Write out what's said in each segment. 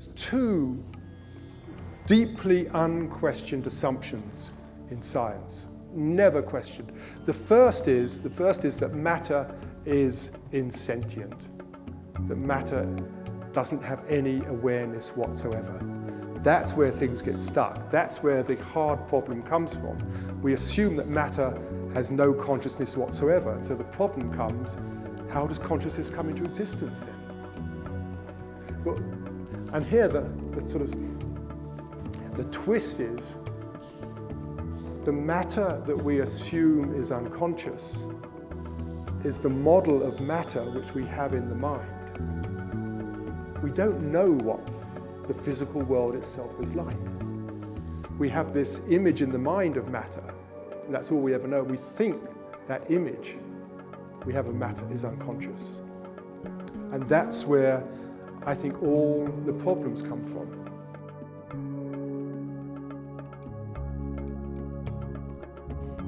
two deeply unquestioned assumptions in science, never questioned. The first is that matter is insentient, that matter doesn't have any awareness whatsoever. That's where things get stuck. That's where the hard problem comes from. We assume that matter has no consciousness whatsoever. So the problem comes, how does consciousness come into existence then? Well, and here the twist is, the matter that we assume is unconscious is the model of matter which we have in the mind. We don't know what the physical world itself is like. We have this image in the mind of matter, and that's all we ever know. We think that image we have of matter is unconscious. And that's where I think all the problems come from.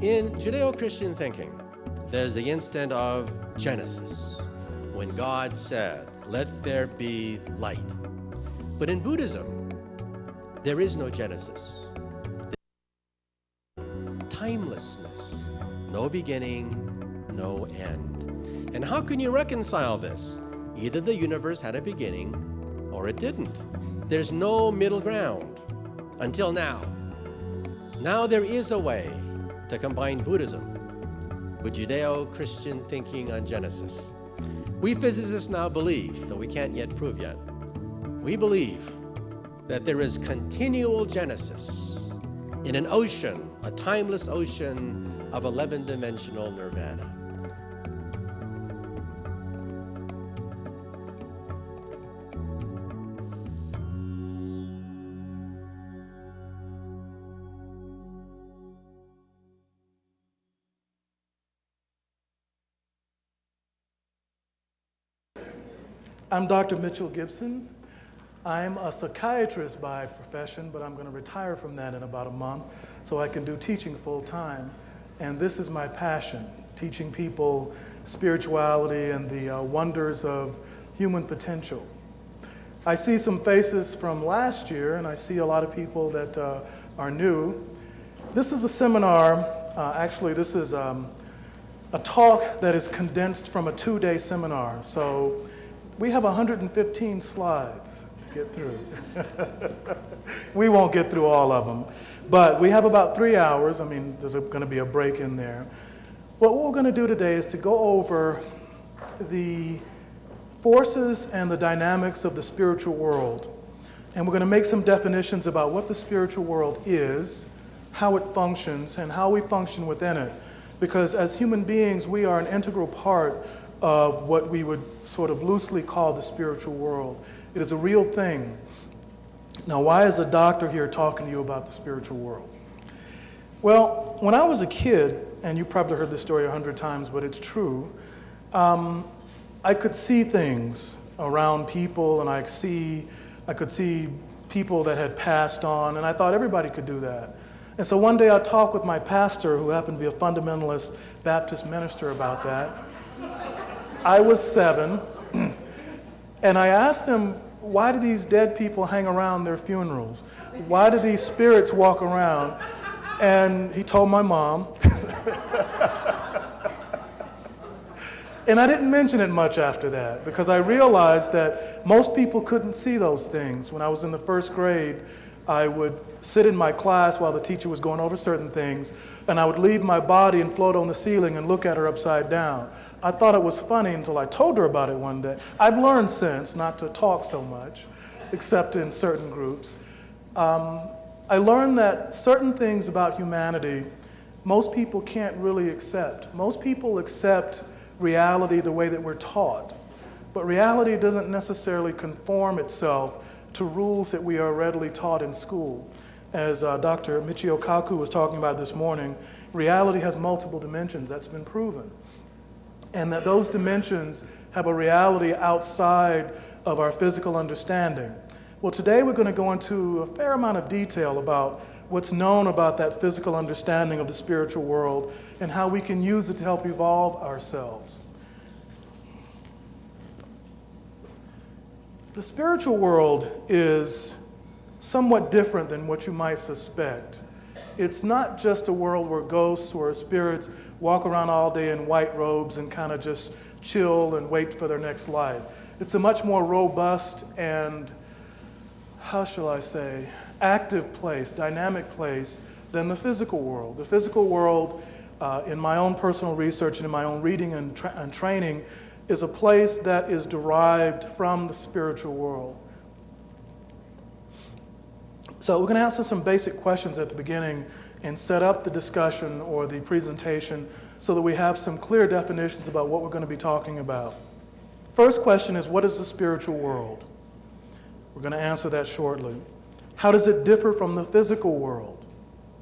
In Judeo-Christian thinking, there's the instant of Genesis, when God said, "Let there be light." But in Buddhism, there is no Genesis. Timelessness, no beginning, no end. And how can you reconcile this? Either the universe had a beginning or it didn't. There's no middle ground until now. Now there is a way to combine Buddhism with Judeo-Christian thinking on Genesis. We physicists now believe, though we can't yet prove yet, we believe that there is continual Genesis in an ocean, a timeless ocean of 11-dimensional nirvana. I'm Dr. Mitchell Gibson. I'm a psychiatrist by profession, but I'm going to retire from that in about a month so I can do teaching full time. And this is my passion, teaching people spirituality and the wonders of human potential. I see some faces from last year, and I see a lot of people that are new. This is a seminar, actually this is a talk that is condensed from a 2-day seminar. So we have 115 slides to get through. We won't get through all of them, but we have about 3 hours. I mean, there's going to be a break in there. What we're going to do today is to go over the forces and the dynamics of the spiritual world. And we're going to make some definitions about what the spiritual world is, how it functions, and how we function within it. Because as human beings, we are an integral part of what we would sort of loosely call the spiritual world. It is a real thing. Now, why is a doctor here talking to you about the spiritual world? Well, when I was a kid, and you probably heard this story 100 times, but it's true, I could see things around people, and I could see people that had passed on, and I thought everybody could do that. And so one day I talked with my pastor, who happened to be a fundamentalist Baptist minister, about that. I was 7, and I asked him, why do these dead people hang around their funerals? Why do these spirits walk around? And he told my mom. And I didn't mention it much after that, because I realized that most people couldn't see those things. When I was in the 1st grade, I would sit in my class while the teacher was going over certain things, and I would leave my body and float on the ceiling and look at her upside down. I thought it was funny until I told her about it one day. I've learned since not to talk so much, except in certain groups. I learned that certain things about humanity, most people can't really accept. Most people accept reality the way that we're taught, but reality doesn't necessarily conform itself to rules that we are readily taught in school. As Dr. Michio Kaku was talking about this morning, reality has multiple dimensions. That's been proven. And that those dimensions have a reality outside of our physical understanding. Well, today we're going to go into a fair amount of detail about what's known about that physical understanding of the spiritual world and how we can use it to help evolve ourselves. The spiritual world is somewhat different than what you might suspect. It's not just a world where ghosts or spirits walk around all day in white robes and kind of just chill and wait for their next life. It's a much more robust and, how shall I say, active place, dynamic place than the physical world. The physical world, in my own personal research and in my own reading and training, is a place that is derived from the spiritual world. So we're going to answer some basic questions at the beginning and set up the discussion or the presentation so that we have some clear definitions about what we're going to be talking about. First question is, what is the spiritual world? We're going to answer that shortly. How does it differ from the physical world?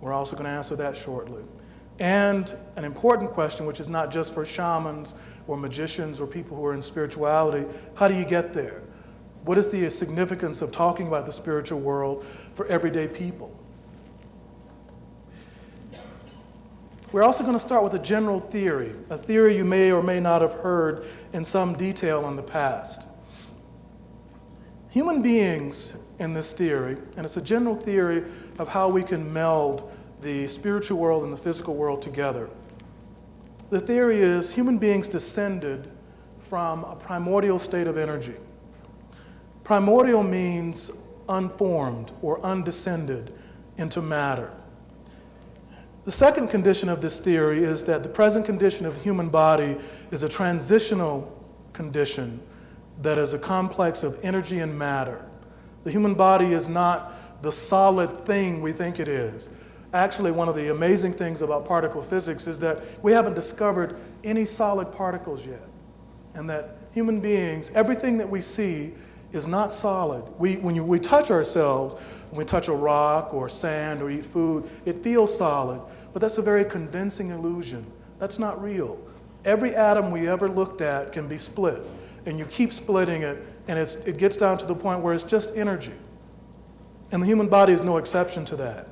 We're also going to answer that shortly. And an important question, which is not just for shamans or magicians or people who are in spirituality, how do you get there? What is the significance of talking about the spiritual world for everyday people? We're also going to start with a general theory, a theory you may or may not have heard in some detail in the past. Human beings in this theory, and it's a general theory of how we can meld the spiritual world and the physical world together. The theory is human beings descended from a primordial state of energy. Primordial means unformed or undescended into matter. The second condition of this theory is that the present condition of the human body is a transitional condition that is a complex of energy and matter. The human body is not the solid thing we think it is. Actually, one of the amazing things about particle physics is that we haven't discovered any solid particles yet, and that human beings, everything that we see is not solid. When we touch ourselves, when we touch a rock or sand or eat food, it feels solid, but that's a very convincing illusion. That's not real. Every atom we ever looked at can be split, and you keep splitting it, and it gets down to the point where it's just energy. And the human body is no exception to that.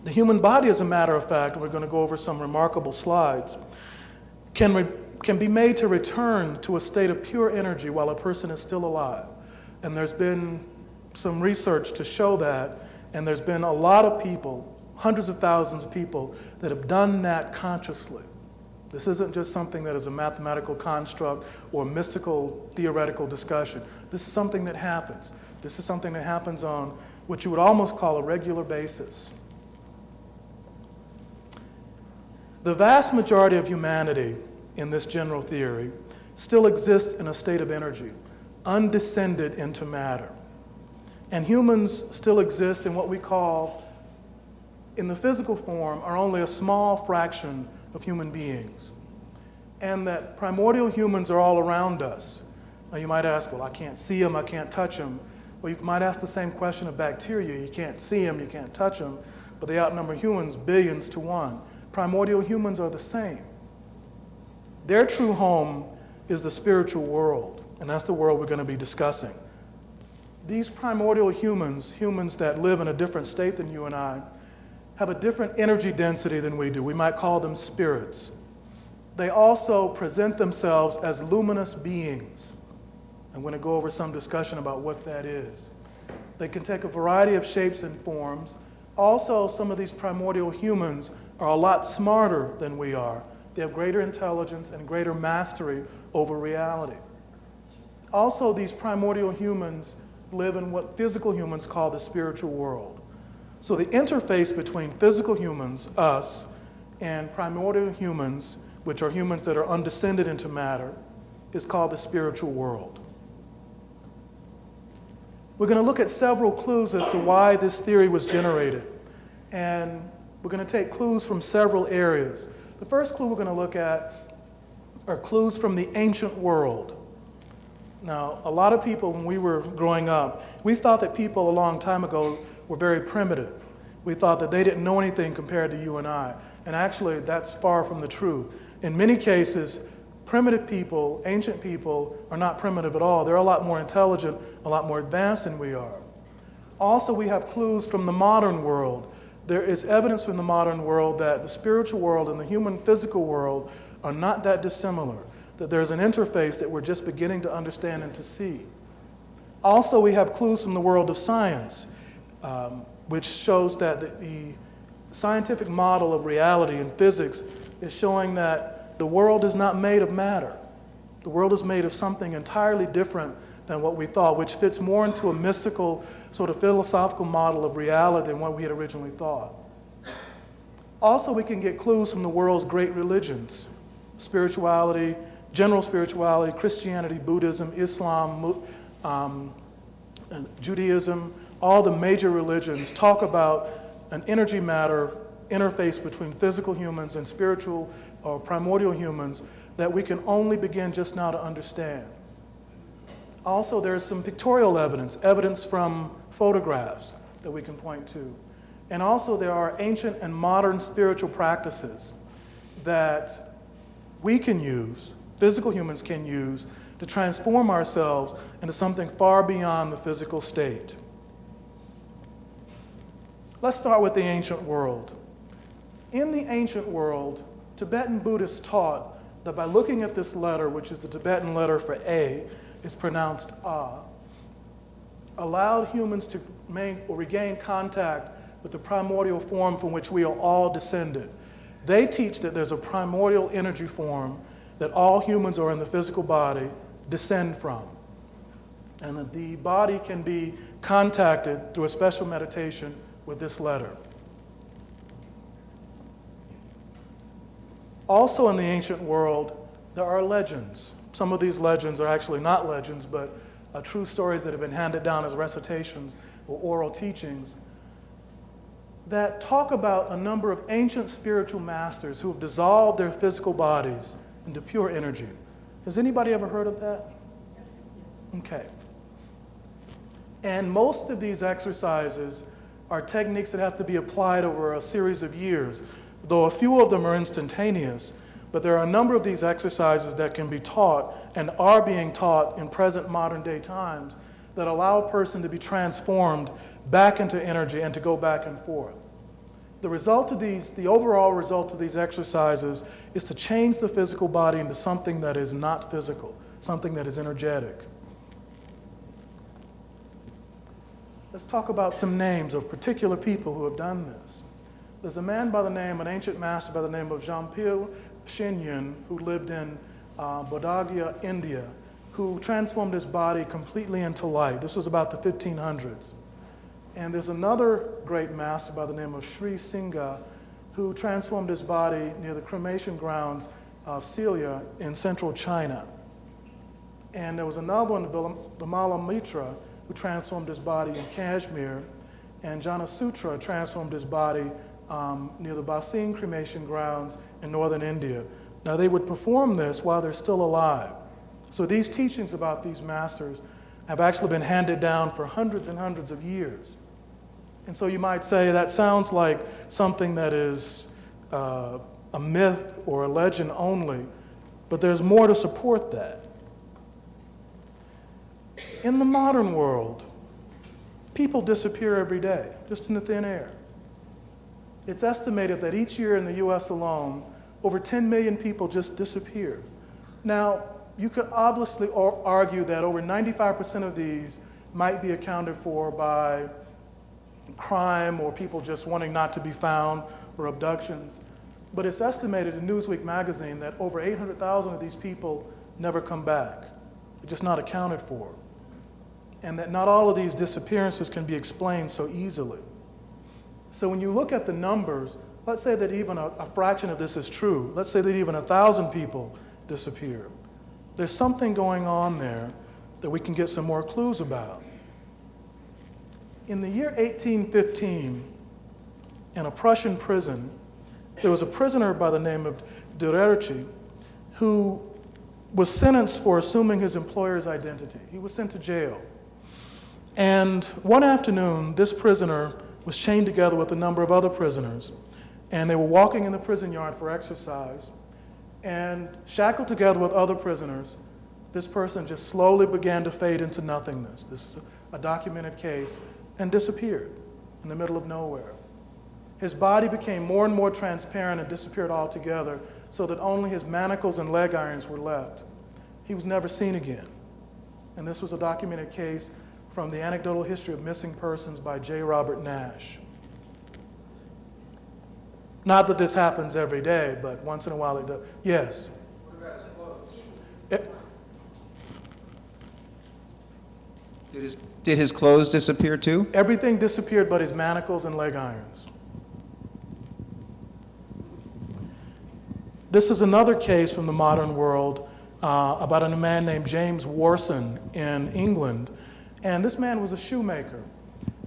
The human body, as a matter of fact, and we're going to go over some remarkable slides, can be made to return to a state of pure energy while a person is still alive. And there's been some research to show that, and there's been a lot of people, hundreds of thousands of people, that have done that consciously. This isn't just something that is a mathematical construct or mystical theoretical discussion. This is something that happens. This is something that happens on what you would almost call a regular basis. The vast majority of humanity in this general theory still exists in a state of energy, undescended into matter. And humans still exist in what we call, in the physical form, are only a small fraction of human beings. And that primordial humans are all around us. Now you might ask, well, I can't see them, I can't touch them. Well, you might ask the same question of bacteria. You can't see them, you can't touch them, but they outnumber humans billions to one. Primordial humans are the same. Their true home is the spiritual world, and that's the world we're going to be discussing. These primordial humans, humans that live in a different state than you and I, have a different energy density than we do. We might call them spirits. They also present themselves as luminous beings. I'm going to go over some discussion about what that is. They can take a variety of shapes and forms. Also, some of these primordial humans are a lot smarter than we are. They have greater intelligence and greater mastery over reality. Also, these primordial humans live in what physical humans call the spiritual world. So the interface between physical humans, us, and primordial humans, which are humans that are undescended into matter, is called the spiritual world. We're going to look at several clues as to why this theory was generated. And we're going to take clues from several areas. The first clue we're going to look at are clues from the ancient world. Now, a lot of people, when we were growing up, we thought that people a long time ago were very primitive. We thought that they didn't know anything compared to you and I. And actually, that's far from the truth. In many cases, primitive people, ancient people, are not primitive at all. They're a lot more intelligent, a lot more advanced than we are. Also, we have clues from the modern world. There is evidence from the modern world that the spiritual world and the human physical world are not that dissimilar, that there's an interface that we're just beginning to understand and to see. Also, we have clues from the world of science, which shows that the scientific model of reality in physics is showing that the world is not made of matter. The world is made of something entirely different than what we thought, which fits more into a mystical, sort of philosophical model of reality than what we had originally thought. Also, we can get clues from the world's great religions: spirituality, general spirituality, Christianity, Buddhism, Islam, and Judaism. All the major religions talk about an energy matter interface between physical humans and spiritual or primordial humans that we can only begin just now to understand. Also, there's some pictorial evidence from photographs that we can point to. And also, there are ancient and modern spiritual practices that we can use, physical humans can use, to transform ourselves into something far beyond the physical state. Let's start with the ancient world. In the ancient world, Tibetan Buddhists taught that by looking at this letter, which is the Tibetan letter for A, is pronounced A, allowed humans to regain contact with the primordial form from which we are all descended. They teach that there's a primordial energy form that all humans are in the physical body descend from, and that the body can be contacted through a special meditation with this letter. Also in the ancient world, there are legends. Some of these legends are actually not legends, but true stories that have been handed down as recitations or oral teachings that talk about a number of ancient spiritual masters who have dissolved their physical bodies into pure energy. Has anybody ever heard of that? Okay. And most of these exercises are techniques that have to be applied over a series of years, though a few of them are instantaneous. But there are a number of these exercises that can be taught and are being taught in present modern day times that allow a person to be transformed back into energy and to go back and forth. The overall result of these exercises is to change the physical body into something that is not physical, something that is energetic. Let's talk about some names of particular people who have done this. There's a man an ancient master by the name of Jampil Shinyan, who lived in Bodhgaya, India, who transformed his body completely into light. This was about the 1500s. And there's another great master by the name of Sri Singha, who transformed his body near the cremation grounds of Celia in central China. And there was another one, Vimala Mitra, who transformed his body in Kashmir. And Janasutra transformed his body near the Basin cremation grounds in northern India. Now, they would perform this while they're still alive. So these teachings about these masters have actually been handed down for hundreds and hundreds of years. And so you might say that sounds like something that is a myth or a legend only, but there's more to support that. In the modern world, people disappear every day, just in the thin air. It's estimated that each year in the US alone, over 10 million people just disappear. Now, you could obviously argue that over 95% of these might be accounted for by crime or people just wanting not to be found or abductions. But it's estimated in Newsweek magazine that over 800,000 of these people never come back. They're just not accounted for. And that not all of these disappearances can be explained so easily. So when you look at the numbers, let's say that even a fraction of this is true. Let's say that even 1,000 people disappear. There's something going on there that we can get some more clues about. In the year 1815, in a Prussian prison, there was a prisoner by the name of Durerci who was sentenced for assuming his employer's identity. He was sent to jail. And one afternoon, this prisoner was chained together with a number of other prisoners, and they were walking in the prison yard for exercise. And shackled together with other prisoners, this person just slowly began to fade into nothingness. This is a documented case, and disappeared in the middle of nowhere. His body became more and more transparent and disappeared altogether, so that only his manacles and leg irons were left. He was never seen again. And this was a documented case from The Anecdotal History of Missing Persons by J. Robert Nash. Not that this happens every day, but once in a while it does. Yes? What about his clothes? Did his clothes disappear too? Everything disappeared but his manacles and leg irons. This is another case from the modern world about a man named James Warson in England. And this man was a shoemaker.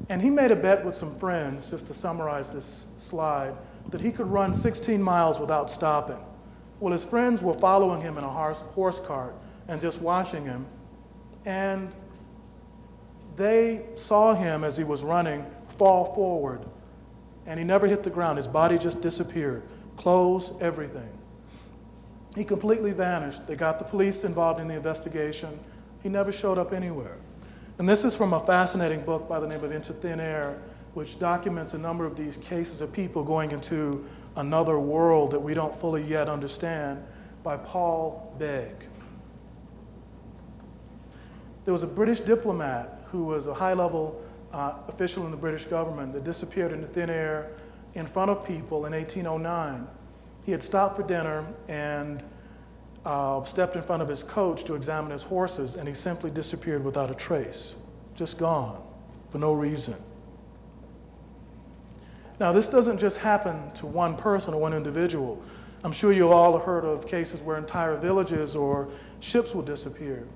And he made a bet with some friends, just to summarize this slide, that he could run 16 miles without stopping. Well, his friends were following him in a horse cart and just watching him. And they saw him as he was running fall forward. And he never hit the ground. His body just disappeared. Clothes, everything. He completely vanished. They got the police involved in the investigation. He never showed up anywhere. And this is from a fascinating book by the name of Into Thin Air, which documents a number of these cases of people going into another world that we don't fully yet understand, by Paul Begg. There was a British diplomat who was a high-level official in the British government that disappeared into thin air in front of people in 1809. He had stopped for dinner and stepped in front of his coach to examine his horses, and he simply disappeared without a trace, just gone for no reason. Now, this doesn't just happen to one person or one individual. I'm sure you all have heard of cases where entire villages or ships will disappear,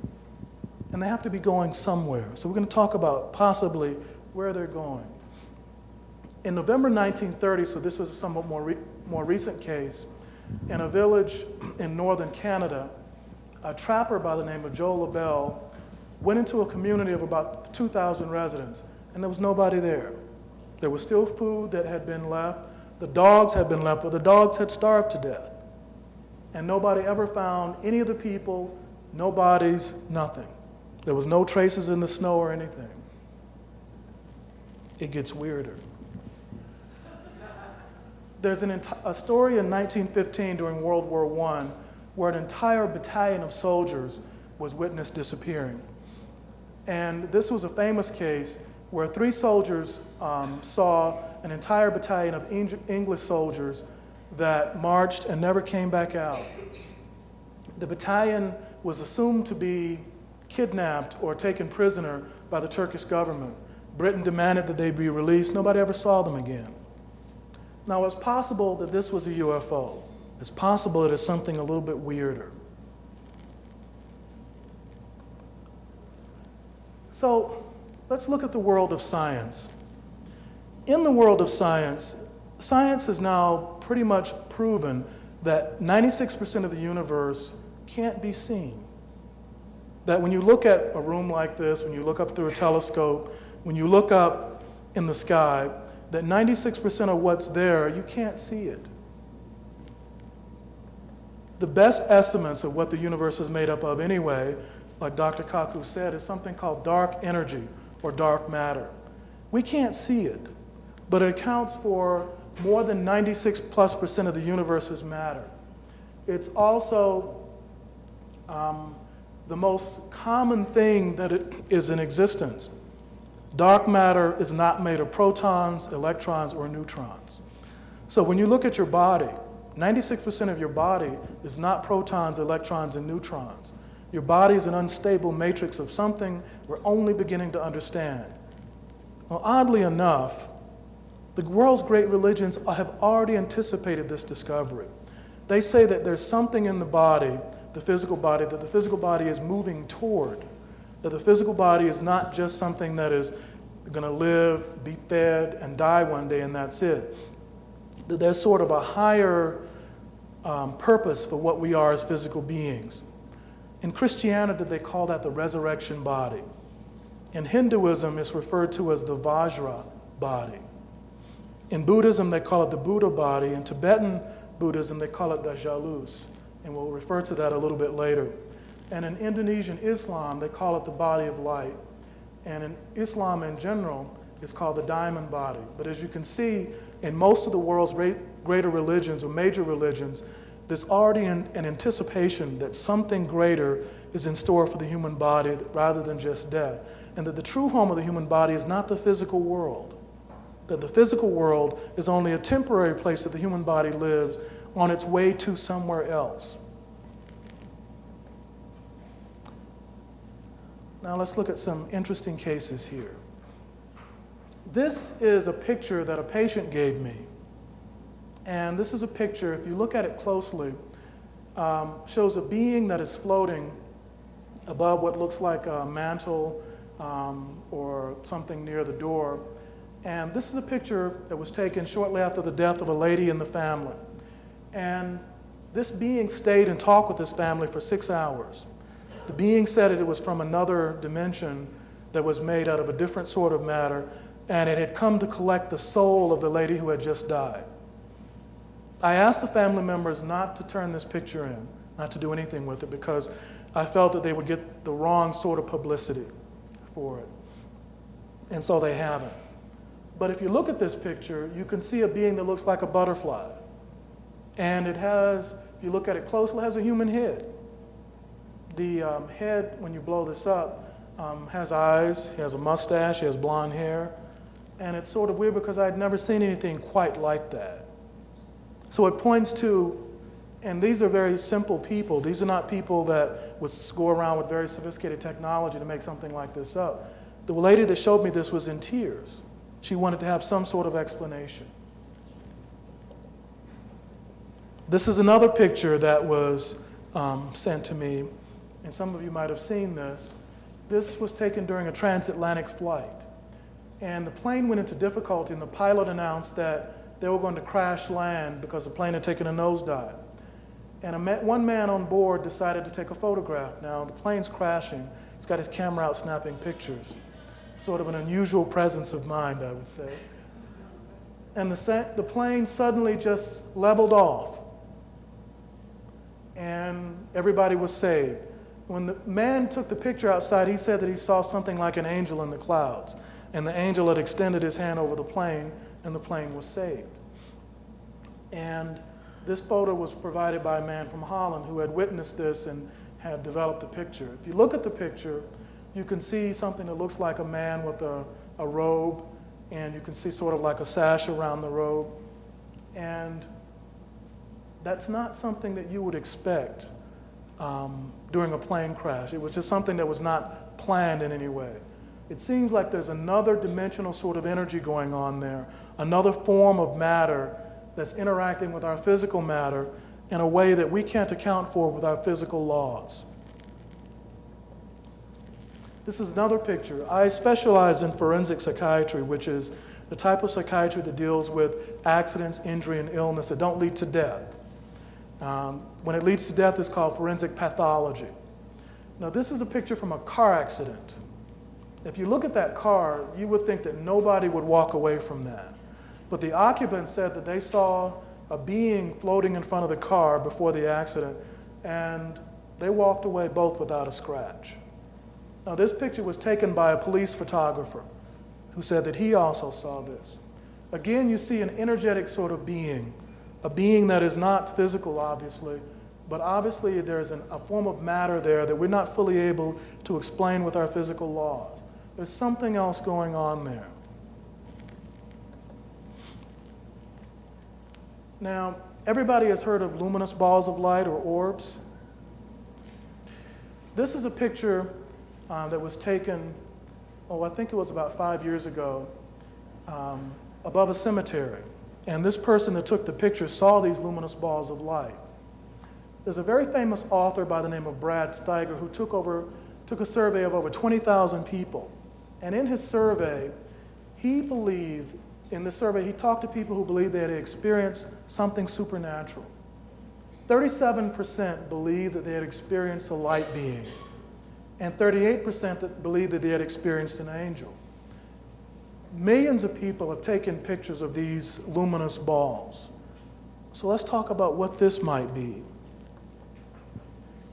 and they have to be going somewhere. So we're going to talk about possibly where they're going. In November 1930, so this was a somewhat more recent case, in a village in northern Canada, a trapper by the name of Joe LaBelle went into a community of about 2,000 residents, and there was nobody there. There was still food that had been left. The dogs had been left, but the dogs had starved to death. And nobody ever found any of the people, no bodies, nothing. There was no traces in the snow or anything. It gets weirder. There's a story in 1915 during World War I where an entire battalion of soldiers was witnessed disappearing. And this was a famous case where 3 soldiers saw an entire battalion of English soldiers that marched and never came back out. The battalion was assumed to be kidnapped or taken prisoner by the Turkish government. Britain demanded that they be released. Nobody ever saw them again. Now, it's possible that this was a UFO. It's possible that it's something a little bit weirder. So, let's look at the world of science. In the world of science, science has now pretty much proven that 96% of the universe can't be seen. That when you look at a room like this, when you look up through a telescope, when you look up in the sky, that 96% of what's there, you can't see it. The best estimates of what the universe is made up of anyway, like Dr. Kaku said, is something called dark energy or dark matter. We can't see it, but it accounts for more than 96+% of the universe's matter. It's also the most common thing that is in existence. Dark matter is not made of protons, electrons, or neutrons. So when you look at your body, 96% of your body is not protons, electrons, and neutrons. Your body is an unstable matrix of something we're only beginning to understand. Well, oddly enough, the world's great religions have already anticipated this discovery. They say that there's something in the body, the physical body, that the physical body is moving toward. That the physical body is not just something that is going to live, be fed, and die one day, and that's it. That there's sort of a higher purpose for what we are as physical beings. In Christianity, they call that the resurrection body. In Hinduism, it's referred to as the Vajra body. In Buddhism, they call it the Buddha body. In Tibetan Buddhism, they call it the Jalus, and we'll refer to that a little bit later. And in Indonesian Islam, they call it the body of light. And in Islam in general, it's called the diamond body. But as you can see, in most of the world's greater religions or major religions, there's already an anticipation that something greater is in store for the human body rather than just death. and that the true home of the human body is not the physical world, that the physical world is only a temporary place that the human body lives on its way to somewhere else. Now let's look at some interesting cases here. This is a picture that a patient gave me. And this is a picture, if you look at it closely, shows a being that is floating above what looks like a mantle or something near the door. And this is a picture that was taken shortly after the death of a lady in the family. And this being stayed and talked with this family for 6 hours. The being said that it was from another dimension that was made out of a different sort of matter, and it had come to collect the soul of the lady who had just died. I asked the family members not to turn this picture in, not to do anything with it, because I felt that they would get the wrong sort of publicity for it. And so they haven't. But if you look at this picture, you can see a being that looks like a butterfly. And it has, if you look at it closely, it has a human head. The head, when you blow this up, has eyes, he has a mustache, he has blonde hair. And it's sort of weird because I'd never seen anything quite like that. So it points to, and these are very simple people. These are not people that would go around with very sophisticated technology to make something like this up. The lady that showed me this was in tears. She wanted to have some sort of explanation. This is another picture that was sent to me, and some of you might have seen this. This was taken during a transatlantic flight. And the plane went into difficulty, and the pilot announced that they were going to crash land because the plane had taken a nosedive. And one man on board decided to take a photograph. Now, the plane's crashing. He's got his camera out snapping pictures. Sort of an unusual presence of mind, I would say. And the plane suddenly just leveled off. And everybody was saved. When the man took the picture outside, he said that he saw something like an angel in the clouds. And the angel had extended his hand over the plane, and the plane was saved. And this photo was provided by a man from Holland who had witnessed this and had developed the picture. If you look at the picture, you can see something that looks like a man with a robe, and you can see sort of like a sash around the robe. And that's not something that you would expect during a plane crash. It was just something that was not planned in any way. It seems like there's another dimensional sort of energy going on there, another form of matter that's interacting with our physical matter in a way that we can't account for with our physical laws. This is another picture. I specialize in forensic psychiatry, which is the type of psychiatry that deals with accidents, injury, and illness that don't lead to death. When it leads to death, it's called forensic pathology. Now, this is a picture from a car accident. If you look at that car, you would think that nobody would walk away from that. But the occupant said that they saw a being floating in front of the car before the accident, and they walked away both without a scratch. Now, this picture was taken by a police photographer who said that he also saw this. Again, you see an energetic sort of being, a being that is not physical, obviously, but obviously there's a form of matter there that we're not fully able to explain with our physical laws. There's something else going on there. Now, everybody has heard of luminous balls of light or orbs. This is a picture that was taken, I think it was about 5 years ago, above a cemetery. And this person that took the picture saw these luminous balls of light. There's a very famous author by the name of Brad Steiger who took a survey of over 20,000 people. And in his survey, he talked to people who believed they had experienced something supernatural. 37% believed that they had experienced a light being, and 38% that believed that they had experienced an angel. Millions of people have taken pictures of these luminous balls. So let's talk about what this might be.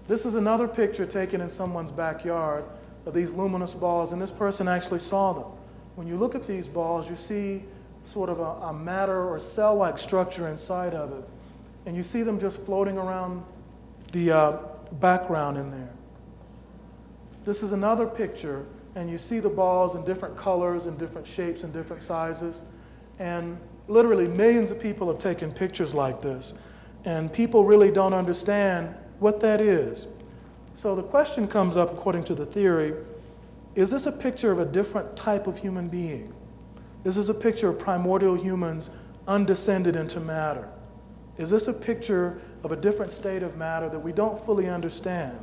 This is another picture taken in someone's backyard of these luminous balls, and this person actually saw them. When you look at these balls, you see sort of a matter or cell-like structure inside of it, and you see them just floating around the background in there. This is another picture and you see the balls in different colors and different shapes and different sizes. And literally millions of people have taken pictures like this. And people really don't understand what that is. So the question comes up, according to the theory, is this a picture of a different type of human being? Is this a picture of primordial humans undescended into matter? Is this a picture of a different state of matter that we don't fully understand?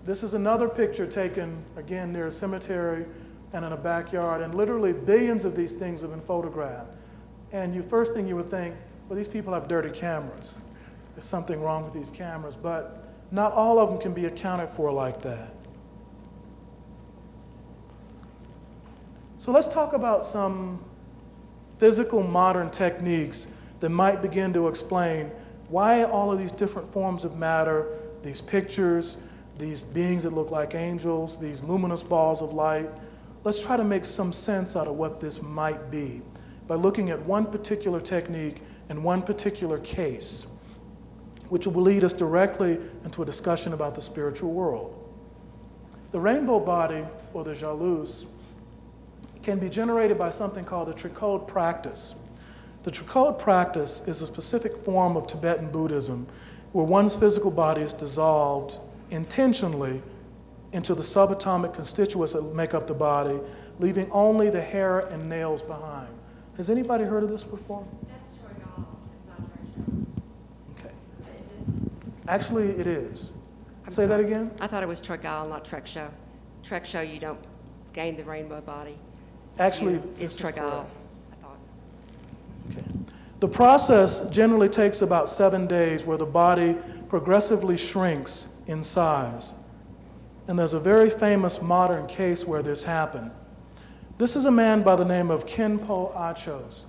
This is another picture taken, again, near a cemetery and in a backyard, and literally billions of these things have been photographed. And the first thing you would think, well, these people have dirty cameras. There's something wrong with these cameras, but not all of them can be accounted for like that. So let's talk about some physical modern techniques that might begin to explain why all of these different forms of matter, these pictures, these beings that look like angels, these luminous balls of light. Let's try to make some sense out of what this might be by looking at one particular technique and one particular case, which will lead us directly into a discussion about the spiritual world. The rainbow body, or the jalous, can be generated by something called the tricode practice. The tricode practice is a specific form of Tibetan Buddhism where one's physical body is dissolved intentionally into the subatomic constituents that make up the body, leaving only the hair and nails behind. Has anybody heard of this before? That's Chagall. It's not Trek Okay. Show. Actually, it is. I'm Say that sorry. again? I thought it was Tragall, not Trek Show. Trek Show, you don't gain the rainbow body. Actually, It's this is Tragall, correct. I thought. Okay. The process generally takes about 7 days where the body progressively shrinks in size. And there's a very famous modern case where this happened. This is a man by the name of Khenpo Achos,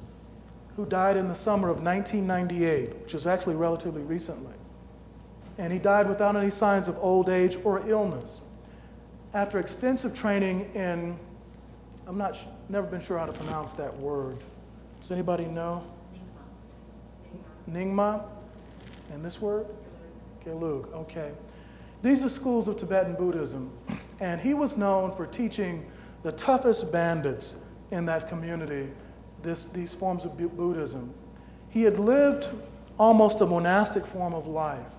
who died in the summer of 1998, which is actually relatively recently. And he died without any signs of old age or illness. After extensive training in, never been sure how to pronounce that word. Does anybody know? Nyingma. And this word? Gelug, okay. These are schools of Tibetan Buddhism, and he was known for teaching the toughest bandits in that community these forms of Buddhism. He had lived almost a monastic form of life,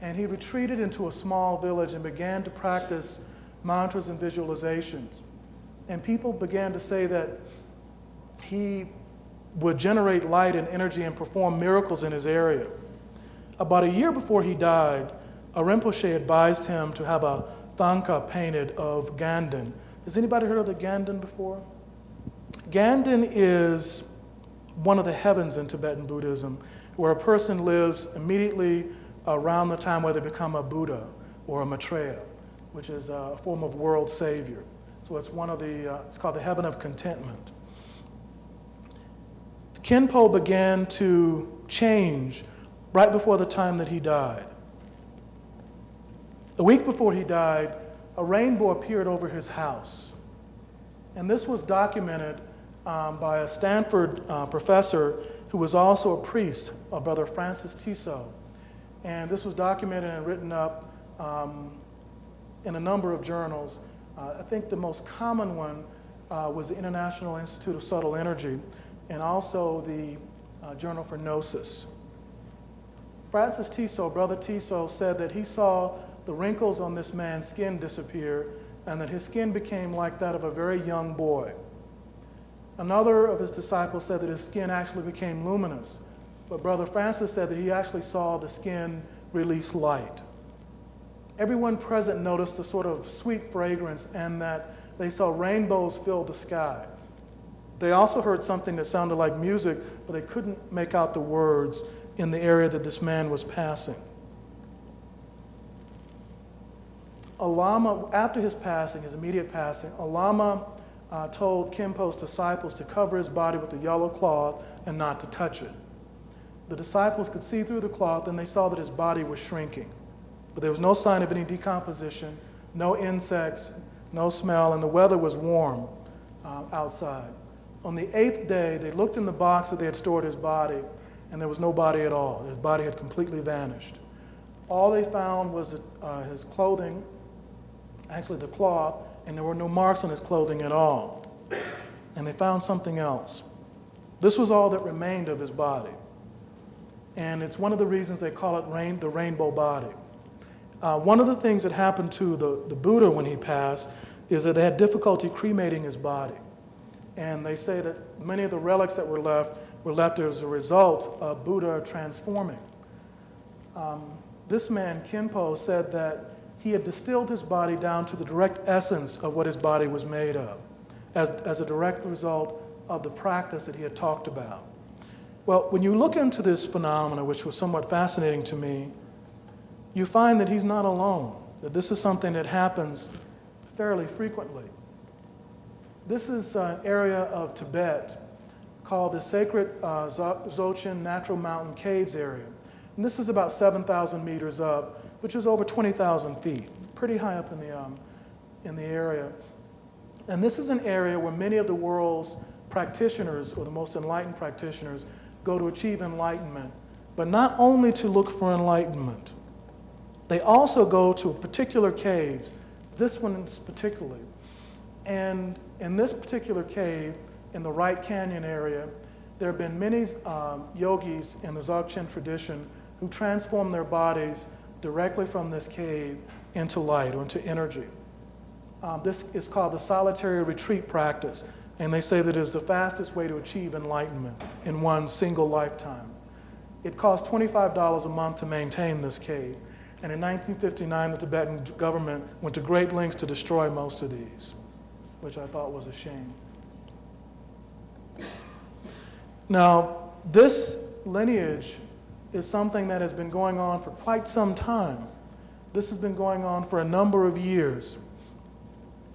and he retreated into a small village and began to practice mantras and visualizations. And people began to say that he would generate light and energy and perform miracles in his area. About a year before he died, a Rinpoche advised him to have a thangka painted of Ganden. Has anybody heard of the Ganden before? Ganden is one of the heavens in Tibetan Buddhism, where a person lives immediately around the time where they become a Buddha or a Maitreya, which is a form of world savior. So it's it's called the heaven of contentment. Khenpo began to change right before the time that he died. A week before he died, a rainbow appeared over his house. And this was documented by a Stanford professor who was also a priest, Brother Francis Tissot. And this was documented and written up in a number of journals. I think the most common one was the International Institute of Subtle Energy and also the Journal for Gnosis. Francis Tissot, Brother Tissot, said that he saw the wrinkles on this man's skin disappear and that his skin became like that of a very young boy. Another of his disciples said that his skin actually became luminous, but Brother Francis said that he actually saw the skin release light. Everyone present noticed a sort of sweet fragrance and that they saw rainbows fill the sky. They also heard something that sounded like music, but they couldn't make out the words in the area that this man was passing. A lama, after his passing, his immediate passing, a lama told Khenpo's disciples to cover his body with a yellow cloth and not to touch it. The disciples could see through the cloth and they saw that his body was shrinking. But there was no sign of any decomposition, no insects, no smell, and the weather was warm outside. On the 8th day, they looked in the box that they had stored his body, and there was no body at all. His body had completely vanished. All they found was his clothing actually the cloth, and there were no marks on his clothing at all. And they found something else. This was all that remained of his body. And it's one of the reasons they call it the rainbow body. One of the things that happened to the Buddha when he passed is that they had difficulty cremating his body. And they say that many of the relics that were left as a result of Buddha transforming. This man, Kinpo, said that he had distilled his body down to the direct essence of what his body was made of, as a direct result of the practice that he had talked about. Well, when you look into this phenomena, which was somewhat fascinating to me, you find that he's not alone, that this is something that happens fairly frequently. This is an area of Tibet called the Sacred Dzogchen Natural Mountain Caves area. And this is about 7,000 meters up, which is over 20,000 feet, pretty high up in the area. And this is an area where many of the world's practitioners, or the most enlightened practitioners, go to achieve enlightenment, but not only to look for enlightenment. They also go to particular caves, this one is particularly. And in this particular cave, in the Right Canyon area, there have been many yogis in the Dzogchen tradition who transform their bodies directly from this cave into light or into energy. This is called the solitary retreat practice, and they say that it is the fastest way to achieve enlightenment in one single lifetime. It costs $25 a month to maintain this cave, and in 1959 the Tibetan government went to great lengths to destroy most of these, which I thought was a shame. Now, this lineage is something that has been going on for quite some time. This has been going on for a number of years.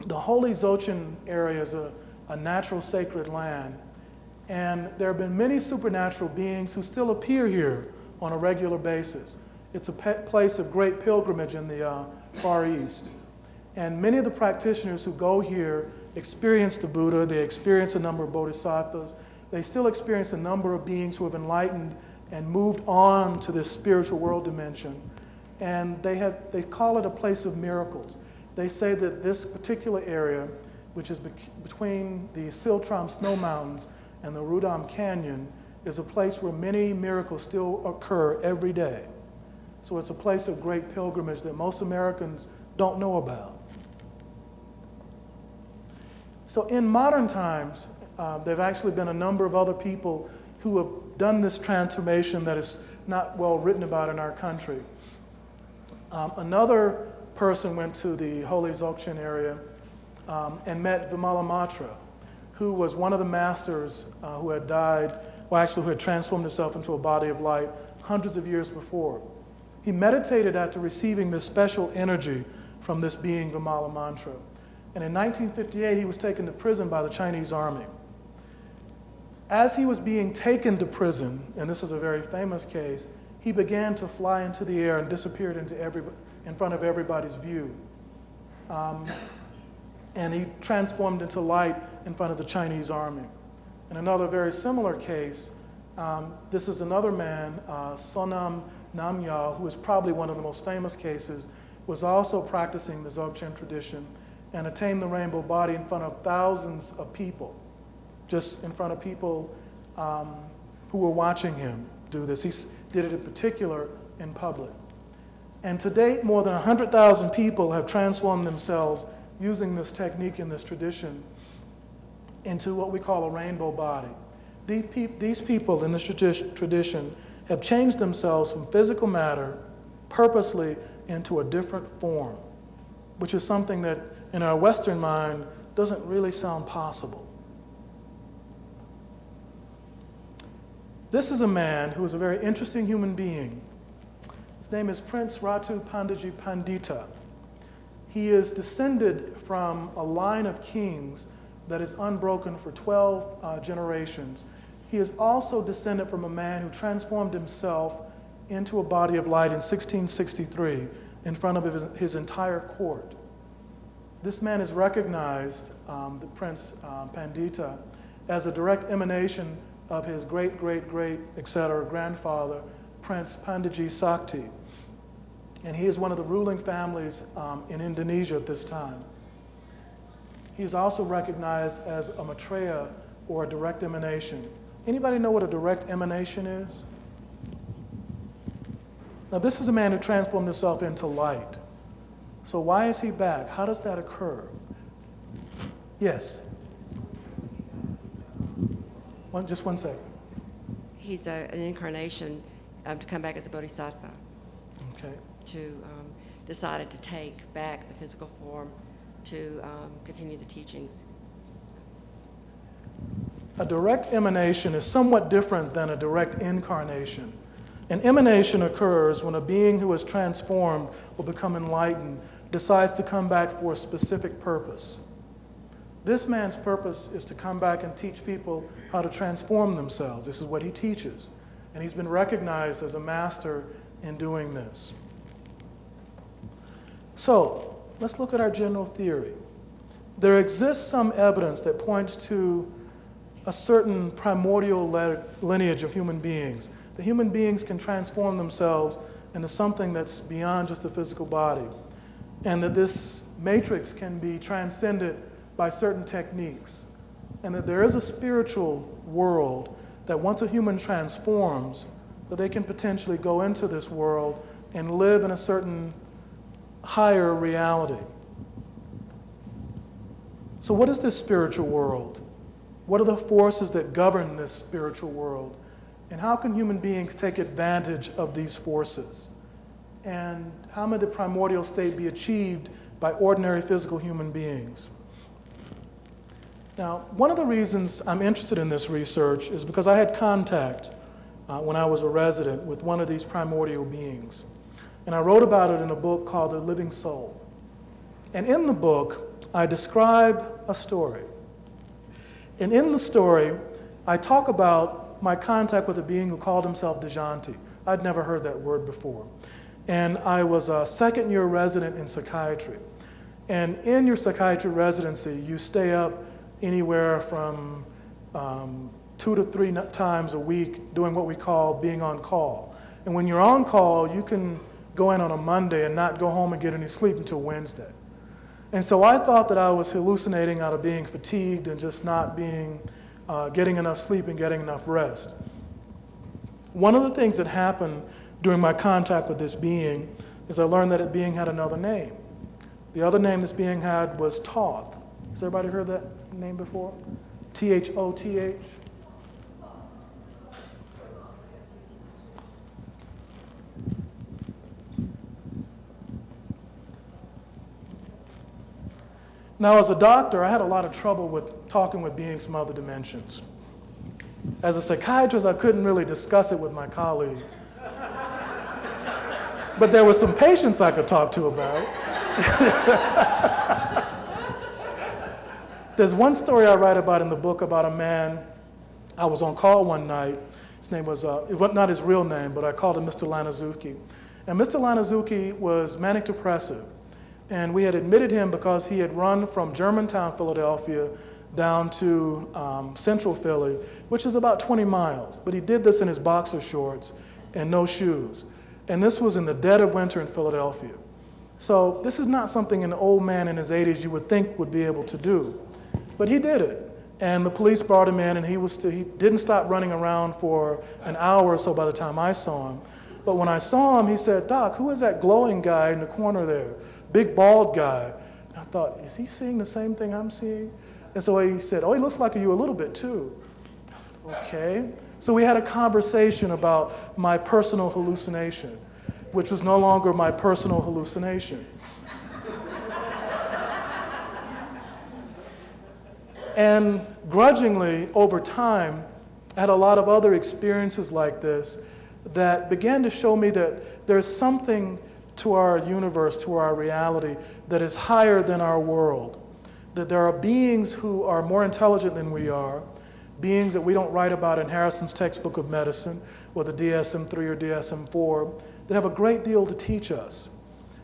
The Holy Dzogchen area is a natural sacred land, and there have been many supernatural beings who still appear here on a regular basis. It's a place of great pilgrimage in the Far East. And many of the practitioners who go here experience the Buddha, they experience a number of bodhisattvas, they still experience a number of beings who have enlightened and moved on to this spiritual world dimension. And they call it a place of miracles. They say that this particular area, which is between the Siltram Snow Mountains and the Rudam Canyon, is a place where many miracles still occur every day. So it's a place of great pilgrimage that most Americans don't know about. So in modern times, there have actually been a number of other people who have done this transformation that is not well written about in our country. Another person went to the Holy Dzogchen area and met Vimalamatra, who was one of the masters who had died, or actually who had transformed himself into a body of light hundreds of years before. He meditated after receiving this special energy from this being Vimalamatra. And in 1958, he was taken to prison by the Chinese army. As he was being taken to prison, and this is a very famous case, he began to fly into the air and disappeared in front of everybody's view. And he transformed into light in front of the Chinese army. In another very similar case, this is another man, Sonam Namgyal, who is probably one of the most famous cases, was also practicing the Dzogchen tradition and attained the rainbow body in front of thousands of people, just in front of people who were watching him do this. He did it in particular in public. And to date, more than 100,000 people have transformed themselves using this technique in this tradition into what we call a rainbow body. These people in this tradition have changed themselves from physical matter purposely into a different form, which is something that in our Western mind doesn't really sound possible. This is a man who is a very interesting human being. His name is Prince Ratu Pandiji Pandita. He is descended from a line of kings that is unbroken for 12 generations. He is also descended from a man who transformed himself into a body of light in 1663 in front of his entire court. This man is recognized, the Prince Pandita, as a direct emanation of his great, etc. grandfather, Prince Pandiji Sakti. And he is one of the ruling families in Indonesia at this time. He is also recognized as a Maitreya, or a direct emanation. Anybody know what a direct emanation is? Now, this is a man who transformed himself into light. So why is he back? How does that occur? Yes? Just one second. He's an incarnation to come back as a bodhisattva, Okay. decided to take back the physical form to continue the teachings. A direct emanation is somewhat different than a direct incarnation. An emanation occurs when a being who is transformed or become enlightened decides to come back for a specific purpose. This man's purpose is to come back and teach people how to transform themselves. This is what he teaches. And he's been recognized as a master in doing this. So, let's look at our general theory. There exists some evidence that points to a certain primordial lineage of human beings. The human beings can transform themselves into something that's beyond just the physical body, and that this matrix can be transcended by certain techniques, and that there is a spiritual world that once a human transforms, that they can potentially go into this world and live in a certain higher reality. So what is this spiritual world? What are the forces that govern this spiritual world? And how can human beings take advantage of these forces? And how may the primordial state be achieved by ordinary physical human beings? Now, one of the reasons I'm interested in this research is because I had contact when I was a resident with one of these primordial beings. And I wrote about it in a book called The Living Soul. And in the book, I describe a story. And in the story, I talk about my contact with a being who called himself Dejanti. I'd never heard that word before. And I was a second-year resident in psychiatry. And in your psychiatry residency, you stay up anywhere from 2 to 3 times a week doing what we call being on call. And when you're on call, you can go in on a Monday and not go home and get any sleep until Wednesday. And so I thought that I was hallucinating out of being fatigued and just not getting enough sleep and getting enough rest. One of the things that happened during my contact with this being is I learned that the being had another name. The other name this being had was Thoth. Has everybody heard that name before? T-H-O-T-H? Now, as a doctor, I had a lot of trouble with talking with beings from other dimensions. As a psychiatrist, I couldn't really discuss it with my colleagues. But there were some patients I could talk to about it. There's one story I write about in the book about a man. I was on call one night. His name was, it was not his real name, but I called him Mr. Lanazuki. And Mr. Lanazuki was manic depressive. And we had admitted him because he had run from Germantown, Philadelphia, down to Central Philly, which is about 20 miles. But he did this in his boxer shorts and no shoes. And this was in the dead of winter in Philadelphia. So this is not something an old man in his 80s you would think would be able to do. But he did it. And the police brought him in, and he didn't stop running around for an hour or so by the time I saw him. But when I saw him, he said, "Doc, who is that glowing guy in the corner there? Big bald guy." And I thought, is he seeing the same thing I'm seeing? And so he said, "Oh, he looks like you a little bit too." I said, okay. So we had a conversation about my personal hallucination, which was no longer my personal hallucination. And grudgingly, over time, I had a lot of other experiences like this that began to show me that there's something to our universe, to our reality, that is higher than our world. That there are beings who are more intelligent than we are, beings that we don't write about in Harrison's textbook of medicine, or the DSM-3 or DSM-4, that have a great deal to teach us.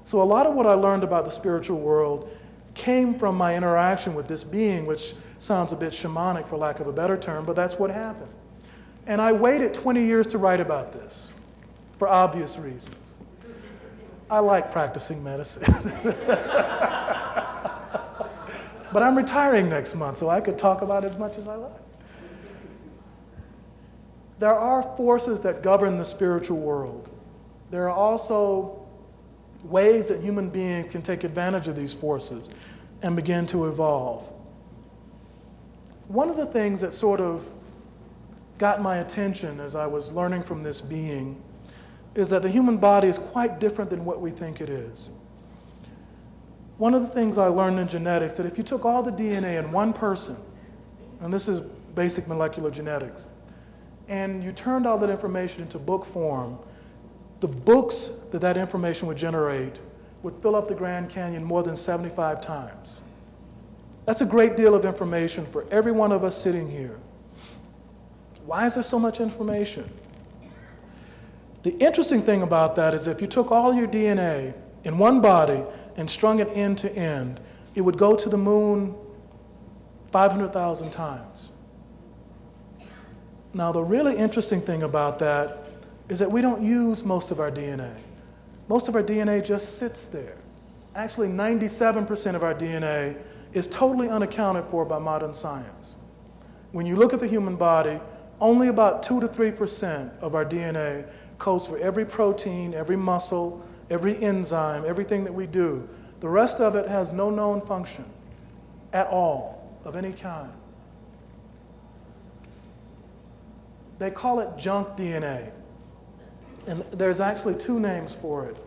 So a lot of what I learned about the spiritual world came from my interaction with this being, which sounds a bit shamanic for lack of a better term, but that's what happened. And I waited 20 years to write about this, for obvious reasons. I like practicing medicine. But I'm retiring next month, so I could talk about it as much as I like. There are forces that govern the spiritual world. There are also ways that human beings can take advantage of these forces and begin to evolve. One of the things that sort of got my attention as I was learning from this being is that the human body is quite different than what we think it is. One of the things I learned in genetics, that if you took all the DNA in one person, and this is basic molecular genetics, and you turned all that information into book form, the books that that information would generate would fill up the Grand Canyon more than 75 times. That's a great deal of information for every one of us sitting here. Why is there so much information? The interesting thing about that is if you took all your DNA in one body and strung it end to end, it would go to the moon 500,000 times. Now, the really interesting thing about that is that we don't use most of our DNA. Most of our DNA just sits there. Actually, 97% of our DNA is totally unaccounted for by modern science. When you look at the human body, only about 2 to 3% of our DNA codes for every protein, every muscle, every enzyme, everything that we do. The rest of it has no known function at all, of any kind. They call it junk DNA. And there's actually two names for it.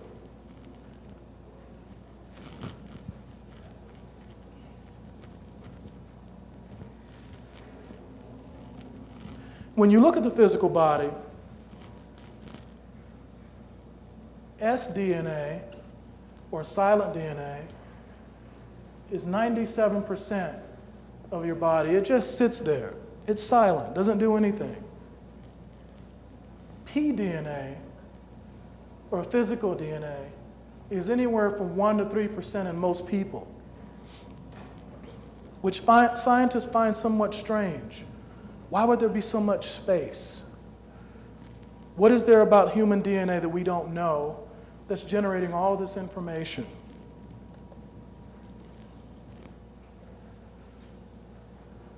When you look at the physical body, sDNA, or silent DNA, is 97% of your body. It just sits there. It's silent, doesn't do anything. pDNA, or physical DNA, is anywhere from 1 to 3% in most people, which scientists find somewhat strange. Why would there be so much space? What is there about human DNA that we don't know that's generating all of this information?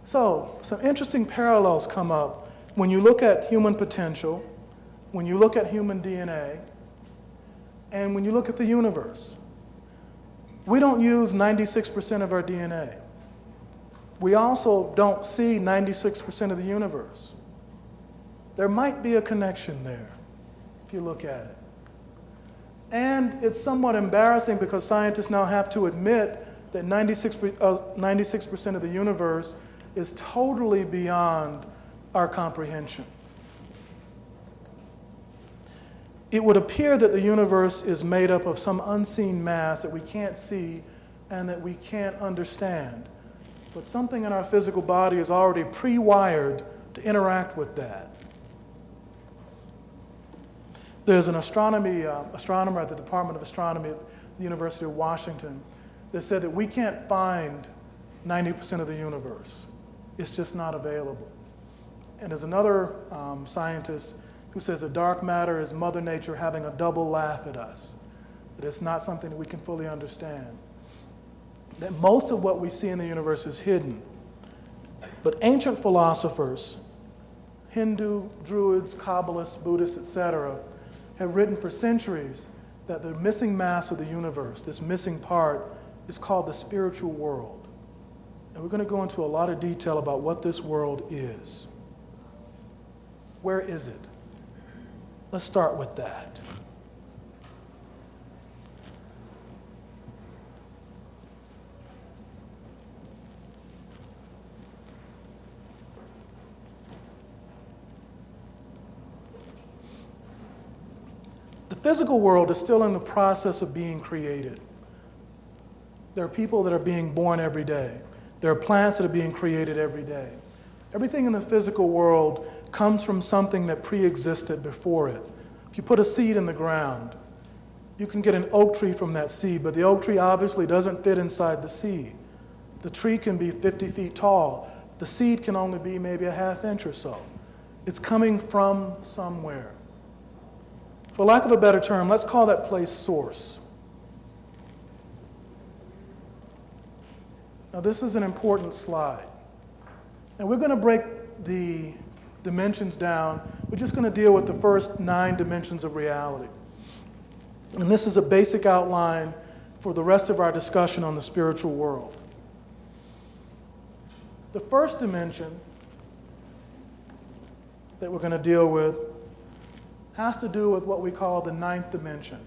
So, some interesting parallels come up when you look at human potential, when you look at human DNA, and when you look at the universe. We don't use 96% of our DNA. We also don't see 96% of the universe. There might be a connection there, if you look at it. And it's somewhat embarrassing because scientists now have to admit that 96% of the universe is totally beyond our comprehension. It would appear that the universe is made up of some unseen mass that we can't see and that we can't understand. But something in our physical body is already pre-wired to interact with that. There's an astronomer at the Department of Astronomy at the University of Washington that said that we can't find 90% of the universe. It's just not available. And there's another scientist who says that dark matter is Mother Nature having a double laugh at us, that it's not something that we can fully understand, that most of what we see in the universe is hidden. But ancient philosophers, Hindu, Druids, Kabbalists, Buddhists, etc., have written for centuries that the missing mass of the universe, this missing part, is called the spiritual world. And we're going to go into a lot of detail about what this world is. Where is it? Let's start with that. The physical world is still in the process of being created. There are people that are being born every day. There are plants that are being created every day. Everything in the physical world comes from something that pre-existed before it. If you put a seed in the ground, you can get an oak tree from that seed, but the oak tree obviously doesn't fit inside the seed. The tree can be 50 feet tall. The seed can only be maybe a half inch or so. It's coming from somewhere. For lack of a better term, let's call that place source. Now this is an important slide. And we're going to break the dimensions down. We're just going to deal with the first 9 dimensions of reality. And this is a basic outline for the rest of our discussion on the spiritual world. The first dimension that we're going to deal with has to do with what we call the 9th dimension.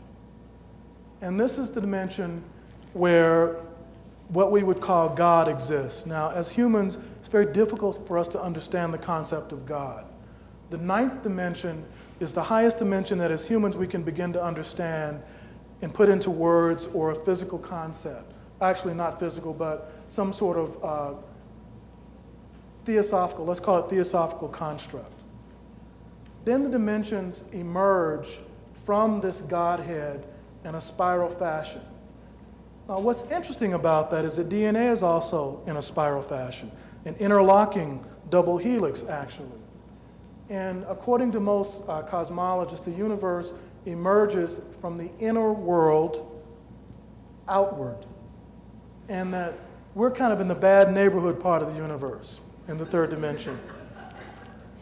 And this is the dimension where what we would call God exists. Now, as humans, it's very difficult for us to understand the concept of God. The 9th dimension is the highest dimension that as humans we can begin to understand and put into words or a physical concept. Actually, not physical, but some sort of theosophical, let's call it theosophical construct. Then the dimensions emerge from this Godhead in a spiral fashion. Now, what's interesting about that is that DNA is also in a spiral fashion, an interlocking double helix, actually. And according to most cosmologists, the universe emerges from the inner world outward, and that we're kind of in the bad neighborhood part of the universe, in the 3rd dimension.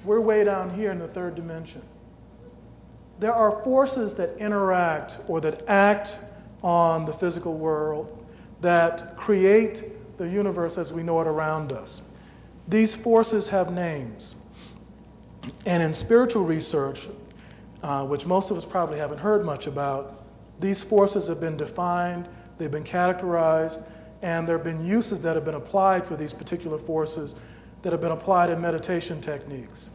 We're way down here in the 3rd dimension. There are forces that interact or that act on the physical world that create the universe as we know it around us. These forces have names. And in spiritual research, which most of us probably haven't heard much about, these forces have been defined, they've been categorized, and there have been uses that have been applied for these particular forces that have been applied in meditation techniques.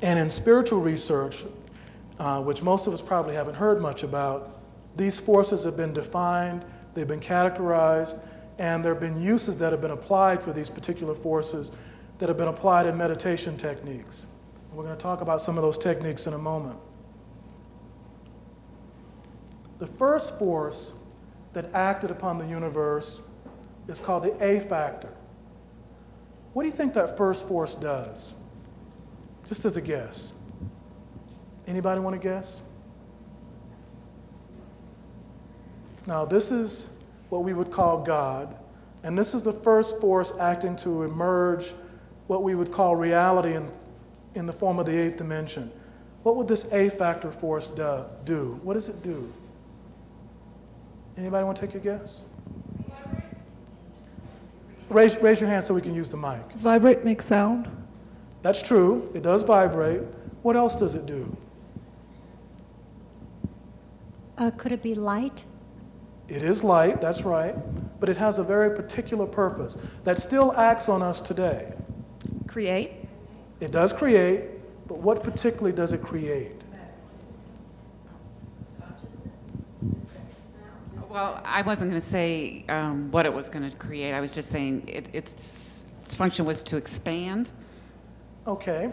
And in spiritual research, which most of us probably haven't heard much about, these forces have been defined, they've been categorized, and there have been uses that have been applied for these particular forces that have been applied in meditation techniques. We're going to talk about some of those techniques in a moment. The first force that acted upon the universe is called the A factor. What do you think that first force does? Just as a guess. Anybody want to guess? Now, this is what we would call God, and this is the first force acting to emerge what we would call reality in the form of the 8th dimension. What would this A factor force do? What does it do? Anybody want to take a guess? Raise your hand so we can use the mic. Vibrate, make sound. That's true. It does vibrate. What else does it do? Could it be light? It is light, that's right, but it has a very particular purpose that still acts on us today. Create. It does create, but what particularly does it create? Well, I wasn't going to say what it was going to create. I was just saying its function was to expand. Okay,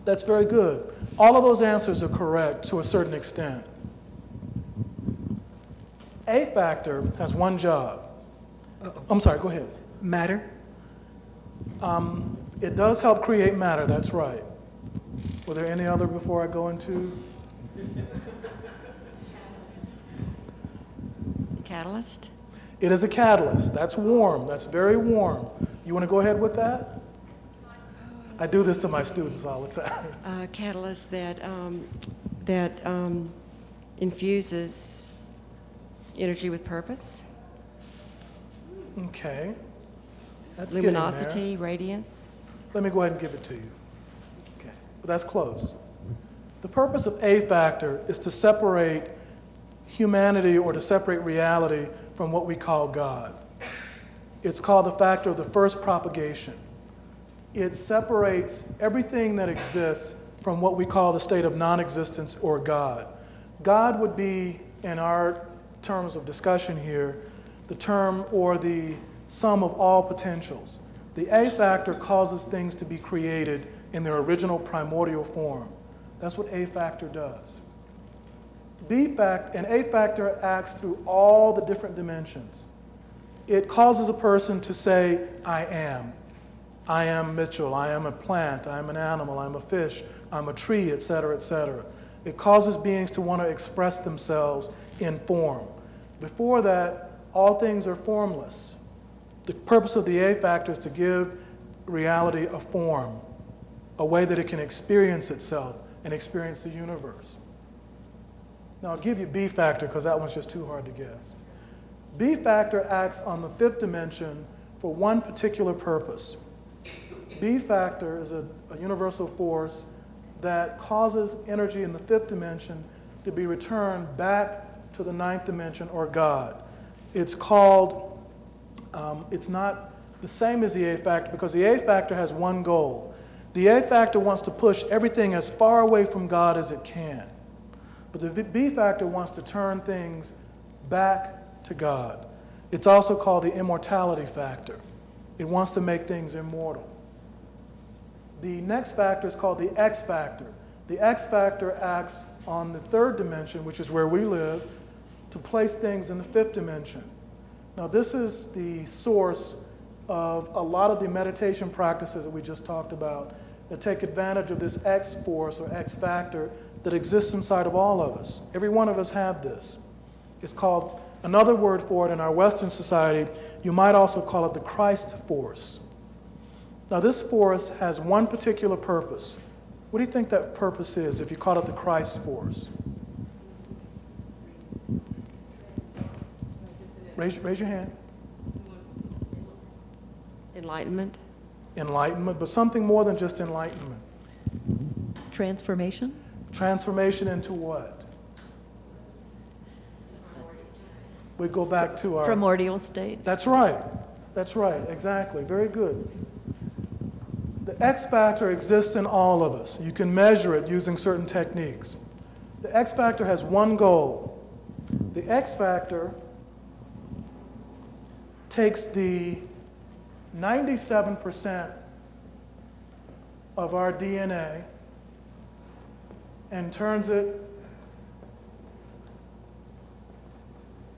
that's very good. All of those answers are correct to a certain extent. A factor has one job. I'm sorry, go ahead. Matter? It does help create matter, that's right. Were there any other before I go into? Catalyst? It is a catalyst. That's warm. That's very warm. You want to go ahead with that? I do this to my students all the time. Catalyst that infuses energy with purpose. Okay. That's Luminosity, radiance. Let me go ahead and give it to you. Okay. But that's close. The purpose of A factor is to separate humanity or to separate reality from what we call God. It's called the factor of the first propagation. It separates everything that exists from what we call the state of non-existence or God. God would be, in our terms of discussion here, the term or the sum of all potentials. The A factor causes things to be created in their original primordial form. That's what A factor does. And A factor acts through all the different dimensions. It causes a person to say, I am. I am Mitchell, I am a plant, I am an animal, I'm a fish, I'm a tree, etc., etc. It causes beings to want to express themselves in form. Before that, all things are formless. The purpose of the A factor is to give reality a form, a way that it can experience itself and experience the universe. Now I'll give you B factor because that one's just too hard to guess. B factor acts on the fifth dimension for one particular purpose. B factor is a universal force that causes energy in the fifth dimension to be returned back to the ninth dimension or God. It's called, it's not the same as the A factor because the A factor has one goal. The A factor wants to push everything as far away from God as it can. But the B factor wants to turn things back to God. It's also called the immortality factor. It wants to make things immortal. The next factor is called the X factor. The X factor acts on the third dimension, which is where we live, to place things in the fifth dimension. Now, this is the source of a lot of the meditation practices that we just talked about that take advantage of this X force or X factor that exists inside of all of us. Every one of us have this. It's called, another word for it in our Western society, you might also call it the Christ force. Now, this force has one particular purpose. What do you think that purpose is if you call it the Christ force? Raise your hand. Enlightenment. Enlightenment, but something more than just enlightenment. Transformation? Transformation into what? We go back to our... Primordial state. That's right. That's right. Exactly. Very good. The X factor exists in all of us. You can measure it using certain techniques. The X factor has one goal. The X factor takes the 97% of our DNA and turns it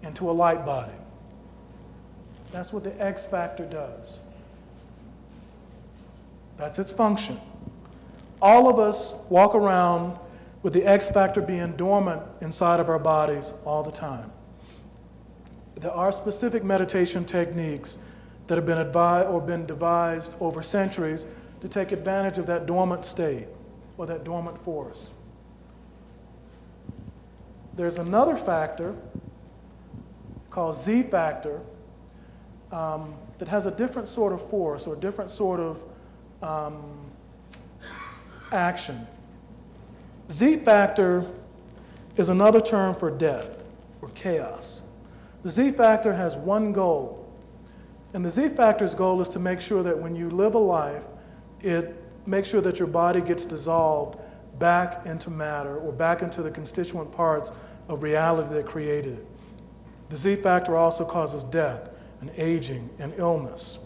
into a light body. That's what the X factor does. That's its function. All of us walk around with the X factor being dormant inside of our bodies all the time. There are specific meditation techniques that have been devised over centuries to take advantage of that dormant state or that dormant force. There's another factor called Z factor that has a different sort of force or different sort of action. Z factor is another term for death or chaos. The Z factor has one goal, and the Z factor's goal is to make sure that when you live a life, it makes sure that your body gets dissolved back into matter or back into the constituent parts of reality that created it. The Z factor also causes death and aging and illness.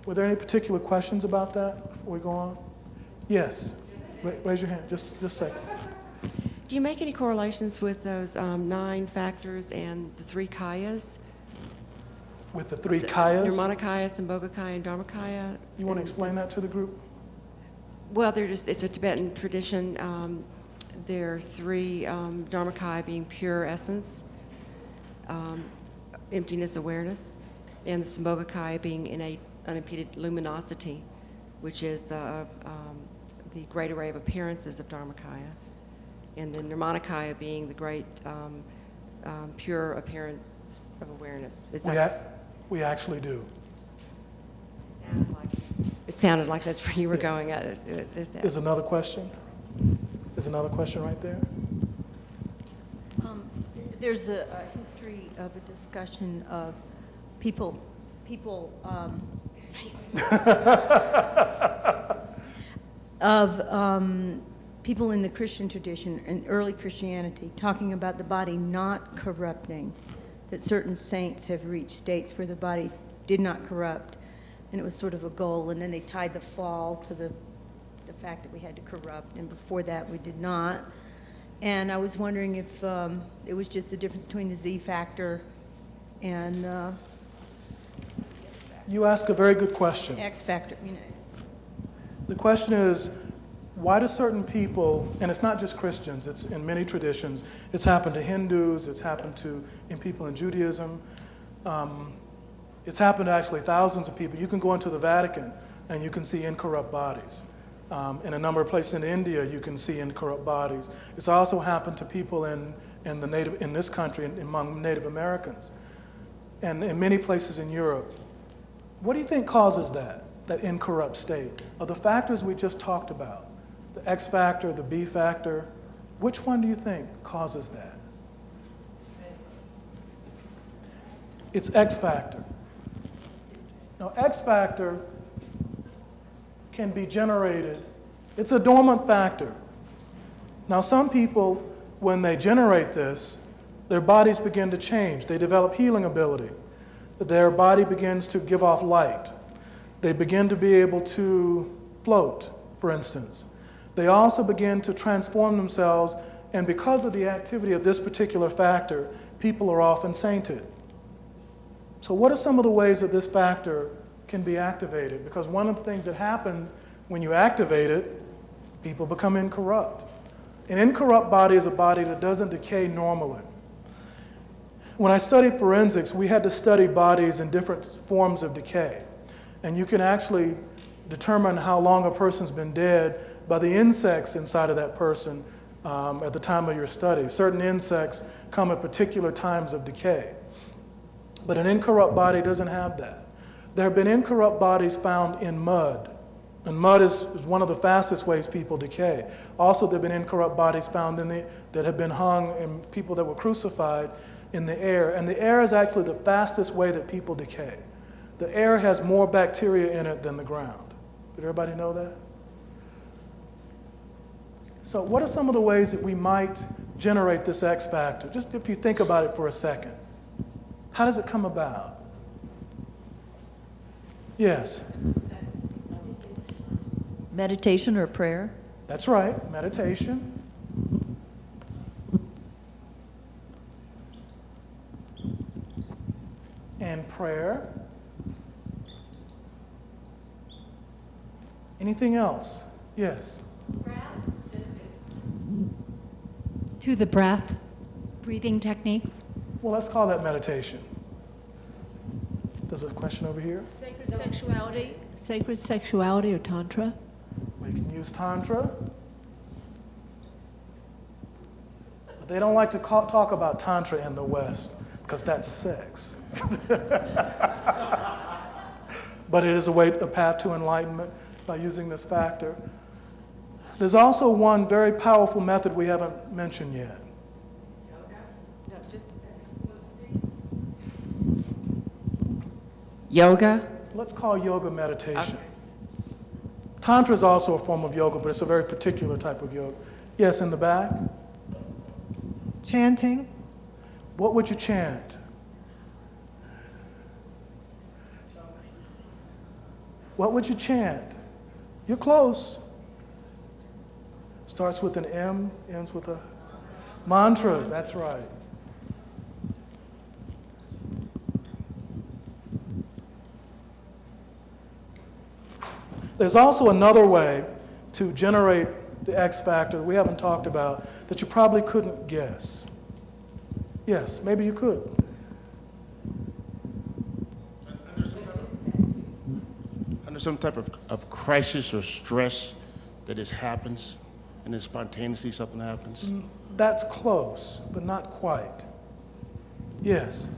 Were there any particular questions about that before we go on? Yes. Raise your hand, just a second. Do you make any correlations with those 9 factors and the 3 kayas? With the 3 kayas? Nirmanakaya, Sambhogakaya, and Dharmakaya. You want to explain that to the group? Well, it's a Tibetan tradition. There are 3 Dharmakaya being pure essence, emptiness, awareness, and the Sambhogakaya being innate, unimpeded luminosity, which is the great array of appearances of Dharmakaya, and then Nirmanakaya being the great pure appearance of awareness. We actually do. It sounded like that's where you were going at it. Is another question? There's another question right there. There's a history of a discussion of people people in the Christian tradition, in early Christianity, talking about the body not corrupting, that certain saints have reached states where the body did not corrupt, and it was sort of a goal, and then they tied the fall to the fact that we had to corrupt, and before that we did not. And I was wondering if it was just the difference between the Z factor and You ask a very good question. X factor, The question is, why do certain people, and it's not just Christians, it's in many traditions, it's happened to Hindus, it's happened to people in Judaism, it's happened to actually thousands of people. You can go into the Vatican and you can see incorrupt bodies. In a number of places in India, you can see incorrupt bodies. It's also happened to people in this country, among Native Americans, and in many places in Europe. What do you think causes that incorrupt state? Of the factors we just talked about, the X factor, the B factor, which one do you think causes that? It's X factor. Now, X factor can be generated. It's a dormant factor. Now, some people, when they generate this, their bodies begin to change. They develop healing ability. Their body begins to give off light. They begin to be able to float, for instance. They also begin to transform themselves, and because of the activity of this particular factor, people are often sainted. So what are some of the ways that this factor can be activated? Because one of the things that happens when you activate it, people become incorrupt. An incorrupt body is a body that doesn't decay normally. When I studied forensics, we had to study bodies in different forms of decay. And you can actually determine how long a person's been dead by the insects inside of that person at the time of your study. Certain insects come at particular times of decay. But an incorrupt body doesn't have that. There have been incorrupt bodies found in mud. And mud is one of the fastest ways people decay. Also, there have been incorrupt bodies found that have been hung in people that were crucified in the air. And the air is actually the fastest way that people decay. The air has more bacteria in it than the ground. Did everybody know that? So what are some of the ways that we might generate this X factor? Just if you think about it for a second. How does it come about? Yes? Meditation or prayer? That's right, meditation. And prayer. Anything else? Yes? Through the breath, breathing techniques. Well, let's call that meditation. There's a question over here. Sacred sexuality or tantra. We can use tantra. But they don't like to talk about tantra in the West because that's sex. But it is a path to enlightenment by using this factor. There's also one very powerful method we haven't mentioned yet. Yoga? Let's call yoga meditation. Okay. Tantra is also a form of yoga, but it's a very particular type of yoga. Yes, in the back? Chanting. What would you chant? What would you chant? You're close. Starts with an M, ends with a mantras, that's right. There's also another way to generate the X factor that we haven't talked about that you probably couldn't guess. Yes, maybe you could. Under some type of crisis or stress that just happens, and then spontaneously something happens? That's close, but not quite. Yes?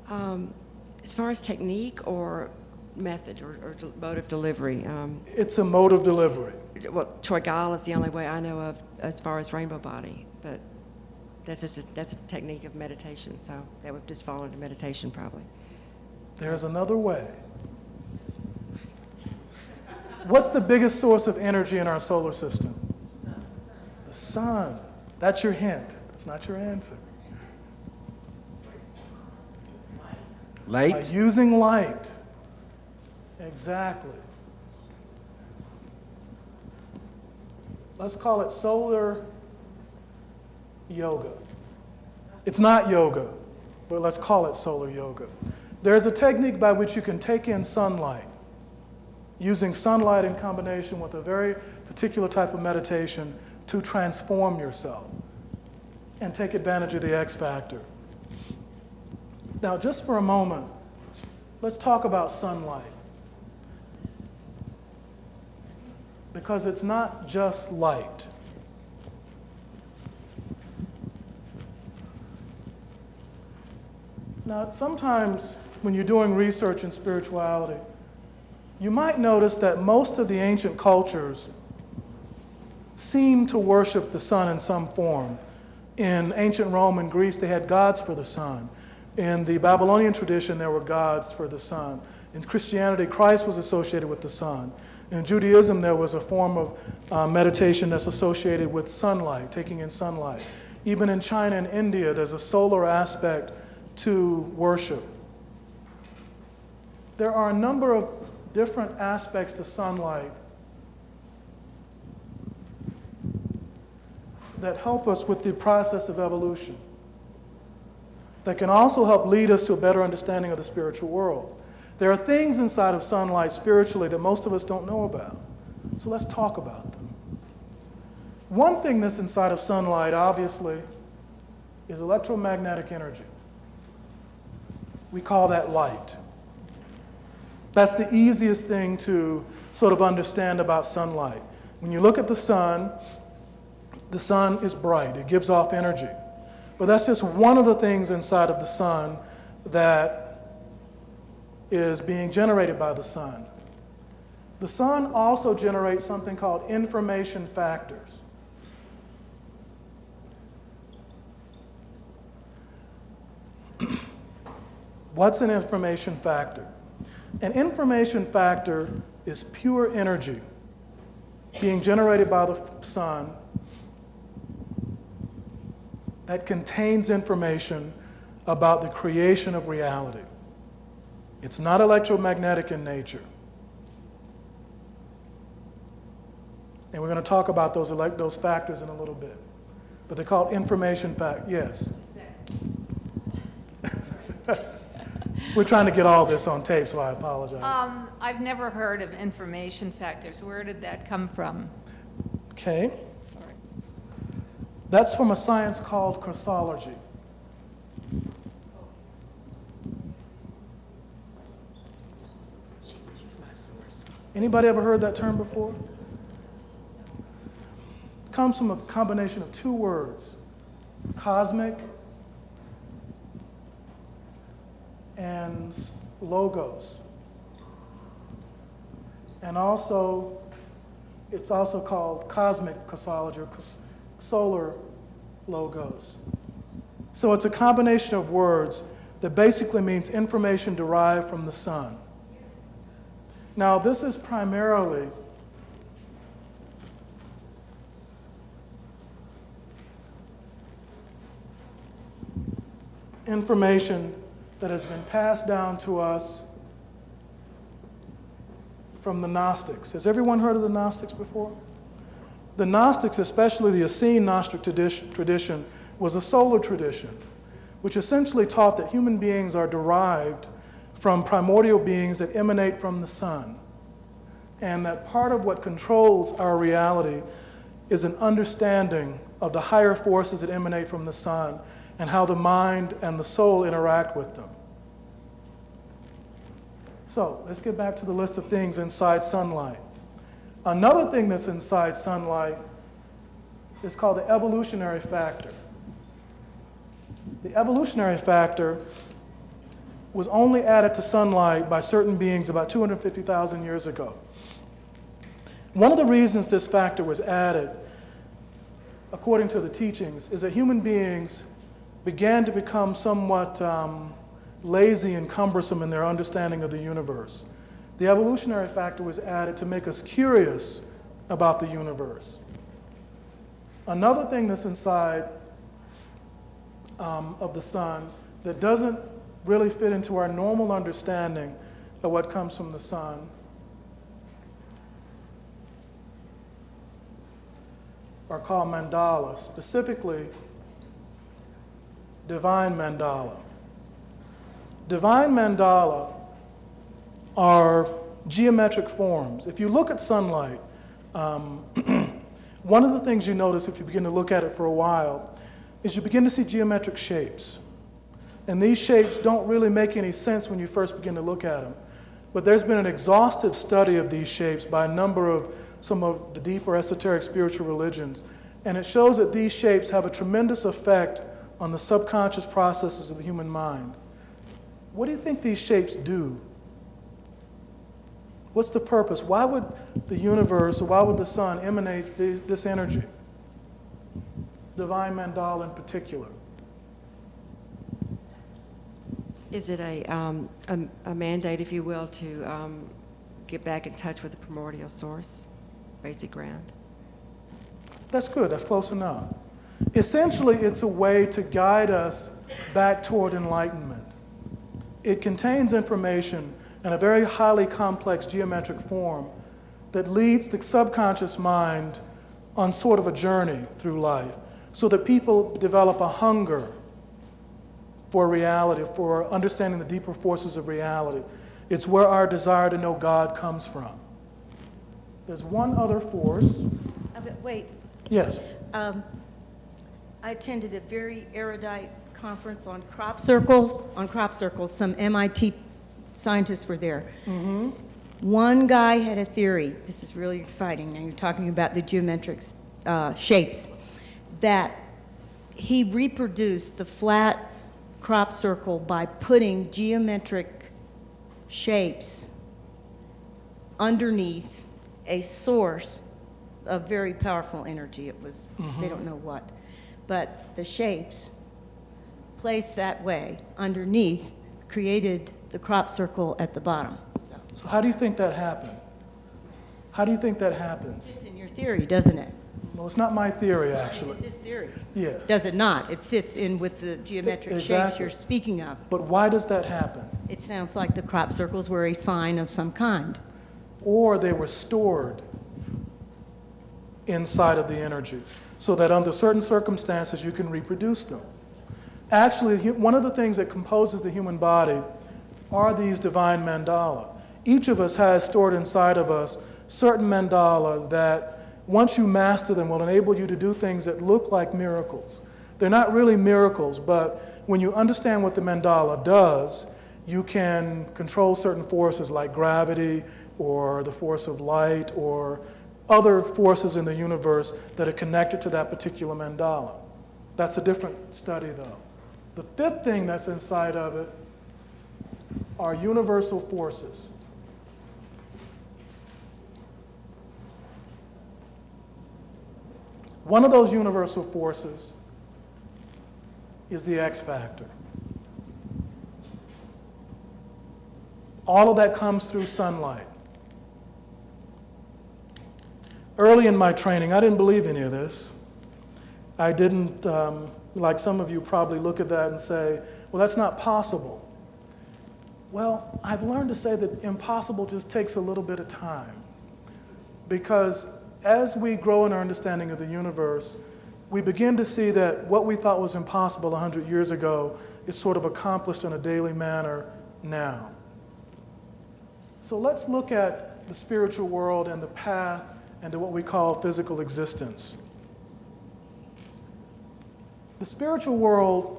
As far as technique or method or mode of delivery? It's a mode of delivery. Well, Troy is the only way I know of as far as rainbow body, but that's a technique of meditation, so that would just fall into meditation probably. There's another way. What's the biggest source of energy in our solar system? The sun. That's your hint. That's not your answer. Light? By using light. Exactly. Let's call it solar yoga. It's not yoga, but let's call it solar yoga. There's a technique by which you can take in sunlight. using sunlight in combination with a very particular type of meditation to transform yourself and take advantage of the X factor. Now, just for a moment, let's talk about sunlight. Because it's not just light. Now, sometimes when you're doing research in spirituality, you might notice that most of the ancient cultures seem to worship the sun in some form. In ancient Rome and Greece, they had gods for the sun. In the Babylonian tradition, there were gods for the sun. In Christianity, Christ was associated with the sun. In Judaism, there was a form of meditation that's associated with sunlight, taking in sunlight. Even in China and India, there's a solar aspect to worship. There are a number of different aspects to sunlight that help us with the process of evolution, that can also help lead us to a better understanding of the spiritual world. There are things inside of sunlight spiritually that most of us don't know about. So let's talk about them. One thing that's inside of sunlight, obviously, is electromagnetic energy. We call that light. That's the easiest thing to sort of understand about sunlight. When you look at the sun is bright. It gives off energy. But that's just one of the things inside of the sun that is being generated by the sun. The sun also generates something called information factors. What's an information factor? An information factor is pure energy being generated by the sun that contains information about the creation of reality. It's not electromagnetic in nature. And we're going to talk about those factors in a little bit. But they're called information factors. Yes? We're trying to get all this on tape, so I apologize. I've never heard of information factors. Where did that come from? Okay. Sorry. That's from a science called cursology. Anybody ever heard that term before? It comes from a combination of two words, cosmic and logos. And also, it's also called cosmic cursology or solar logos. So it's a combination of words that basically means information derived from the sun. Now, this is primarily information that has been passed down to us from the Gnostics. Has everyone heard of the Gnostics before? The Gnostics, especially the Essene Gnostic tradition, was a solar tradition, which essentially taught that human beings are derived from primordial beings that emanate from the sun, and that part of what controls our reality is an understanding of the higher forces that emanate from the sun and how the mind and the soul interact with them. So let's get back to the list of things inside sunlight. Another thing that's inside sunlight is called the evolutionary factor. The evolutionary factor was only added to sunlight by certain beings about 250,000 years ago. One of the reasons this factor was added, according to the teachings, is that human beings began to become somewhat lazy and cumbersome in their understanding of the universe. The evolutionary factor was added to make us curious about the universe. Another thing that's inside of the sun that doesn't really fit into our normal understanding of what comes from the sun are called mandalas, specifically divine mandala. Divine mandala are geometric forms. If you look at sunlight, one of the things you notice if you begin to look at it for a while is you begin to see geometric shapes. And these shapes don't really make any sense when you first begin to look at them. But there's been an exhaustive study of these shapes by a number of some of the deeper esoteric spiritual religions. And it shows that these shapes have a tremendous effect on the subconscious processes of the human mind. What do you think these shapes do? What's the purpose? Why would the universe, or why would the sun emanate this energy? Divine mandala in particular. Is it a mandate, if you will, to get back in touch with the primordial source, basic ground? That's good, that's close enough. Essentially, it's a way to guide us back toward enlightenment. It contains information in a very highly complex geometric form that leads the subconscious mind on sort of a journey through life so that people develop a hunger for reality, for understanding the deeper forces of reality. It's where our desire to know God comes from. There's one other force. Okay, wait. Yes. I attended a very erudite conference on crop circles. Some MIT scientists were there. Mm-hmm. One guy had a theory. This is really exciting. Now you're talking about the geometric shapes. That he reproduced the flat crop circle by putting geometric shapes underneath a source of very powerful energy. It was, they don't know what. But the shapes placed that way underneath created the crop circle at the bottom. So how do you think that happened? How do you think that happens? It's in your theory, doesn't it? Well, it's not my theory, actually. This theory. Yes. Does it not? It fits in with the geometric shapes you're speaking of. But why does that happen? It sounds like the crop circles were a sign of some kind. Or they were stored inside of the energy so that under certain circumstances you can reproduce them. Actually, one of the things that composes the human body are these divine mandala. Each of us has stored inside of us certain mandala that once you master them will enable you to do things that look like miracles. They're not really miracles, but when you understand what the mandala does, you can control certain forces like gravity or the force of light or other forces in the universe that are connected to that particular mandala. That's a different study, though. The fifth thing that's inside of it are universal forces. One of those universal forces is the X factor. All of that comes through sunlight. Early in my training, I didn't believe any of this. I didn't, like some of you probably look at that and say, well, that's not possible. Well, I've learned to say that impossible just takes a little bit of time. Because as we grow in our understanding of the universe, we begin to see that what we thought was impossible 100 years ago is sort of accomplished in a daily manner now. So let's look at the spiritual world and the path and to what we call physical existence. The spiritual world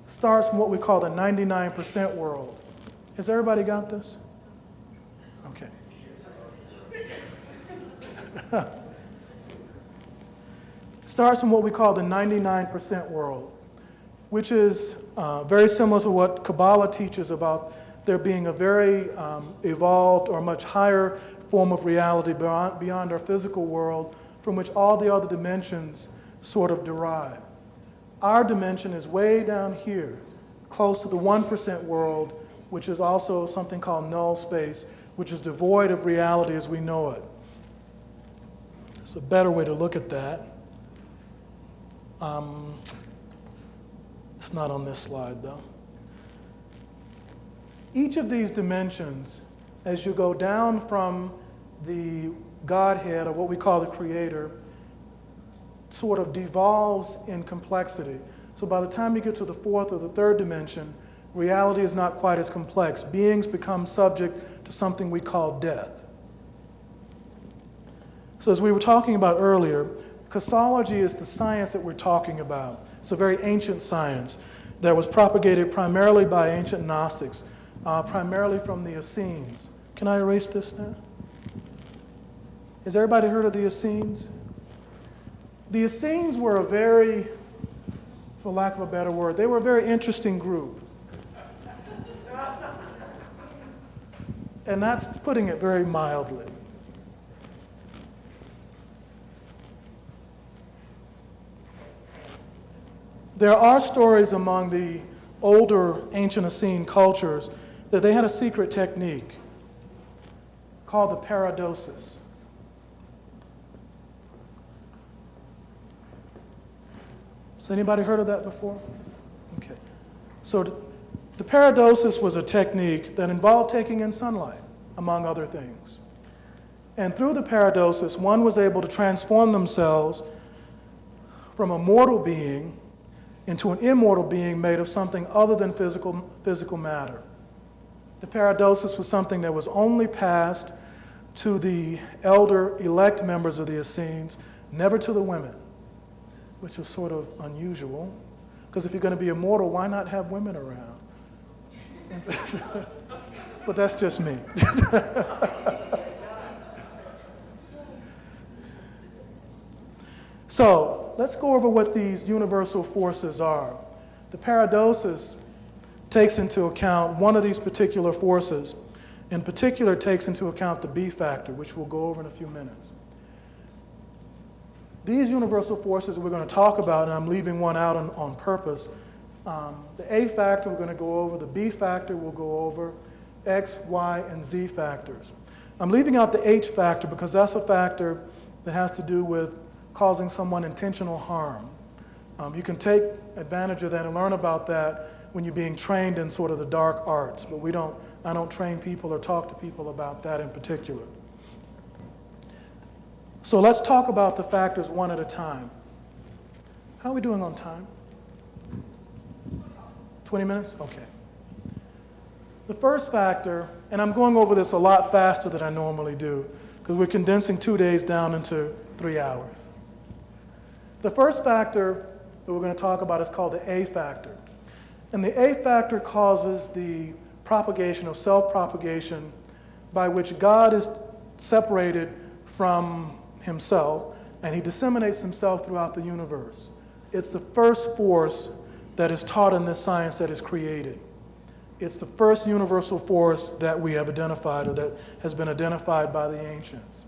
starts from what we call the 99% world. Has everybody got this? Okay. Starts from what we call the 99% world, which is very similar to what Kabbalah teaches about there being a very evolved or much higher form of reality beyond our physical world from which all the other dimensions sort of derive. Our dimension is way down here, close to the 1% world, which is also something called null space, which is devoid of reality as we know it. It's a better way to look at that. It's not on this slide, though. Each of these dimensions, as you go down from the Godhead, or what we call the Creator, sort of devolves in complexity. So by the time you get to the fourth or the third dimension, reality is not quite as complex. Beings become subject to something we call death. So as we were talking about earlier, Christology is the science that we're talking about. It's a very ancient science that was propagated primarily by ancient Gnostics, primarily from the Essenes. Can I erase this now? Has everybody heard of the Essenes? The Essenes were a very, for lack of a better word, they were a very interesting group. And that's putting it very mildly. There are stories among the older ancient Essene cultures that they had a secret technique called the paradosis. Has anybody heard of that before? Okay. So the paradosis was a technique that involved taking in sunlight, among other things. And through the paradosis, one was able to transform themselves from a mortal being into an immortal being made of something other than physical matter. The paradosis was something that was only passed to the elder elect members of the Essenes, never to the women, which is sort of unusual, because if you're going to be immortal, why not have women around? But that's just me. So let's go over what these universal forces are. The paradosis takes into account one of these particular forces. In particular, takes into account the B factor, which we'll go over in a few minutes. These universal forces we're going to talk about, and I'm leaving one out on purpose. The A factor we're going to go over, the B factor we'll go over, X, Y, and Z factors. I'm leaving out the H factor because that's a factor that has to do with causing someone intentional harm. You can take advantage of that and learn about that when you're being trained in sort of the dark arts, but I don't train people or talk to people about that in particular. So let's talk about the factors one at a time. How are we doing on time? 20 minutes? Okay. The first factor, and I'm going over this a lot faster than I normally do, because we're condensing 2 days down into 3 hours. The first factor that we're going to talk about is called the A factor. And the A factor causes the propagation of self-propagation by which God is separated from himself and he disseminates himself throughout the universe. It's the first force that is taught in this science that is created. It's the first universal force that we have identified or that has been identified by the ancients.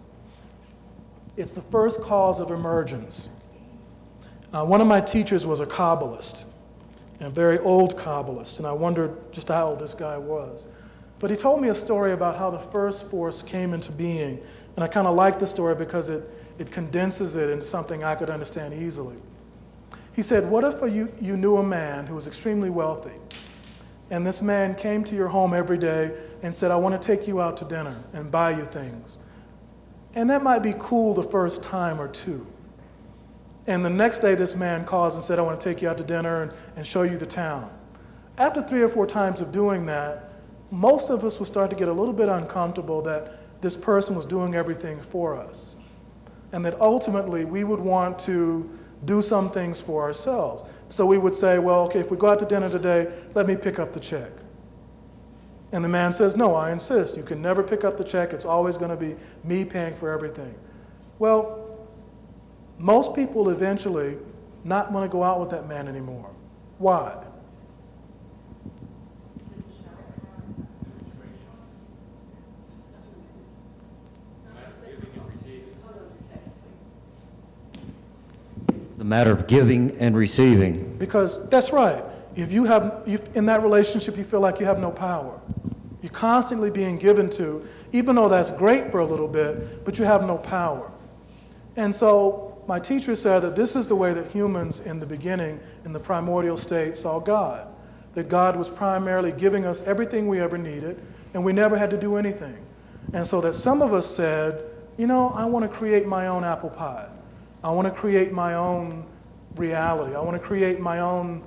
It's the first cause of emergence. One of my teachers was a Kabbalist, a very old Kabbalist, and I wondered just how old this guy was. But he told me a story about how the first force came into being, and I kind of like the story because it condenses it into something I could understand easily. He said, what if you knew a man who was extremely wealthy, and this man came to your home every day and said, I want to take you out to dinner and buy you things. And that might be cool the first time or two. And the next day this man calls and said, I want to take you out to dinner and show you the town. After 3 or 4 times of doing that, most of us would start to get a little bit uncomfortable that this person was doing everything for us. And that ultimately we would want to do some things for ourselves. So we would say, well, okay, if we go out to dinner today, let me pick up the check. And the man says, no, I insist. You can never pick up the check. It's always going to be me paying for everything. Well, most people eventually not want to go out with that man anymore. Why? It's a matter of giving and receiving. Because that's right. If in that relationship you feel like you have no power, you're constantly being given to, even though that's great for a little bit, but you have no power. And so my teacher said that this is the way that humans in the beginning, in the primordial state, saw God. That God was primarily giving us everything we ever needed, and we never had to do anything. And so that some of us said, you know, I want to create my own apple pie. I want to create my own reality. I want to create my own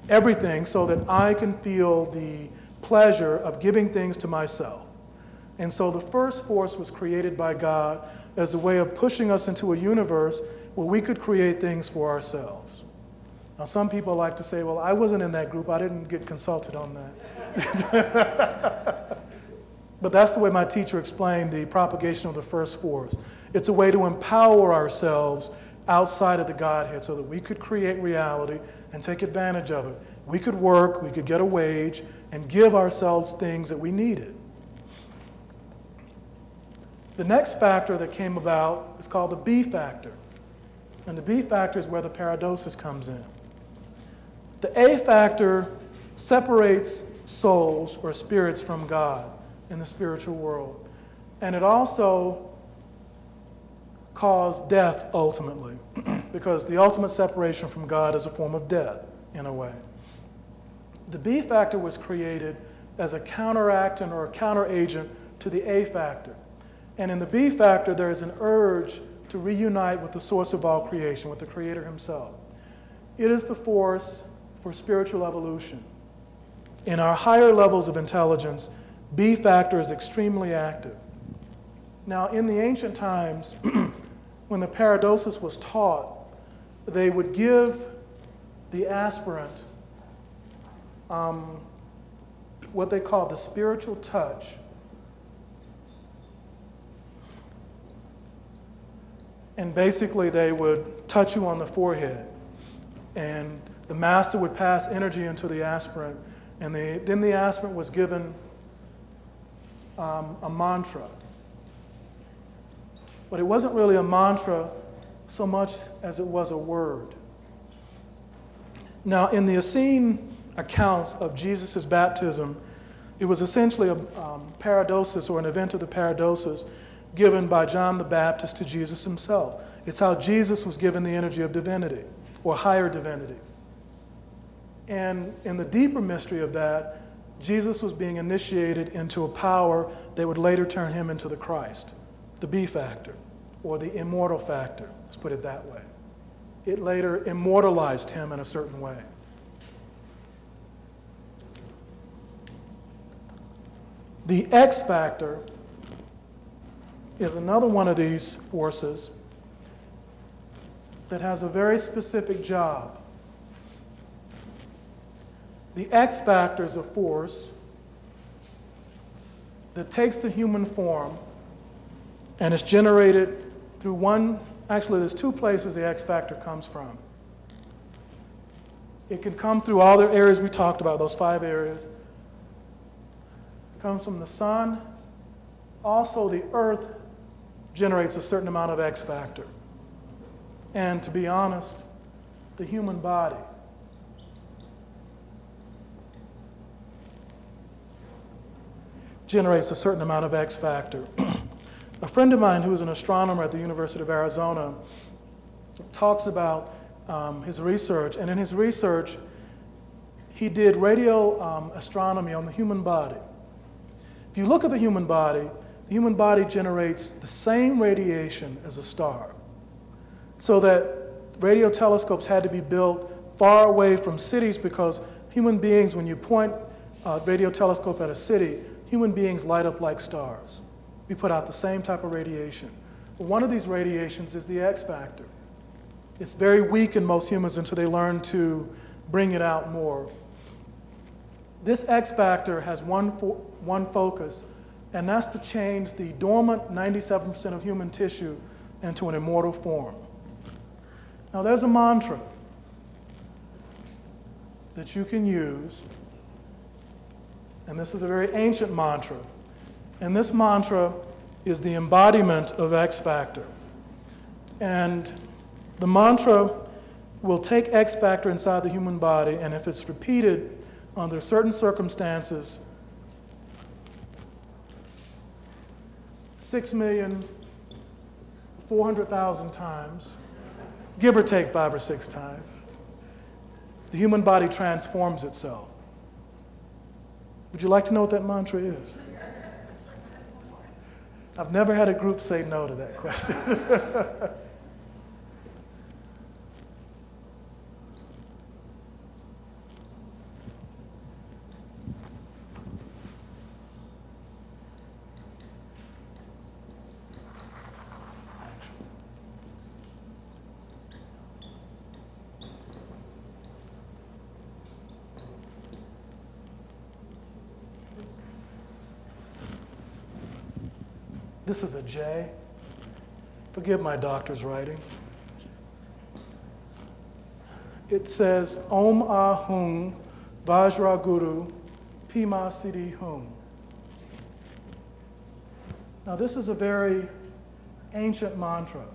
everything so that I can feel the pleasure of giving things to myself. And so the first force was created by God as a way of pushing us into a universe where we could create things for ourselves. Now, some people like to say, well, I wasn't in that group. I didn't get consulted on that. But that's the way my teacher explained the propagation of the first force. It's a way to empower ourselves outside of the Godhead so that we could create reality and take advantage of it. We could work, we could get a wage, and give ourselves things that we needed. The next factor that came about is called the B factor. And the B factor is where the paradosis comes in. The A factor separates souls or spirits from God in the spiritual world. And it also caused death ultimately, because the ultimate separation from God is a form of death, in a way. The B factor was created as a counteractant or a counteragent to the A factor. And in the B factor, there is an urge to reunite with the source of all creation, with the Creator Himself. It is the force for spiritual evolution. In our higher levels of intelligence, B factor is extremely active. Now, in the ancient times, when the paradosis was taught, they would give the aspirant what they called the spiritual touch. And basically, they would touch you on the forehead. And the master would pass energy into the aspirant. And then the aspirant was given a mantra. But it wasn't really a mantra so much as it was a word. Now, in the Essene accounts of Jesus' baptism, it was essentially a paradosis, or an event of the paradosis, given by John the Baptist to Jesus himself. It's how Jesus was given the energy of divinity, or higher divinity. And in the deeper mystery of that, Jesus was being initiated into a power that would later turn him into the Christ, the B factor, or the immortal factor, let's put it that way. It later immortalized him in a certain way. The X factor is another one of these forces that has a very specific job. The X factor is a force that takes the human form and is generated through actually there's two places the X factor comes from. It can come through all the areas we talked about, those 5 areas. It comes from the sun. Also, the earth generates a certain amount of X factor. And to be honest, the human body. Generates a certain amount of X factor. A friend of mine who's an astronomer at the University of Arizona talks about his research, and in his research, he did radio astronomy on the human body. If you look at the human body generates the same radiation as a star. So that radio telescopes had to be built far away from cities, because human beings, when you point a radio telescope at a city, human beings light up like stars. We put out the same type of radiation. But one of these radiations is the X factor. It's very weak in most humans until they learn to bring it out more. This X factor has one focus, and that's to change the dormant 97% of human tissue into an immortal form. Now, there's a mantra that you can use, and this is a very ancient mantra. And this mantra is the embodiment of X factor. And the mantra will take X factor inside the human body, and if it's repeated under certain circumstances, 6,400,000 times, give or take 5 or 6 times, the human body transforms itself. Would you like to know what that mantra is? I've never had a group say no to that question. This is a J. Forgive my doctor's writing. It says Om Ahung Vajra Guru Pima Siddhi Hum. Now this is a very ancient mantra.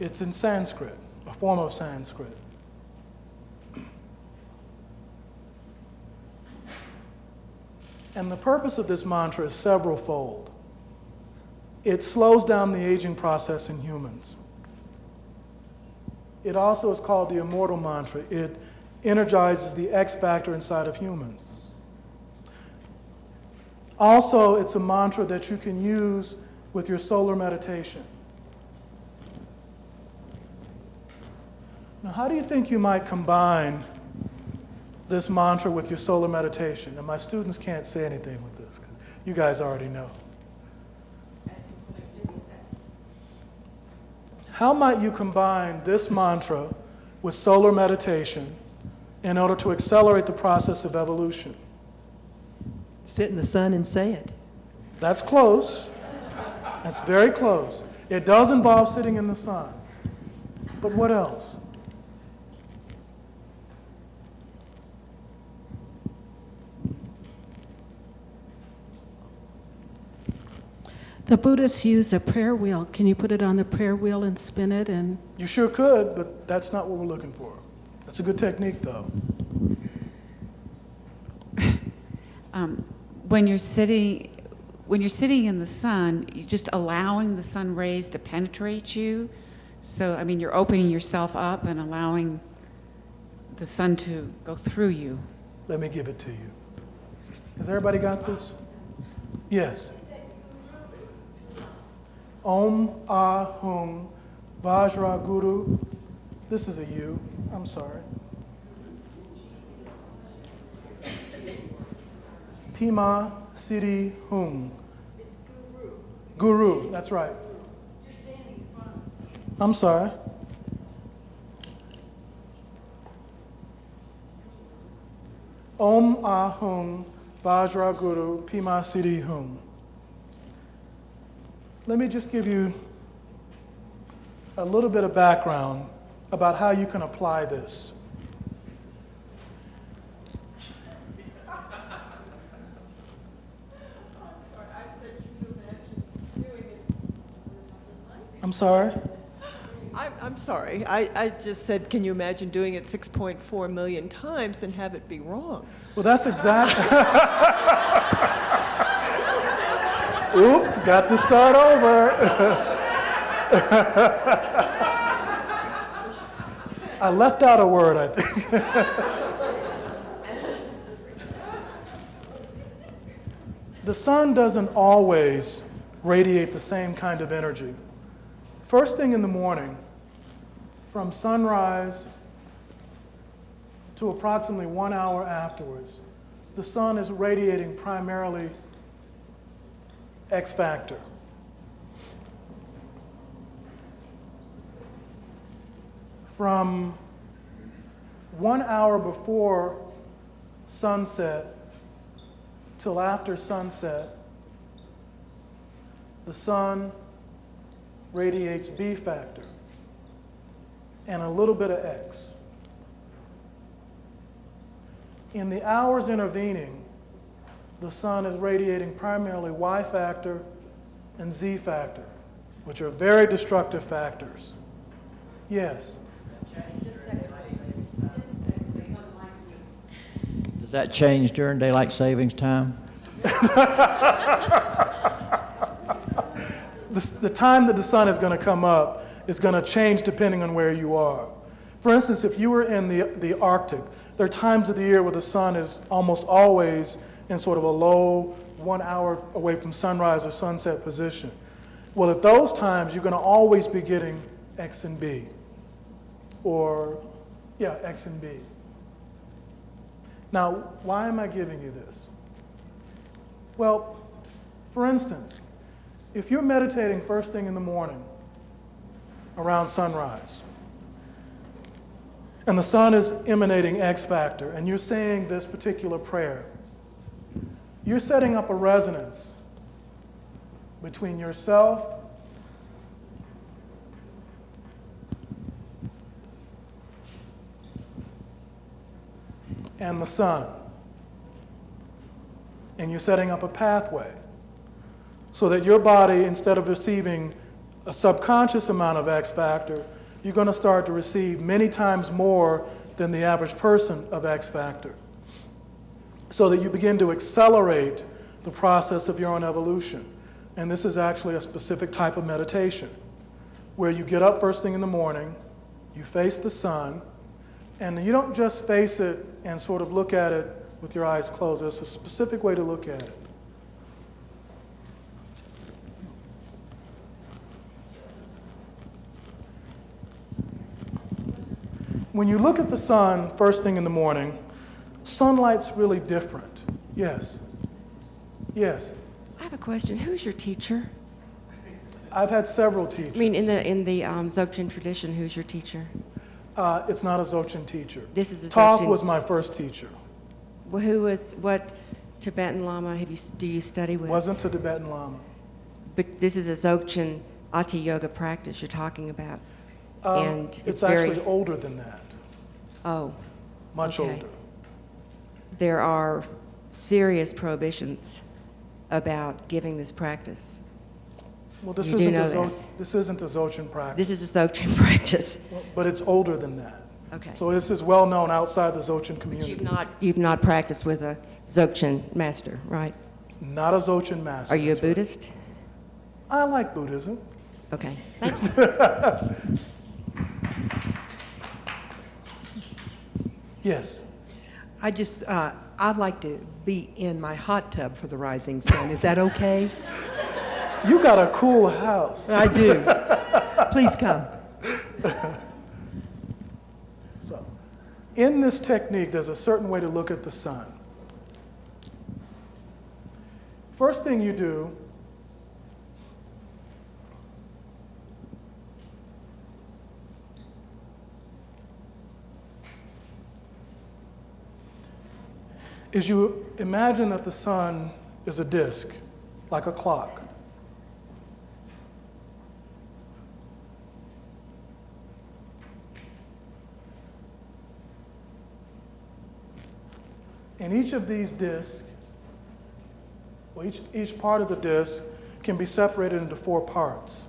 It's in Sanskrit, a form of Sanskrit. And the purpose of this mantra is several-fold. It slows down the aging process in humans. It also is called the immortal mantra. It energizes the X factor inside of humans. Also, it's a mantra that you can use with your solar meditation. Now, how do you think you might combine this mantra with your solar meditation? And my students can't say anything with this, 'cause you guys already know. How might you combine this mantra with solar meditation in order to accelerate the process of evolution? Sit in the sun and say it. That's close. That's very close. It does involve sitting in the sun. But what else? The Buddhists use a prayer wheel. Can you put it on the prayer wheel and spin it? And You sure could, but that's not what we're looking for. That's a good technique, though. When you're sitting in the sun, you're just allowing the sun rays to penetrate you. So, I mean, you're opening yourself up and allowing the sun to go through you. Let me give it to you. Has everybody got this? Yes. Om Ahung Vajra Guru. This is a U. I'm sorry. Pima Siddhi Hum. Guru. That's right. I'm sorry. Om Ahung Vajra Guru Pima Siddhi Hum. Let me just give you a little bit of background about how you can apply this. I'm sorry? I'm sorry. I just said, can you imagine doing it 6.4 million times and have it be wrong? Well, that's exactly. Oops, got to start over. I left out a word, I think. The sun doesn't always radiate the same kind of energy. First thing in the morning, from sunrise to approximately 1 hour afterwards, the sun is radiating primarily X factor. From 1 hour before sunset till after sunset, the sun radiates B factor and a little bit of X. In the hours intervening, the sun is radiating primarily Y factor and Z factor, which are very destructive factors. Yes? Does that change during daylight savings time? The time that the sun is going to come up is going to change depending on where you are. For instance, if you were in the Arctic, there are times of the year where the sun is almost always in sort of a low 1 hour away from sunrise or sunset position. Well, at those times, you're going to always be getting X and B. X and B. Now, why am I giving you this? Well, for instance, if you're meditating first thing in the morning around sunrise, and the sun is emanating X factor, and you're saying this particular prayer, you're setting up a resonance between yourself and the sun. And you're setting up a pathway so that your body, instead of receiving a subconscious amount of X factor, you're going to start to receive many times more than the average person of X factor, so that you begin to accelerate the process of your own evolution. And this is actually a specific type of meditation, where you get up first thing in the morning, you face the sun, and you don't just face it and sort of look at it with your eyes closed. There's a specific way to look at it. When you look at the sun first thing in the morning, sunlight's really different. Yes. Yes. I have a question. Who's your teacher? I've had several teachers. I mean, in the Dzogchen tradition, who's your teacher? It's not a Dzogchen teacher. This is a Toph Dzogchen. was my first teacher. Well, what Tibetan Lama do you study with? Wasn't a Tibetan Lama. But this is a Dzogchen Ati Yoga practice you're talking about. And it's very actually older than that. Oh. Much okay. older. There are serious prohibitions about giving this practice. Well, this You isn't do know a that. this isn't a Dzogchen practice. This is a Dzogchen practice. Well, but it's older than that. Okay. So this is well known outside the Dzogchen community. You've not practiced with a Dzogchen master, right? Not a Dzogchen master. Are you a that's right. Buddhist? I like Buddhism. Okay. Yes. I'd like to be in my hot tub for the rising sun. Is that okay? You got a cool house. I do. Please come. So, in this technique, there's a certain way to look at the sun. First thing you do is you imagine that the sun is a disk, like a clock. And each of these disks, well, each part of the disk can be separated into 4 parts.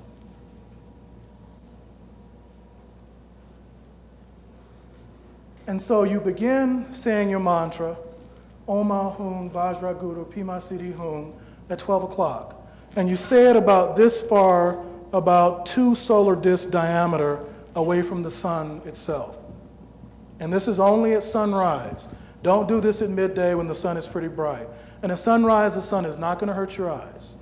And so you begin saying your mantra, Oma Hum Vajra Guru Pima Siddhi Hum, at 12 o'clock. And you say it about this far, about 2 solar disk diameter away from the sun itself. And this is only at sunrise. Don't do this at midday when the sun is pretty bright. And at sunrise, the sun is not going to hurt your eyes.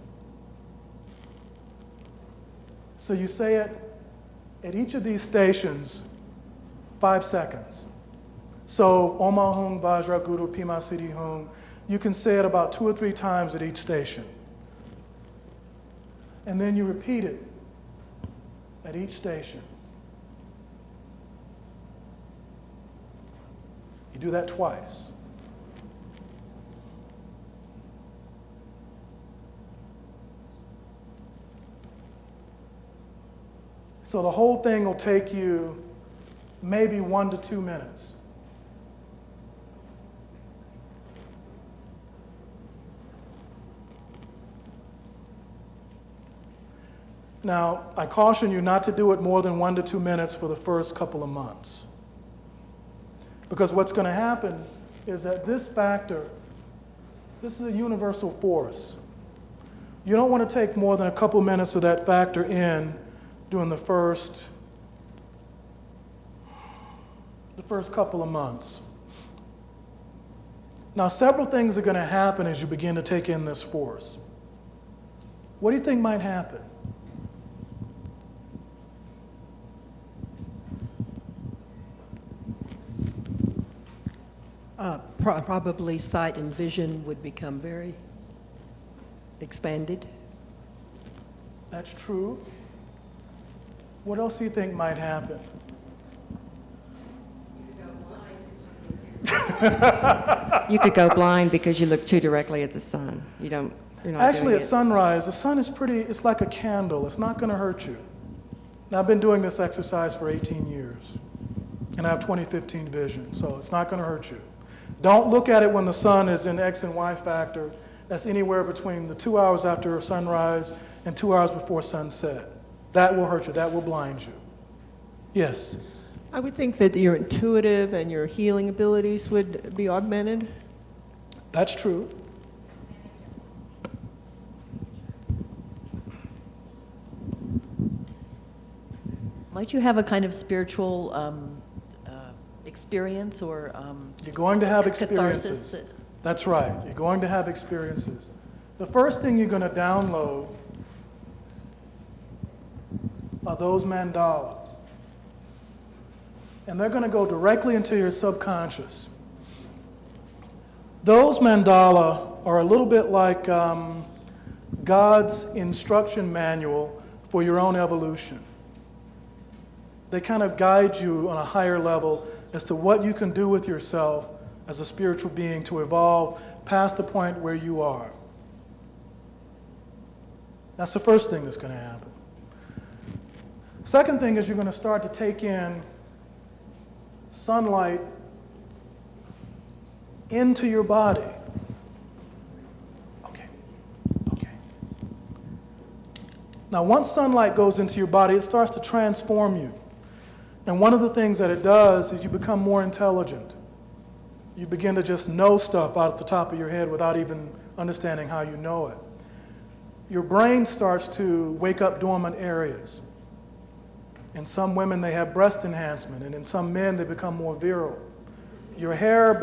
So you say it at each of these stations 5 seconds. So, Oma Hum Vajra Guru Pima Siddhi Hum, you can say it about 2 or 3 times at each station. And then you repeat it at each station. You do that twice. So the whole thing will take you maybe 1 to 2 minutes. Now, I caution you not to do it more than 1 to 2 minutes for the first couple of months. Because what's going to happen is that this factor, this is a universal force. You don't want to take more than a couple minutes of that factor in during the first couple of months. Now, several things are going to happen as you begin to take in this force. What do you think might happen? Probably sight and vision would become very expanded. That's true. What else do you think might happen? You could go blind because you look too directly at the sun. You're not Actually, doing at it. sunrise, the sun is it's like a candle. It's not going to hurt you. Now, I've been doing this exercise for 18 years, and I have 20/15 vision, so it's not going to hurt you. Don't look at it when the sun is in X and Y factor. That's anywhere between the 2 hours after sunrise and 2 hours before sunset. That will hurt you. That will blind you. Yes? I would think that your intuitive and your healing abilities would be augmented. That's true. Might you have a kind of spiritual experience or You're going to have catharsis experiences. that- That's right. You're going to have experiences. The first thing you're going to download are those mandala. And they're going to go directly into your subconscious. Those mandala are a little bit like God's instruction manual for your own evolution. They kind of guide you on a higher level as to what you can do with yourself as a spiritual being to evolve past the point where you are. That's the first thing that's going to happen. Second thing is you're going to start to take in sunlight into your body. Okay. Now, once sunlight goes into your body, it starts to transform you. And one of the things that it does is you become more intelligent. You begin to just know stuff out at the top of your head without even understanding how you know it. Your brain starts to wake up dormant areas. In some women, they have breast enhancement, and in some men, they become more virile. Your hair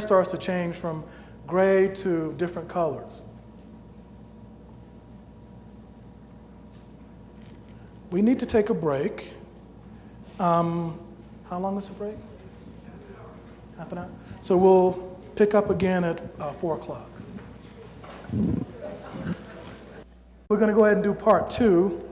starts to change from gray to different colors. We need to take a break. How long is the break? Half an hour? So we'll pick up again at 4 o'clock. We're going to go ahead and do part 2.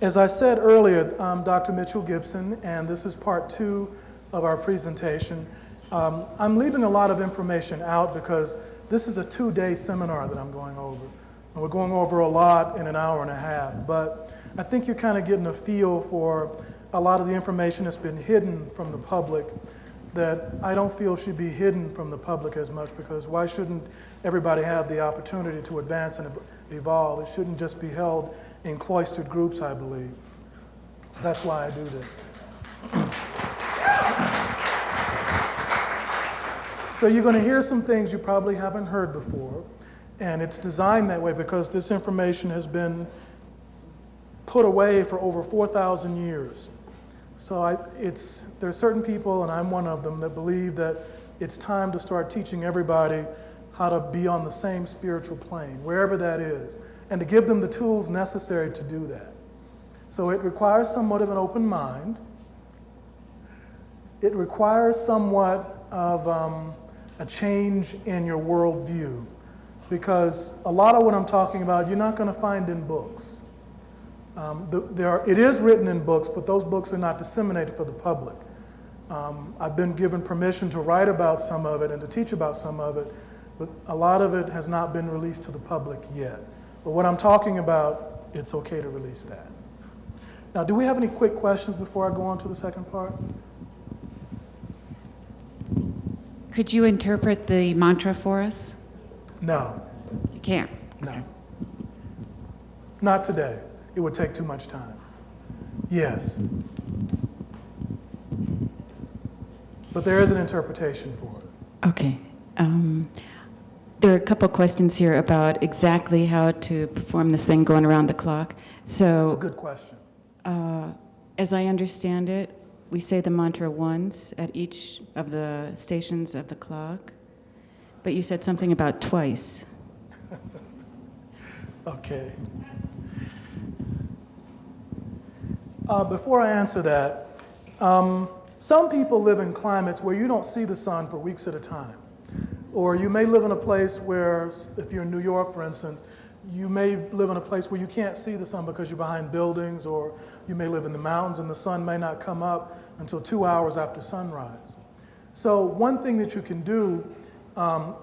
As I said earlier, I'm Dr. Mitchell Gibson, and this is part 2 of our presentation. I'm leaving a lot of information out because this is a 2-day seminar that I'm going over. And we're going over a lot in an hour and a half, but I think you're kind of getting a feel for a lot of the information that's been hidden from the public that I don't feel should be hidden from the public as much, because why shouldn't everybody have the opportunity to advance and evolve? It shouldn't just be held in cloistered groups, I believe. So that's why I do this. So you're going to hear some things you probably haven't heard before, and it's designed that way because this information has been put away for over 4,000 years. So there are certain people, and I'm one of them, that believe that it's time to start teaching everybody how to be on the same spiritual plane, wherever that is, and to give them the tools necessary to do that. So it requires somewhat of an open mind. It requires somewhat of a change in your worldview, because a lot of what I'm talking about, you're not going to find in books. It is written in books, but those books are not disseminated for the public. I've been given permission to write about some of it and to teach about some of it, but a lot of it has not been released to the public yet. But what I'm talking about, it's okay to release that. Now, do we have any quick questions before I go on to the second part? Could you interpret the mantra for us? No. You can't? No. Okay. Not today. It would take too much time. Yes. But there is an interpretation for it. Okay. There are a couple questions here about exactly how to perform this thing going around the clock. So, That's a good question. As I understand it, we say the mantra once at each of the stations of the clock, but you said something about twice. Okay. Before I answer that, some people live in climates where you don't see the sun for weeks at a time. Or you may live in a place where, if you're in New York, for instance, you may live in a place where you can't see the sun because you're behind buildings, or you may live in the mountains and the sun may not come up until 2 hours after sunrise. So one thing that you can do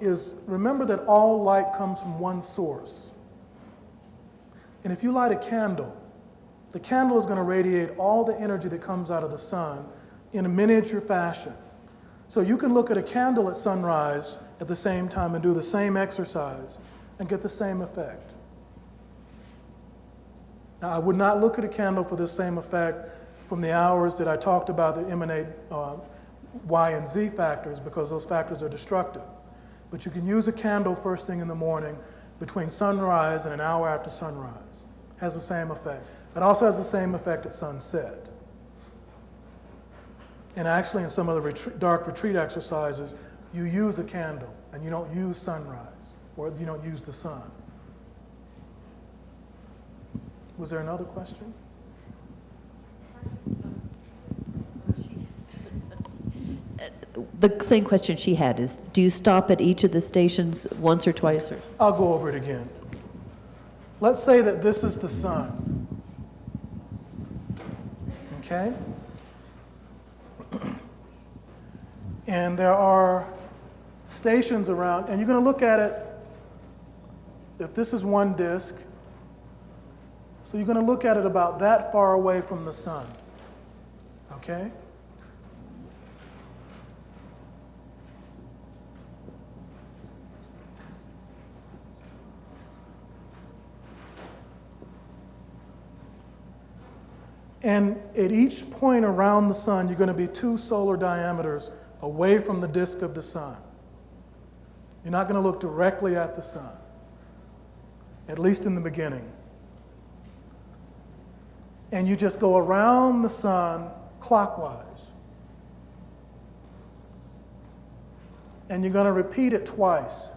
is remember that all light comes from one source. And if you light a candle, the candle is going to radiate all the energy that comes out of the sun in a miniature fashion. So you can look at a candle at sunrise at the same time and do the same exercise and get the same effect. Now, I would not look at a candle for this same effect from the hours that I talked about that emanate Y and Z factors, because those factors are destructive. But you can use a candle first thing in the morning between sunrise and an hour after sunrise. Has the same effect. It also has the same effect at sunset. And actually, in some of the dark retreat exercises, you use a candle and you don't use sunrise, or you don't use the sun. Was there another question? The same question she had is, do you stop at each of the stations once or twice? Or? I'll go over it again. Let's say that this is the sun. Okay? And there are stations around, and you're going to look at it, if this is one disk, so you're going to look at it about that far away from the sun. Okay? And at each point around the sun, you're going to be 2 solar diameters away from the disk of the sun. You're not going to look directly at the sun, at least in the beginning. And you just go around the sun clockwise. And you're going to repeat it twice.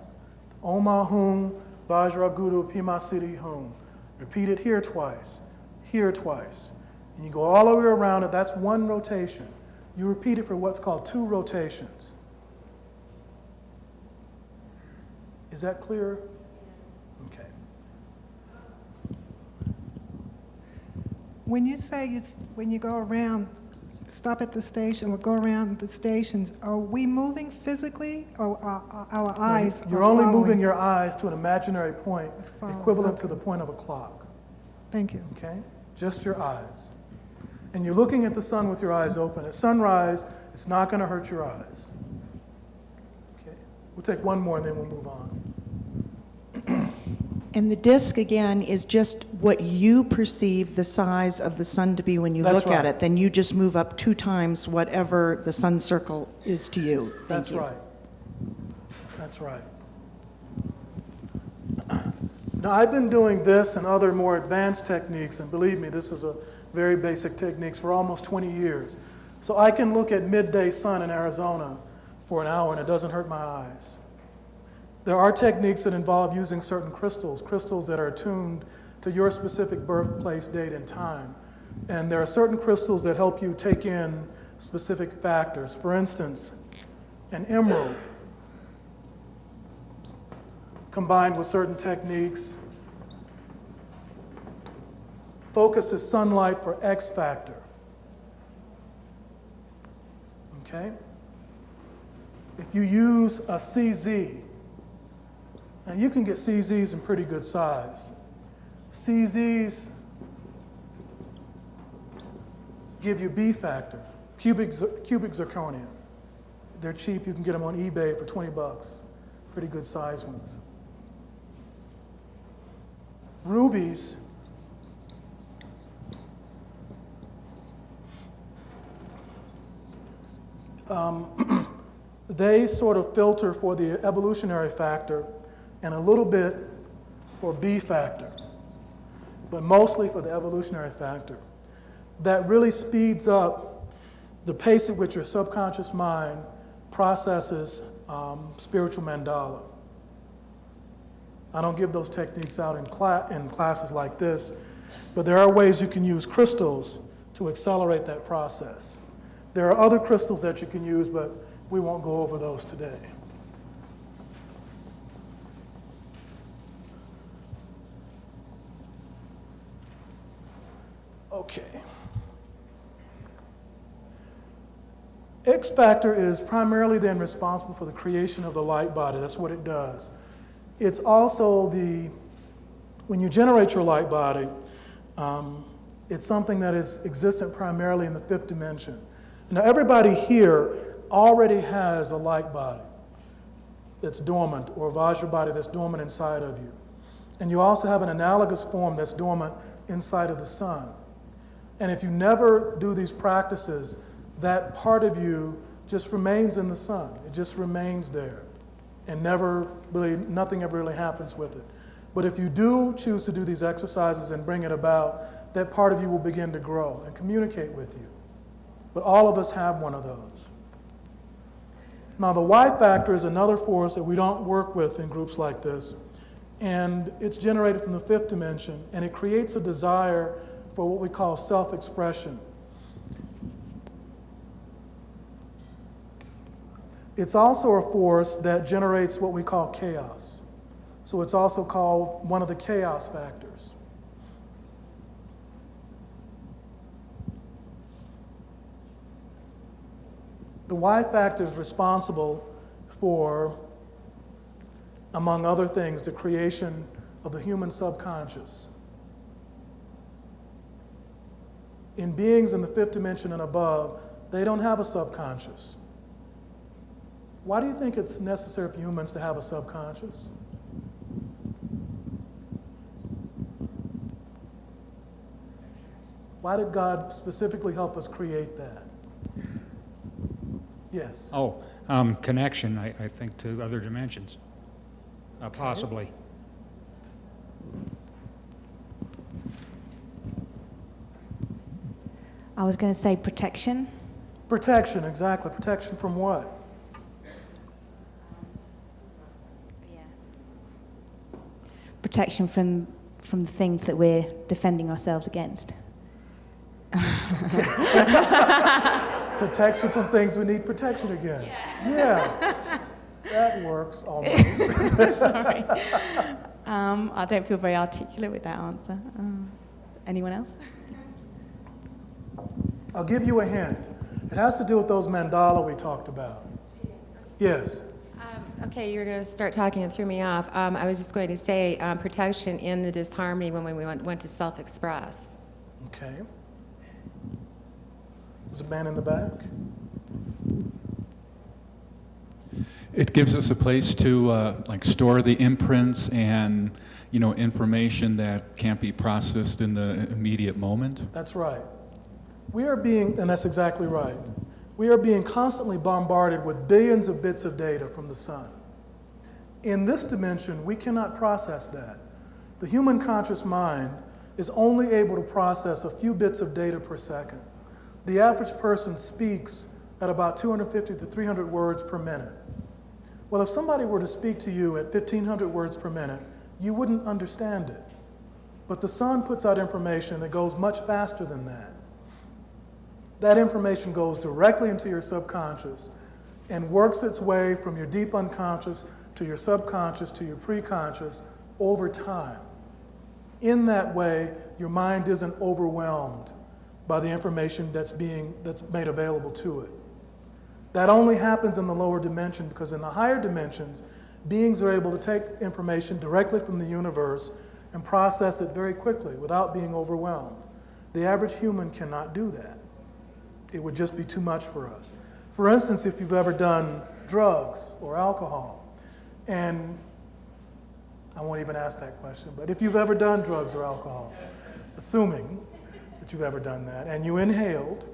Oma hum, Vajra Guru Pima Siddhi hum. Repeat it here twice, here twice. And you go all the way around it. That's one rotation. You repeat it for what's called 2 rotations. Is that clear? Okay. When you say when you go around, stop at the station or go around the stations, are we moving physically, or our eyes? You're only moving your eyes to an imaginary point equivalent to the point of a clock. Thank you. Okay? Just your eyes. And you're looking at the sun with your eyes open. At sunrise, it's not going to hurt your eyes. Okay? We'll take one more and then we'll move on. And the disk, again, is just what you perceive the size of the sun to be when you That's look at right. it. Then you just move up 2 times whatever the sun circle is to you. That's right. That's right. Now, I've been doing this and other more advanced techniques, and believe me, this is a very basic techniques for almost 20 years. So I can look at midday sun in Arizona for an hour and it doesn't hurt my eyes. There are techniques that involve using certain crystals that are attuned to your specific birthplace, date, and time. And there are certain crystals that help you take in specific factors. For instance, an emerald, combined with certain techniques, focuses sunlight for X factor. Okay? If you use a CZ, and you can get CZs in pretty good size. CZs give you B factor, cubic zirconia. They're cheap, you can get them on eBay for $20. Pretty good size ones. Rubies they sort of filter for the evolutionary factor and a little bit for B factor, but mostly for the evolutionary factor. That really speeds up the pace at which your subconscious mind processes spiritual mandala. I don't give those techniques out in classes like this, but there are ways you can use crystals to accelerate that process. There are other crystals that you can use, but we won't go over those today. Okay. X factor is primarily then responsible for the creation of the light body. That's what it does. It's also when you generate your light body, it's something that is existent primarily in the fifth dimension. Now, everybody here already has a light body that's dormant, or a Vajra body that's dormant inside of you. And you also have an analogous form that's dormant inside of the sun. And if you never do these practices, that part of you just remains in the sun. It just remains there. And nothing ever really happens with it. But if you do choose to do these exercises and bring it about, that part of you will begin to grow and communicate with you. But all of us have one of those. Now, the Y factor is another force that we don't work with in groups like this. And it's generated from the fifth dimension, and it creates a desire for what we call self-expression. It's also a force that generates what we call chaos. So it's also called one of the chaos factors. The Y factor is responsible for, among other things, the creation of the human subconscious. In beings in the fifth dimension and above, they don't have a subconscious. Why do you think it's necessary for humans to have a subconscious? Why did God specifically help us create that? Yes. Oh, connection, I think, to other dimensions, possibly. I was going to say protection. Protection, exactly. Protection from what? Protection from the things that we're defending ourselves against. Protection from things we need protection against. Yeah. That works almost. Sorry. I don't feel very articulate with that answer. Anyone else? I'll give you a hint. It has to do with those mandala we talked about. Yes. Okay, you were going to start talking and threw me off. I was just going to say protection in the disharmony when we went to self-express. Okay. There's a man in the back. It gives us a place to like store the imprints and information that can't be processed in the immediate moment. That's right. We are being, and that's exactly right. We are being constantly bombarded with billions of bits of data from the sun. In this dimension, we cannot process that. The human conscious mind is only able to process a few bits of data per second. The average person speaks at about 250 to 300 words per minute. Well, if somebody were to speak to you at 1,500 words per minute, you wouldn't understand it. But the sun puts out information that goes much faster than that. That information goes directly into your subconscious and works its way from your deep unconscious to your subconscious to your preconscious over time. In that way, your mind isn't overwhelmed by the information that's made available to it. That only happens in the lower dimension, because in the higher dimensions, beings are able to take information directly from the universe and process it very quickly without being overwhelmed. The average human cannot do that. It would just be too much for us. For instance, if you've ever done drugs or alcohol, and I won't even ask that question, but if you've ever done drugs or alcohol, assuming that you've ever done that, and you inhaled,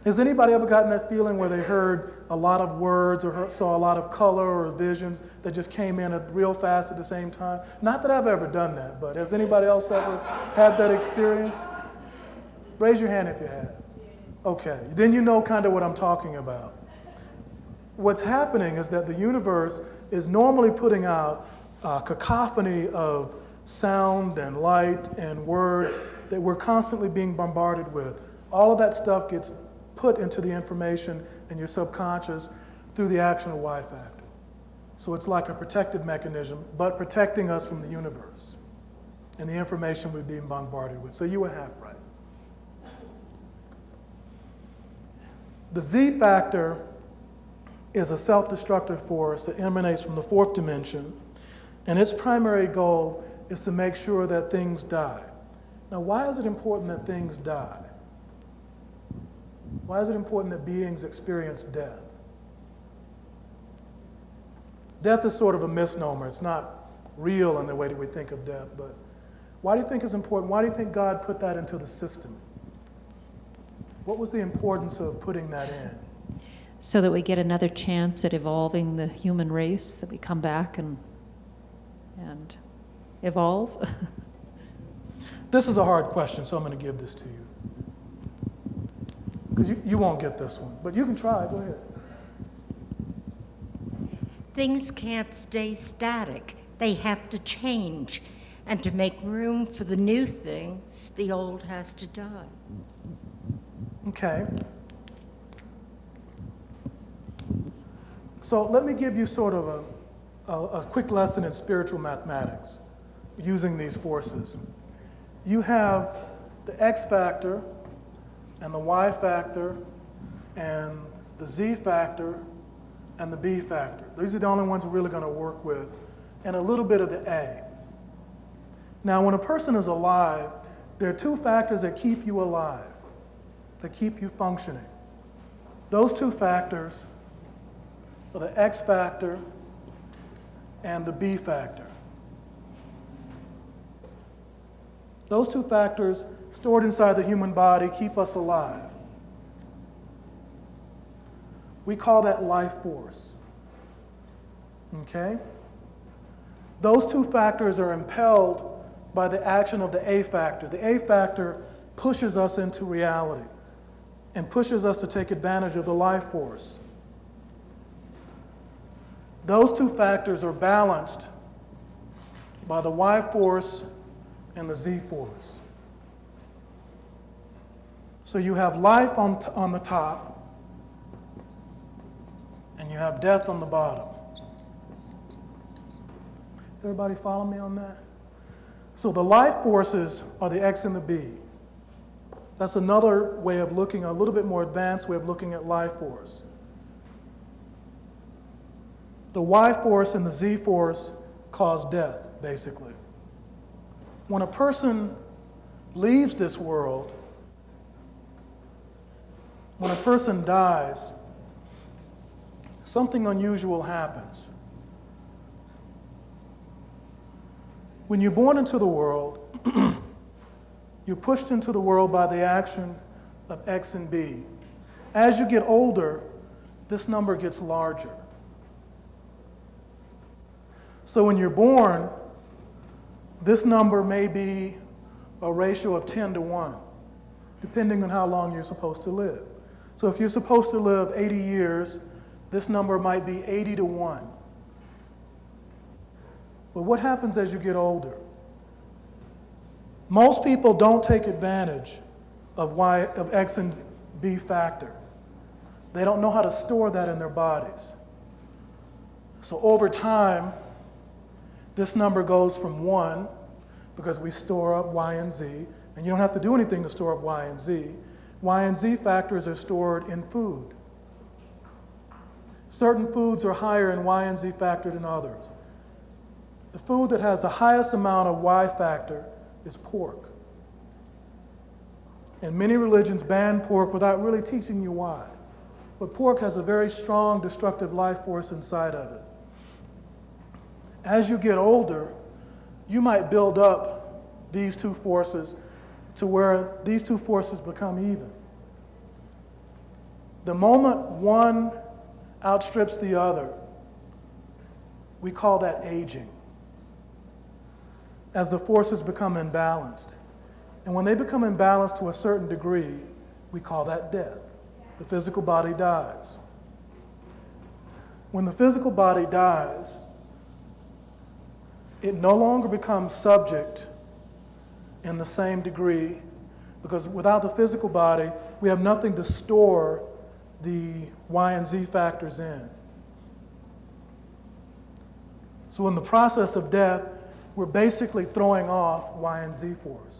has anybody ever gotten that feeling where they heard a lot of words or saw a lot of color or visions that just came in real fast at the same time? Not that I've ever done that, but has anybody else ever had that experience? Raise your hand if you have. Okay, then you know kind of what I'm talking about. What's happening is that the universe is normally putting out a cacophony of sound and light and words that we're constantly being bombarded with. All of that stuff gets put into the information in your subconscious through the action of Y factor. So it's like a protective mechanism, but protecting us from the universe. and the information we're being bombarded with. So you were half right. The Z factor is a self-destructive force that emanates from the fourth dimension, and its primary goal is to make sure that things die. Now, why is it important that things die? Why is it important that beings experience death? Death is sort of a misnomer. It's not real in the way that we think of death, but why do you think it's important? Why do you think God put that into the system? What was the importance of putting that in? So that we get another chance at evolving the human race, that we come back and evolve? This is a hard question, so I'm going to give this to you. Because you won't get this one, but you can try. Go ahead. Things can't stay static. They have to change. And to make room for the new things, the old has to die. Okay. So let me give you sort of a quick lesson in spiritual mathematics using these forces. You have the X factor and the Y factor and the Z factor and the B factor. These are the only ones we're really going to work with, and a little bit of the A. Now, when a person is alive, there are two factors that keep you alive, that keep you functioning. Those two factors are the X factor and the B factor. Those two factors stored inside the human body keep us alive. We call that life force. Okay? Those two factors are impelled by the action of the A factor. The A factor pushes us into reality and pushes us to take advantage of the life force. Those two factors are balanced by the Y force and the Z force. So you have life on the top, and you have death on the bottom. Does everybody follow me on that? So the life forces are the X and the B. That's another way of looking, a little bit more advanced way of looking at life force. The Y force and the Z force cause death, basically. When a person leaves this world, when a person dies, something unusual happens. When you're born into the world, you're pushed into the world by the action of X and B. As you get older, this number gets larger. So when you're born, this number may be a ratio of 10 to 1, depending on how long you're supposed to live. So if you're supposed to live 80 years, this number might be 80 to 1. But what happens as you get older? Most people don't take advantage of X and B factor. They don't know how to store that in their bodies. So over time, this number goes from 1, because we store up Y and Z, and you don't have to do anything to store up Y and Z. Y and Z factors are stored in food. Certain foods are higher in Y and Z factor than others. The food that has the highest amount of Y factor is pork. And many religions ban pork without really teaching you why. But pork has a very strong destructive life force inside of it. As you get older, you might build up these two forces to where these two forces become even. The moment one outstrips the other, we call that aging. As the forces become imbalanced. And when they become imbalanced to a certain degree, we call that death. The physical body dies. When the physical body dies, it no longer becomes subject in the same degree, because without the physical body, we have nothing to store the Y and Z factors in. So in the process of death, we're basically throwing off Y and Z force.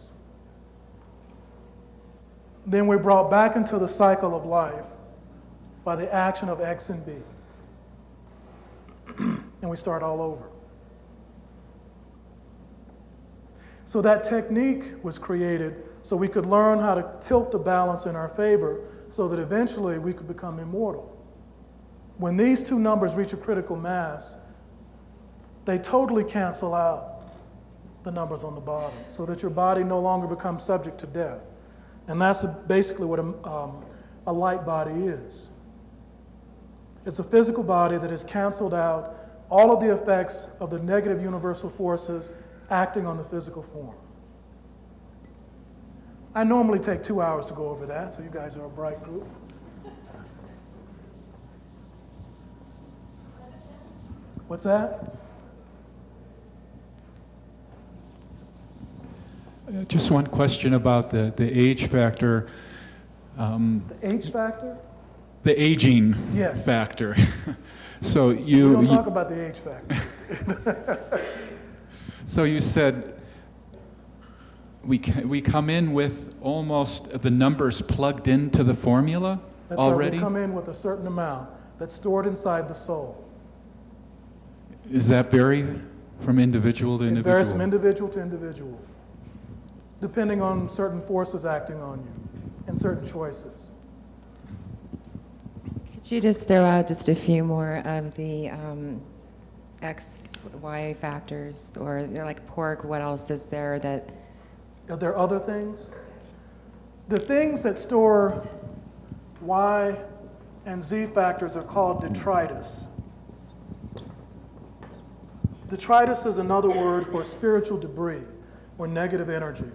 Then we're brought back into the cycle of life by the action of X and B. And we start all over. So that technique was created so we could learn how to tilt the balance in our favor so that eventually we could become immortal. When these two numbers reach a critical mass, they totally cancel out the numbers on the bottom so that your body no longer becomes subject to death. And that's basically what a light body is. It's a physical body that has canceled out all of the effects of the negative universal forces acting on the physical form. I normally take 2 hours to go over that, so you guys are a bright group. What's that? Just one question about the age factor. The age factor? The aging Yes. factor. So We don't talk about the age factor. So you said we come in with almost the numbers plugged into the formula That's already? Right. We come in with a certain amount that's stored inside the soul. Does that vary from individual to It individual? varies from individual to individual, depending on certain forces acting on you and certain choices. Could you just throw out just a few more of the X, Y factors, or they're like pork, what else is there that... Are there other things? The things that store Y and Z factors are called detritus. Detritus is another word for spiritual debris or negative energy.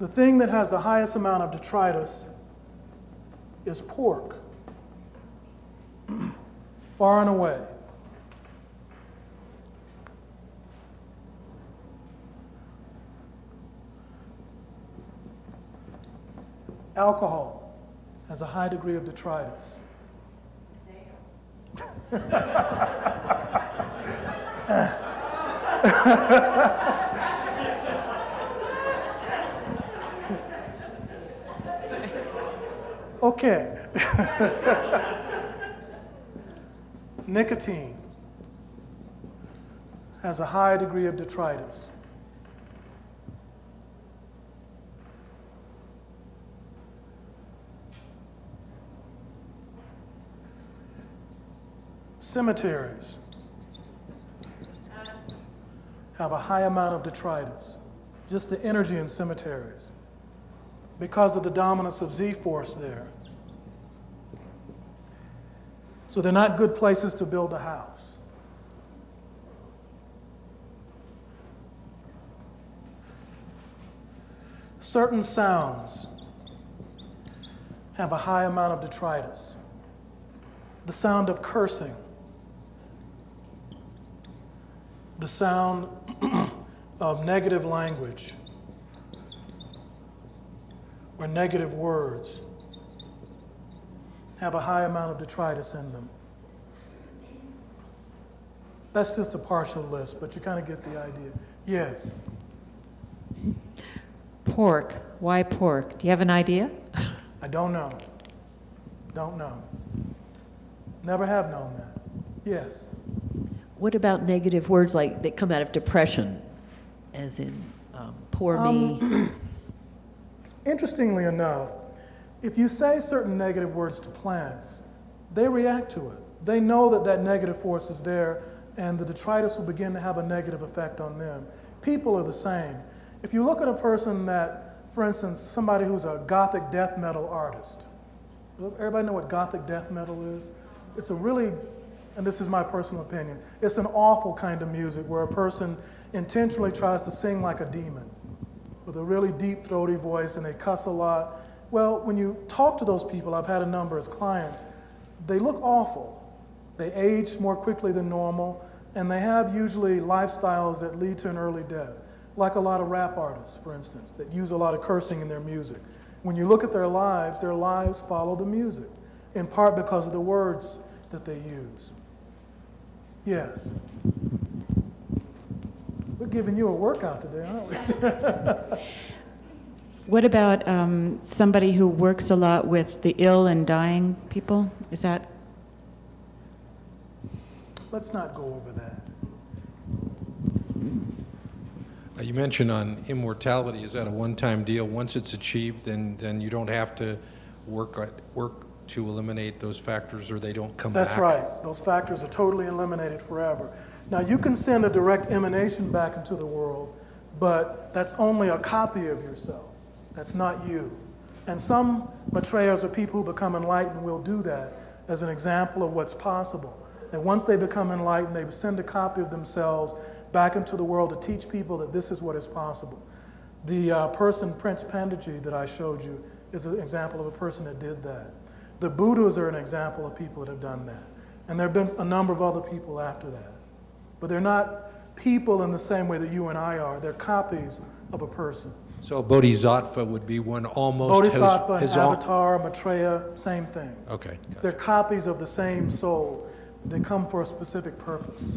The thing that has the highest amount of detritus is pork, far and away. Alcohol has a high degree of detritus. Okay. Nicotine has a high degree of detritus. Cemeteries have a high amount of detritus, just the energy in cemeteries, because of the dominance of Z force there. So they're not good places to build a house. Certain sounds have a high amount of detritus. The sound of cursing, the sound of negative language or negative words have a high amount of detritus in them. That's just a partial list, but you kind of get the idea. Yes? Pork. Why pork? Do you have an idea? I don't know. Don't know. Never have known that. Yes? What about negative words like that come out of depression, as in poor me? Interestingly enough, if you say certain negative words to plants, they react to it. They know that that negative force is there, and the detritus will begin to have a negative effect on them. People are the same. If you look at a person that, for instance, somebody who's a gothic death metal artist, everybody know what gothic death metal is? It's a really, and this is my personal opinion, it's an awful kind of music where a person intentionally tries to sing like a demon with a really deep, throaty voice, and they cuss a lot. Well, when you talk to those people, I've had a number as clients, they look awful. They age more quickly than normal, and they have usually lifestyles that lead to an early death, like a lot of rap artists, for instance, that use a lot of cursing in their music. When you look at their lives follow the music, in part because of the words that they use. Yes? giving you a workout today, aren't we? What about somebody who works a lot with the ill and dying people? Is that? Let's not go over that. You mentioned on immortality, is that a one-time deal? Once it's achieved, then you don't have to work to eliminate those factors, or they don't come back? That's right. Those factors are totally eliminated forever. Now, you can send a direct emanation back into the world, but that's only a copy of yourself. That's not you. And some Maitreya's or people who become enlightened will do that as an example of what's possible. That once they become enlightened, they send a copy of themselves back into the world to teach people that this is what is possible. The person, Prince Pandaji, that I showed you, is an example of a person that did that. The Buddhas are an example of people that have done that. And there have been a number of other people after that. But they're not people in the same way that you and I are. They're copies of a person. So a bodhisattva would be one almost Bodhisattva, his avatar, Maitreya, same thing. Okay. They're copies of the same soul. They come for a specific purpose.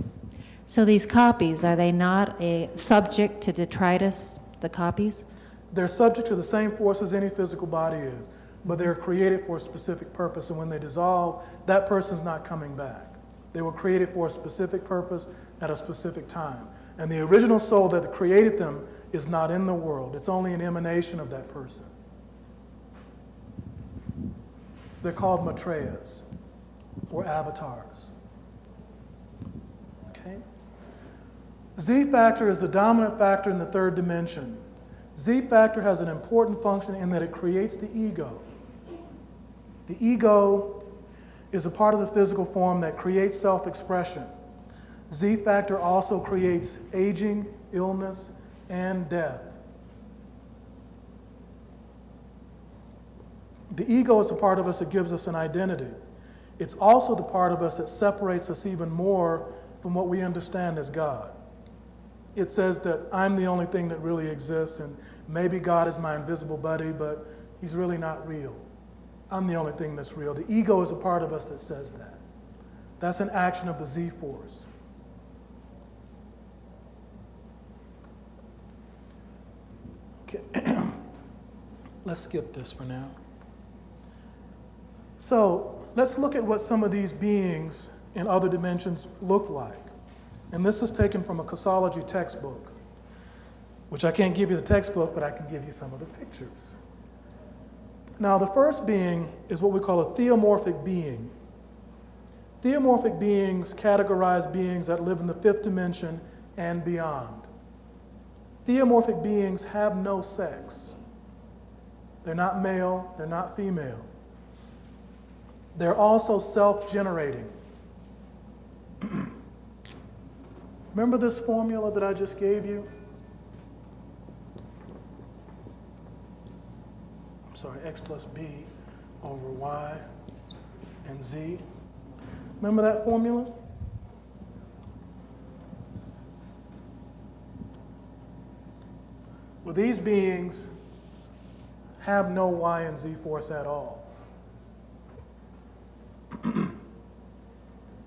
So these copies, are they not subject to detritus, the copies? They're subject to the same force as any physical body is, but they're created for a specific purpose, and when they dissolve, that person's not coming back. They were created for a specific purpose at a specific time. And the original soul that created them is not in the world. It's only an emanation of that person. They're called Maitreyas or avatars. Okay? Z factor is the dominant factor in the third dimension. Z factor has an important function in that it creates the ego. The ego is a part of the physical form that creates self-expression. Z factor also creates aging, illness, and death. The ego is the part of us that gives us an identity. It's also the part of us that separates us even more from what we understand as God. It says that I'm the only thing that really exists, and maybe God is my invisible buddy, but he's really not real. I'm the only thing that's real. The ego is a part of us that says that. That's an action of the Z force. Okay. Let's skip this for now. So let's look at what some of these beings in other dimensions look like. And this is taken from a Kosology textbook, which I can't give you the textbook, but I can give you some of the pictures. Now, the first being is what we call a theomorphic being. Theomorphic beings categorize beings that live in the fifth dimension and beyond. Theomorphic beings have no sex. They're not male, they're not female. They're also self-generating. Remember this formula that I just gave you? I'm sorry, x plus b over y and z. Remember that formula? Well, these beings have no y and z force at all.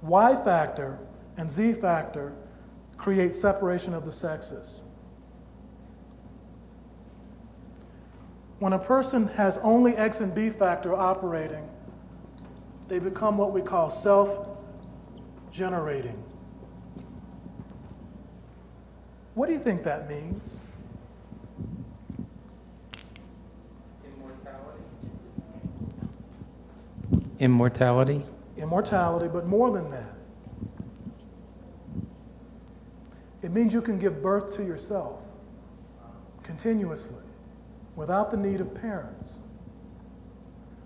Y factor and Z factor create separation of the sexes. When a person has only X and B factor operating, they become what we call self-generating. What do you think that means? Immortality? Immortality, but more than that. It means you can give birth to yourself continuously without the need of parents.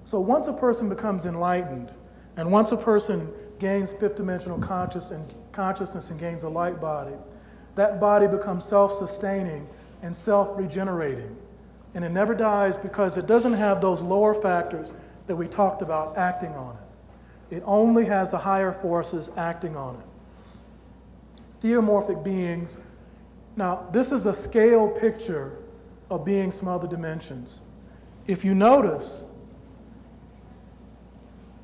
So once a person becomes enlightened, and once a person gains fifth dimensional consciousness and gains a light body, that body becomes self-sustaining and self-regenerating. And it never dies because it doesn't have those lower factors that we talked about acting on it. It only has the higher forces acting on it. Theomorphic beings. Now, this is a scale picture of beings from other dimensions. If you notice,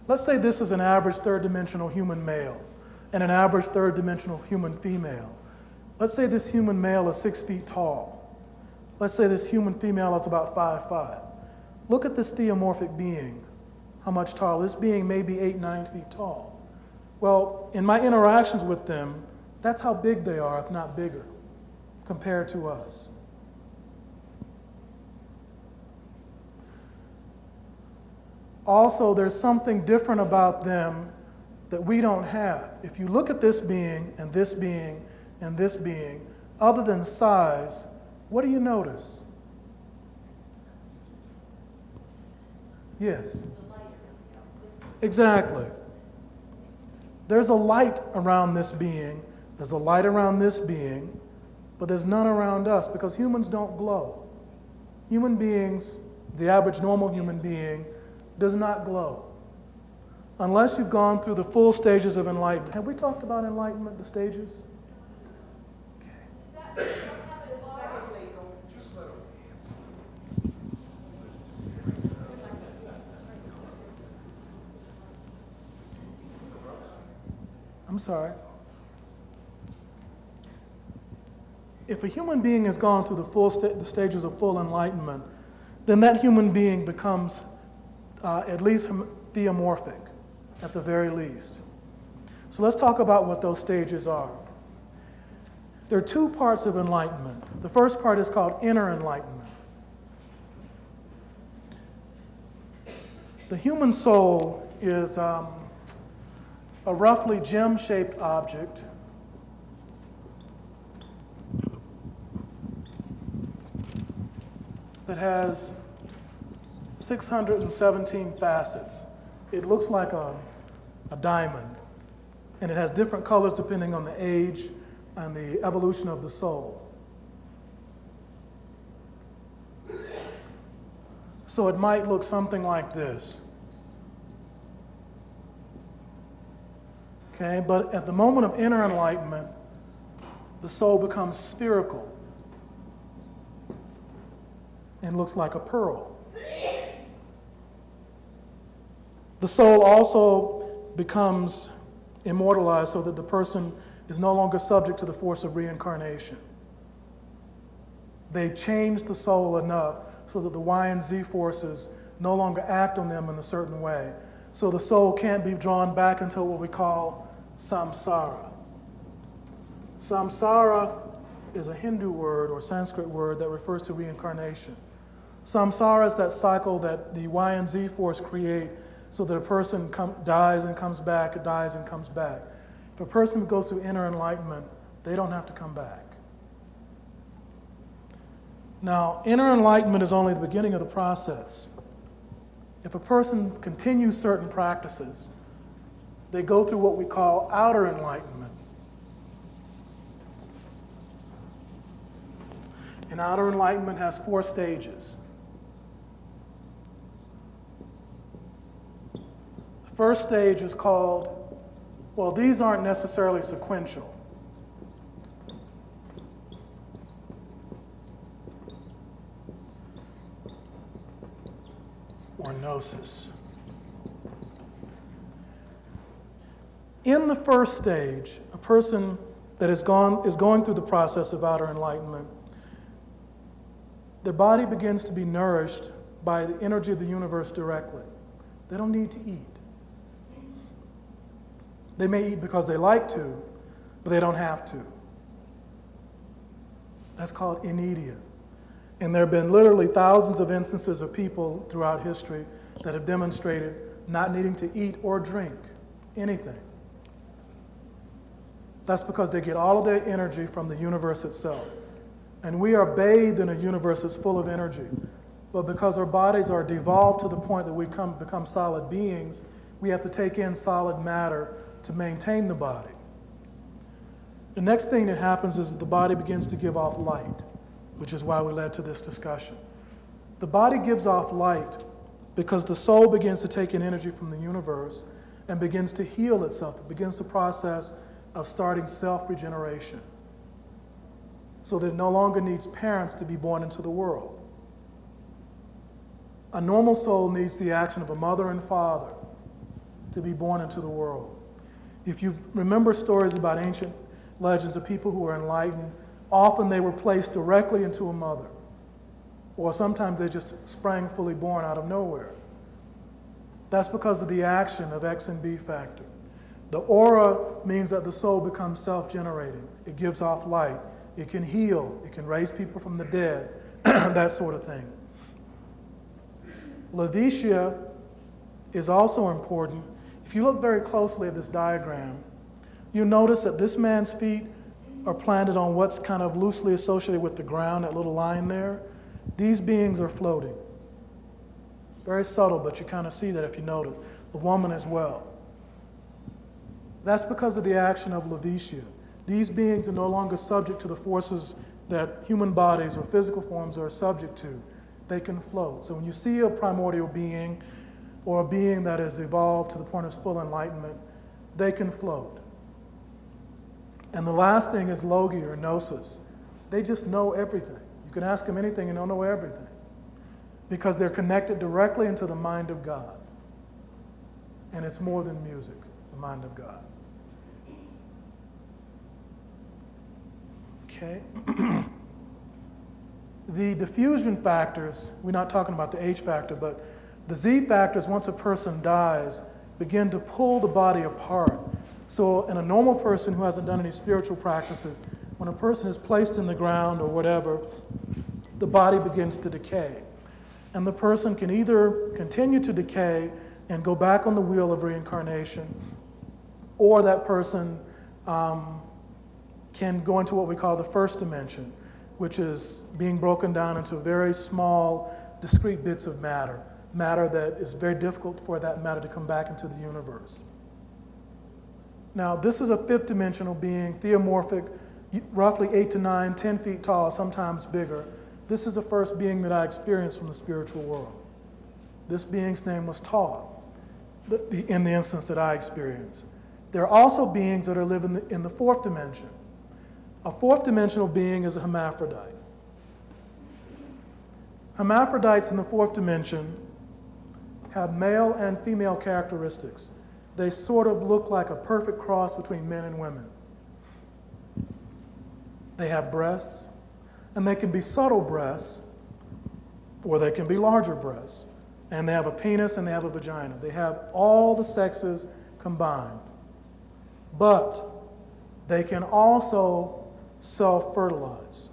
let's say this is an average third dimensional human male and an average third dimensional human female. Let's say this human male is 6 feet tall. Let's say this human female is about 5'5". Look at this theomorphic being. How much taller? This being may be 8, 9 feet tall. Well, in my interactions with them, that's how big they are, if not bigger, compared to us. Also, there's something different about them that we don't have. If you look at this being and this being and this being, other than size, what do you notice? Yes. Exactly. There's a light around this being, there's a light around this being, but there's none around us because humans don't glow. Human beings, the average normal human being, does not glow. Unless you've gone through the full stages of enlightenment. Have we talked about enlightenment, the stages? I'm sorry. If a human being has gone through the stages of full enlightenment, then that human being becomes at least theomorphic, at the very least. So let's talk about what those stages are. There are two parts of enlightenment. The first part is called inner enlightenment. The human soul is a roughly gem-shaped object that has 617 facets. It looks like a diamond, and it has different colors depending on the age and the evolution of the soul. So it might look something like this. Okay, but at the moment of inner enlightenment, the soul becomes spherical and looks like a pearl. The soul also becomes immortalized so that the person is no longer subject to the force of reincarnation. They change the soul enough so that the Y and Z forces no longer act on them in a certain way. So the soul can't be drawn back into what we call samsara. Samsara is a Hindu word or Sanskrit word that refers to reincarnation. Samsara is that cycle that the Y and Z force create so that a person dies and comes back, dies and comes back. If a person goes through inner enlightenment, they don't have to come back. Now, inner enlightenment is only the beginning of the process. If a person continues certain practices, they go through what we call outer enlightenment. And outer enlightenment has 4 stages. The first stage is called, well, these aren't necessarily sequential. Or gnosis. In the first stage, a person that is going through the process of outer enlightenment, their body begins to be nourished by the energy of the universe directly. They don't need to eat. They may eat because they like to, but they don't have to. That's called inedia. And there have been literally thousands of instances of people throughout history that have demonstrated not needing to eat or drink anything. That's because they get all of their energy from the universe itself. And we are bathed in a universe that's full of energy. But because our bodies are devolved to the point that we become solid beings, we have to take in solid matter to maintain the body. The next thing that happens is that the body begins to give off light, which is why we led to this discussion. The body gives off light because the soul begins to take in energy from the universe and begins to heal itself. It begins the process of starting self-regeneration so that it no longer needs parents to be born into the world. A normal soul needs the action of a mother and father to be born into the world. If you remember stories about ancient legends of people who were enlightened, often they were placed directly into a mother, or sometimes they just sprang fully born out of nowhere. That's because of the action of X and B factor. The aura means that the soul becomes self-generating. It gives off light. It can heal. It can raise people from the dead, that sort of thing. Laetitia is also important. If you look very closely at this diagram, you'll notice that this man's feet are planted on what's kind of loosely associated with the ground, that little line there. These beings are floating. Very subtle, but you kind of see that if you notice. The woman as well. That's because of the action of Laetitia. These beings are no longer subject to the forces that human bodies or physical forms are subject to. They can float. So when you see a primordial being or a being that has evolved to the point of full enlightenment, they can float. And the last thing is logi or gnosis. They just know everything. You can ask them anything and they'll know everything because they're connected directly into the mind of God. And it's more than music, the mind of God. Okay. The diffusion factors, we're not talking about the H factor, but the Z factors, once a person dies, begin to pull the body apart. So in a normal person who hasn't done any spiritual practices, when a person is placed in the ground or whatever, the body begins to decay. And the person can either continue to decay and go back on the wheel of reincarnation, or that person can go into what we call the first dimension, which is being broken down into very small, discrete bits of matter that is very difficult for that matter to come back into the universe. Now, this is a fifth dimensional being, theomorphic, roughly 8 to 9, 10 feet tall, sometimes bigger. This is the first being that I experienced from the spiritual world. This being's name was Tall, in the instance that I experienced. There are also beings that are living in the fourth dimension. A fourth dimensional being is a hermaphrodite. Hermaphrodites in the fourth dimension have male and female characteristics. They sort of look like a perfect cross between men and women. They have breasts, and they can be subtle breasts, or they can be larger breasts. And they have a penis and they have a vagina. They have all the sexes combined. But they can also self-fertilize.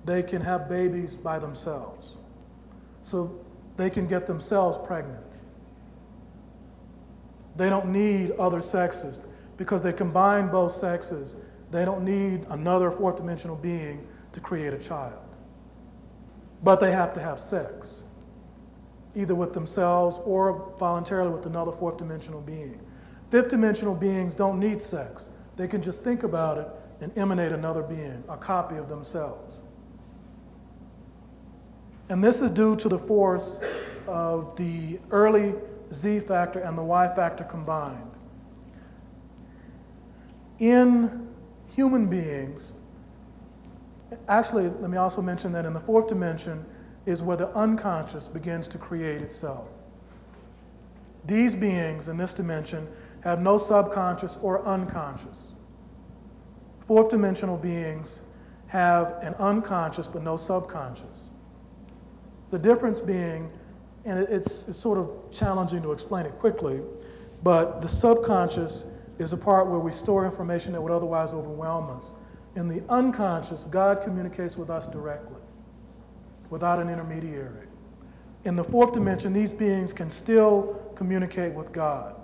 They can have babies by themselves. So they can get themselves pregnant. They don't need other sexes because they combine both sexes. They don't need another fourth dimensional being to create a child. But they have to have sex, either with themselves or voluntarily with another fourth dimensional being. Fifth dimensional beings don't need sex. They can just think about it and emanate another being, a copy of themselves. And this is due to the force of the early Z factor and the Y factor combined. In human beings, actually, let me also mention that in the fourth dimension is where the unconscious begins to create itself. These beings in this dimension have no subconscious or unconscious. Fourth dimensional beings have an unconscious but no subconscious. The difference being, and it's sort of challenging to explain it quickly, but the subconscious is a part where we store information that would otherwise overwhelm us. In the unconscious, God communicates with us directly, without an intermediary. In the fourth dimension, these beings can still communicate with God,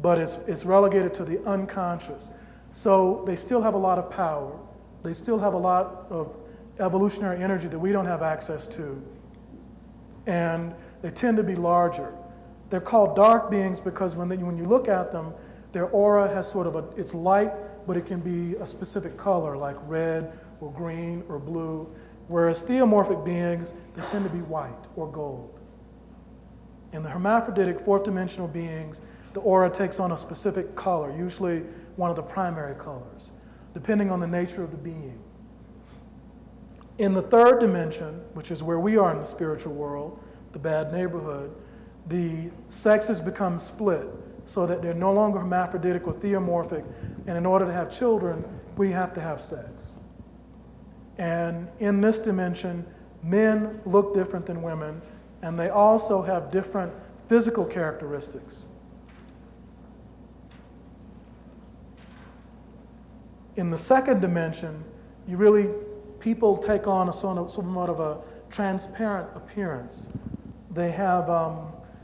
but it's relegated to the unconscious. So they still have a lot of power. They still have a lot of evolutionary energy that we don't have access to. And they tend to be larger. They're called dark beings because when you look at them, their aura has sort of it's light, but it can be a specific color like red or green or blue. Whereas theomorphic beings, they tend to be white or gold. In the hermaphroditic fourth dimensional beings, the aura takes on a specific color, usually one of the primary colors, depending on the nature of the being. In the third dimension, which is where we are in the spiritual world, the bad neighborhood, the sexes become split. so that they're no longer hermaphroditic or theomorphic, and in order to have children, we have to have sex. And in this dimension, men look different than women, and they also have different physical characteristics. In the second dimension, people take on somewhat of a transparent appearance. They have,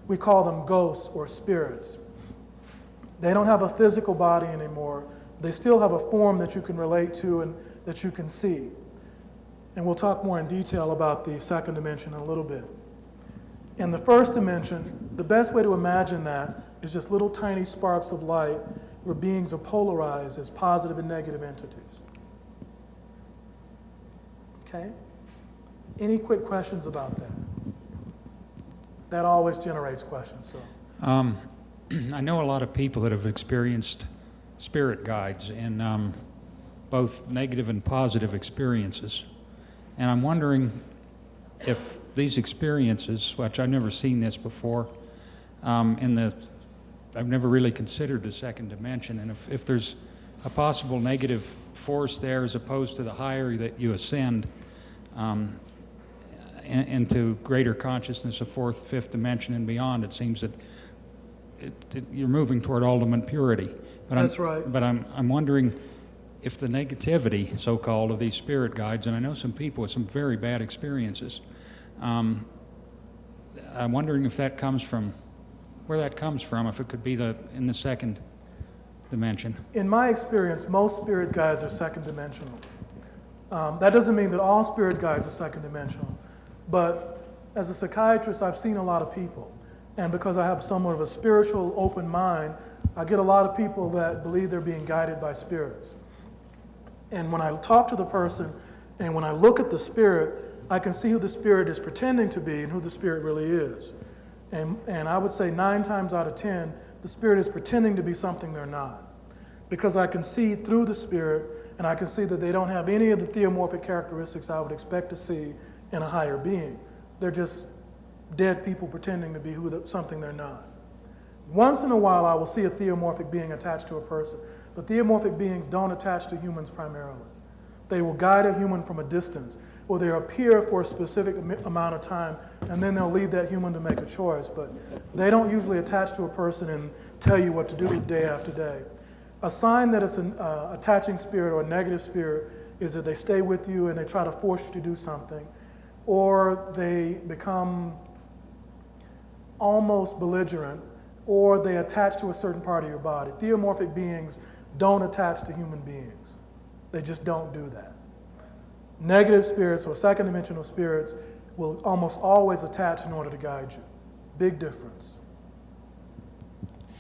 we call them ghosts or spirits. They don't have a physical body anymore. They still have a form that you can relate to and that you can see. And we'll talk more in detail about the second dimension in a little bit. In the first dimension, the best way to imagine that is just little tiny sparks of light where beings are polarized as positive and negative entities. Okay? Any quick questions about that? That always generates questions. So. I know a lot of people that have experienced spirit guides in both negative and positive experiences. And I'm wondering if these experiences, which I've never seen this before, I've never really considered the second dimension, and if there's a possible negative force there as opposed to the higher that you ascend into greater consciousness of fourth, fifth dimension and beyond, it seems that you're moving toward ultimate purity. But That's right. But I'm wondering if the negativity, so-called, of these spirit guides, and I know some people with some very bad experiences, I'm wondering if that comes from, where that comes from, if it could be in the second dimension. In my experience, most spirit guides are second dimensional. That doesn't mean that all spirit guides are second dimensional, but as a psychiatrist, I've seen a lot of people. And because I have somewhat of a spiritual open mind, I get a lot of people that believe they're being guided by spirits. And when I talk to the person and when I look at the spirit, I can see who the spirit is pretending to be and who the spirit really is. And I would say 9 times out of 10, the spirit is pretending to be something they're not. Because I can see through the spirit, and I can see that they don't have any of the theomorphic characteristics I would expect to see in a higher being. They're just dead people pretending to be something they're not. Once in a while, I will see a theomorphic being attached to a person, but theomorphic beings don't attach to humans primarily. They will guide a human from a distance, or they appear for a specific amount of time, and then they'll leave that human to make a choice, but they don't usually attach to a person and tell you what to do day after day. A sign that it's an attaching spirit or a negative spirit is that they stay with you and they try to force you to do something, or they become almost belligerent, or they attach to a certain part of your body. Theomorphic beings don't attach to human beings. They just don't do that. Negative spirits or second dimensional spirits will almost always attach in order to guide you. Big difference.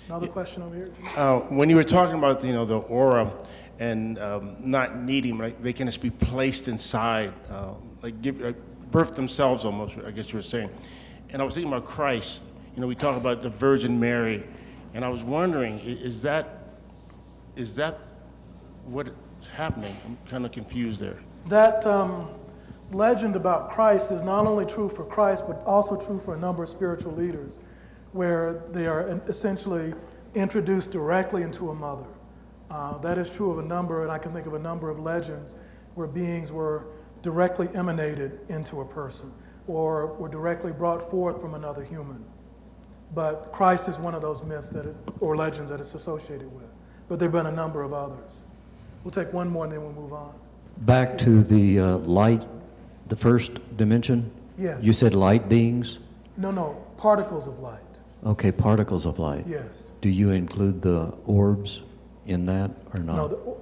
Another question over here? When you were talking about the aura and not needing, like they can just be placed inside, birth themselves almost, I guess you were saying. And I was thinking about Christ. We talk about the Virgin Mary, and I was wondering, is that what's happening? I'm kind of confused there. That legend about Christ is not only true for Christ, but also true for a number of spiritual leaders, where they are essentially introduced directly into a mother. That is true of a number, and I can think of a number of legends where beings were directly emanated into a person, or were directly brought forth from another human. But Christ is one of those myths or legends that it's associated with. But there have been a number of others. We'll take one more and then we'll move on. Back to the light, the first dimension? Yes. You said light beings? No, particles of light. Okay, particles of light. Yes. Do you include the orbs in that or not? No,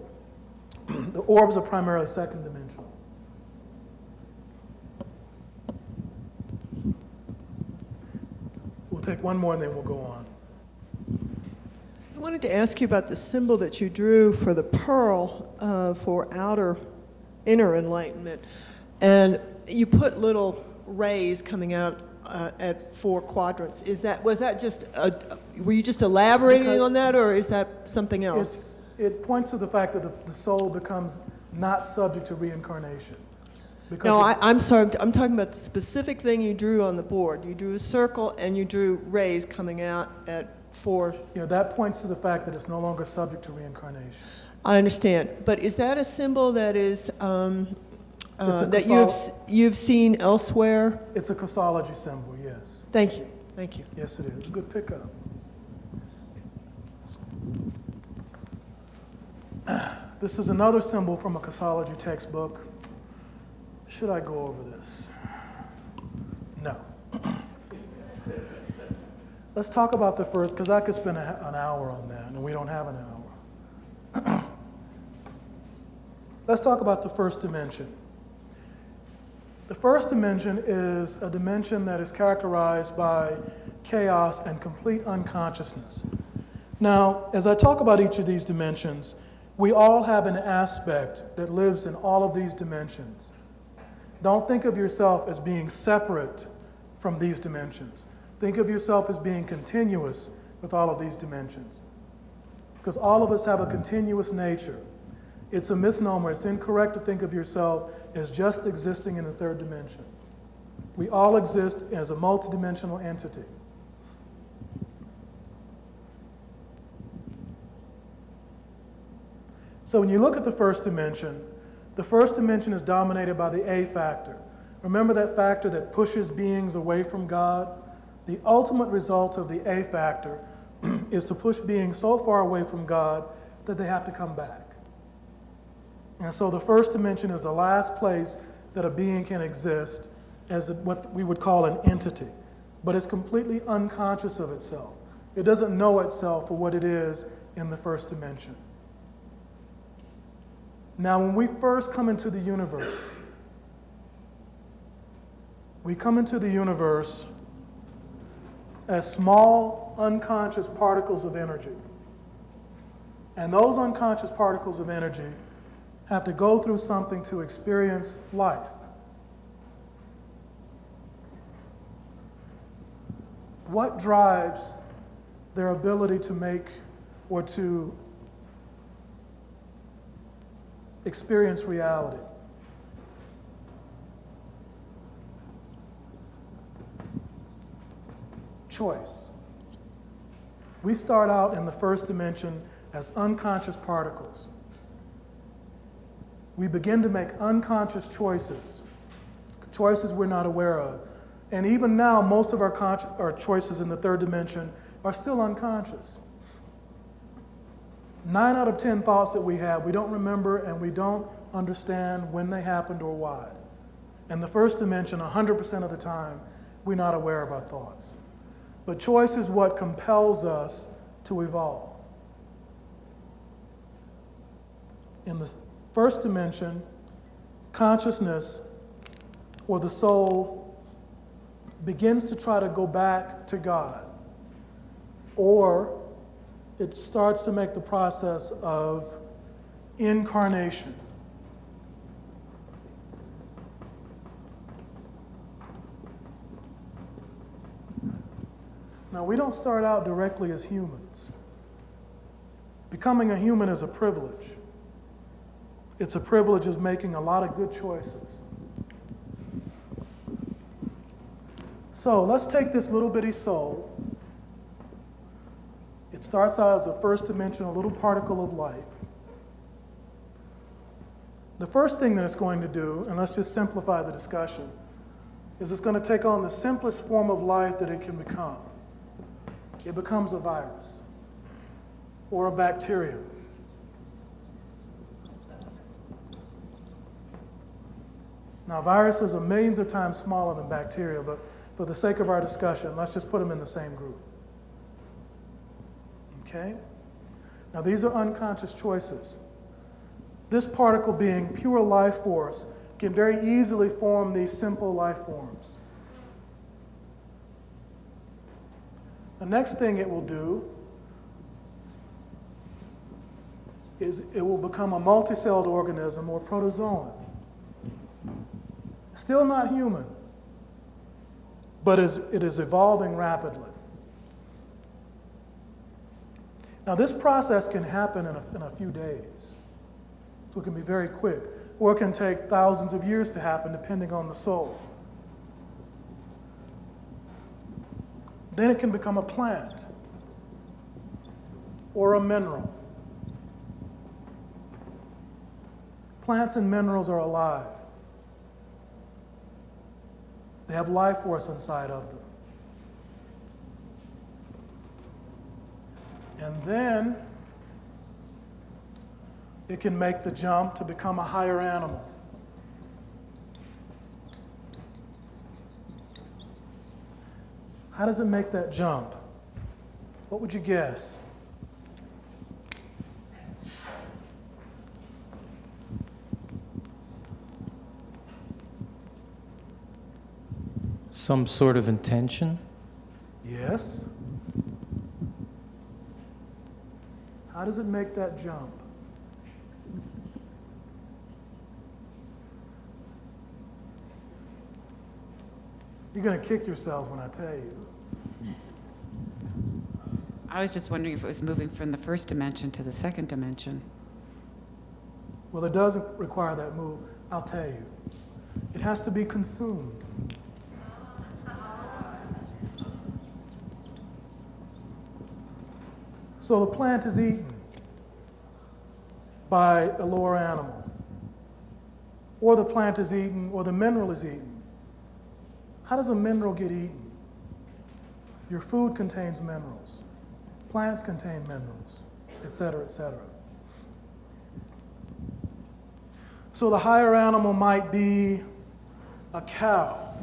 the orbs are primarily second dimensional. We'll take one more and then we'll go on. I wanted to ask you about the symbol that you drew for the pearl for inner enlightenment. And you put little rays coming out at 4 quadrants. Were you just elaborating on that, or is that something else? It points to the fact that the soul becomes not subject to reincarnation. No, I'm sorry, I'm talking about the specific thing you drew on the board. You drew a circle and you drew rays coming out at for... that points to the fact that it's no longer subject to reincarnation. I understand. But is that a symbol that is that you've seen elsewhere? It's a Christology symbol, yes. Thank you. Thank you. Yes, it is. Good pickup. This is another symbol from a Christology textbook. Should I go over this? No. Let's talk about the first, because I could spend an hour on that, and we don't have an hour. Let's talk about the first dimension. The first dimension is a dimension that is characterized by chaos and complete unconsciousness. Now, as I talk about each of these dimensions, we all have an aspect that lives in all of these dimensions. Don't think of yourself as being separate from these dimensions. Think of yourself as being continuous with all of these dimensions. Because all of us have a continuous nature. It's a misnomer. It's incorrect to think of yourself as just existing in the third dimension. We all exist as a multidimensional entity. So when you look at the first dimension is dominated by the A factor. Remember that factor that pushes beings away from God? The ultimate result of the A factor is to push beings so far away from God that they have to come back. And so the first dimension is the last place that a being can exist as what we would call an entity. But it's completely unconscious of itself. It doesn't know itself for what it is in the first dimension. Now, when we first come into the universe, we come into the universe as small, unconscious particles of energy. And those unconscious particles of energy have to go through something to experience life. What drives their ability to make or to experience reality? Choice. We start out in the first dimension as unconscious particles. We begin to make unconscious choices, choices we're not aware of. And even now, most of our choices in the third dimension are still unconscious. 9 out of 10 thoughts that we have, we don't remember and we don't understand when they happened or why. In the first dimension, 100% of the time, we're not aware of our thoughts. But choice is what compels us to evolve. In the first dimension, consciousness or the soul begins to try to go back to God, or it starts to make the process of incarnation. Now, we don't start out directly as humans. Becoming a human is a privilege. It's a privilege of making a lot of good choices. So let's take this little bitty soul. It starts out as a first dimensional little particle of light. The first thing that it's going to do, and let's just simplify the discussion, is it's going to take on the simplest form of life that it can become. It becomes a virus or a bacteria. Now, viruses are millions of times smaller than bacteria, but for the sake of our discussion, let's just put them in the same group. Okay? Now, these are unconscious choices. This particle, being pure life force, can very easily form these simple life forms. The next thing it will do is it will become a multicelled organism or protozoan. Still not human, but it is evolving rapidly. Now, this process can happen in a few days. So it can be very quick, or it can take thousands of years to happen depending on the soul. Then it can become a plant. or a mineral. Plants and minerals are alive. They have life force inside of them. And then it can make the jump to become a higher animal. How does it make that jump? What would you guess? Some sort of intention? Yes. How does it make that jump? You're going to kick yourselves when I tell you. I was just wondering if it was moving from the first dimension to the second dimension. Well, it doesn't require that move. I'll tell you. It has to be consumed. So the plant is eaten by a lower animal, or the plant is eaten, or the mineral is eaten. How does a mineral get eaten? Your food contains minerals. Plants contain minerals, et cetera, et cetera. So the higher animal might be a cow,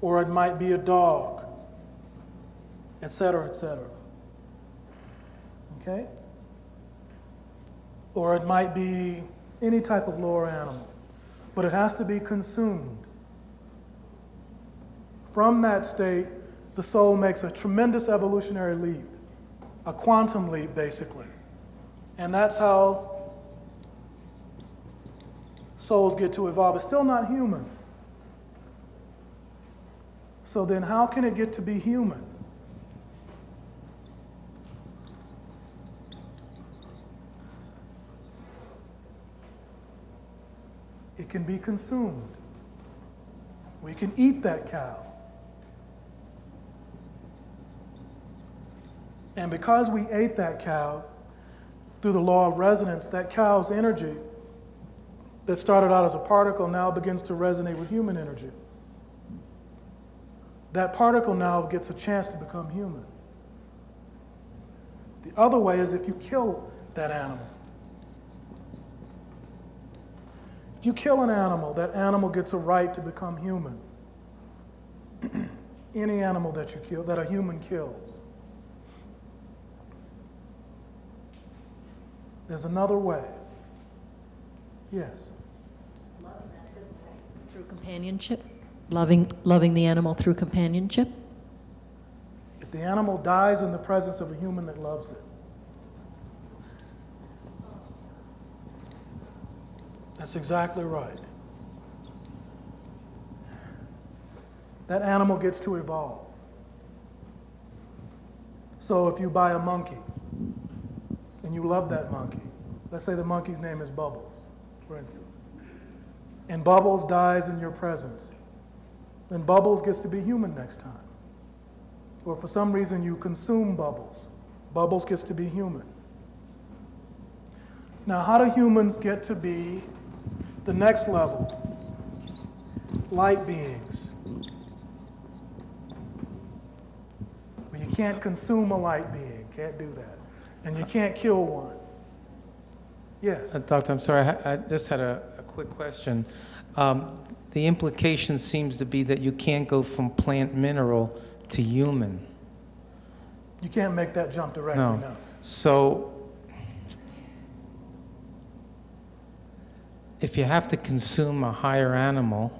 or it might be a dog, et cetera, et cetera. Okay? Or it might be any type of lower animal, but it has to be consumed. From that state, the soul makes a tremendous evolutionary leap, a quantum leap, basically. And that's how souls get to evolve. It's still not human. So then how can it get to be human? It can be consumed. We can eat that cow. And because we ate that cow, through the law of resonance, that cow's energy that started out as a particle now begins to resonate with human energy. That particle now gets a chance to become human. The other way is if you kill that animal. If you kill an animal, that animal gets a right to become human. Any animal that you kill, that a human kills. There's another way. Yes? Through companionship? Loving the animal through companionship? If the animal dies in the presence of a human that loves it. That's exactly right. That animal gets to evolve. So if you buy a monkey and you love that monkey, let's say the monkey's name is Bubbles, for instance, and Bubbles dies in your presence, then Bubbles gets to be human next time. Or for some reason you consume Bubbles, Bubbles gets to be human. Now, how do humans get to be the next level? Light beings. Well, you can't consume a light being, can't do that. And you can't kill one. Yes? Doctor, I'm sorry, I just had a quick question. The implication seems to be that you can't go from plant mineral to human. You can't make that jump directly, no. So, if you have to consume a higher animal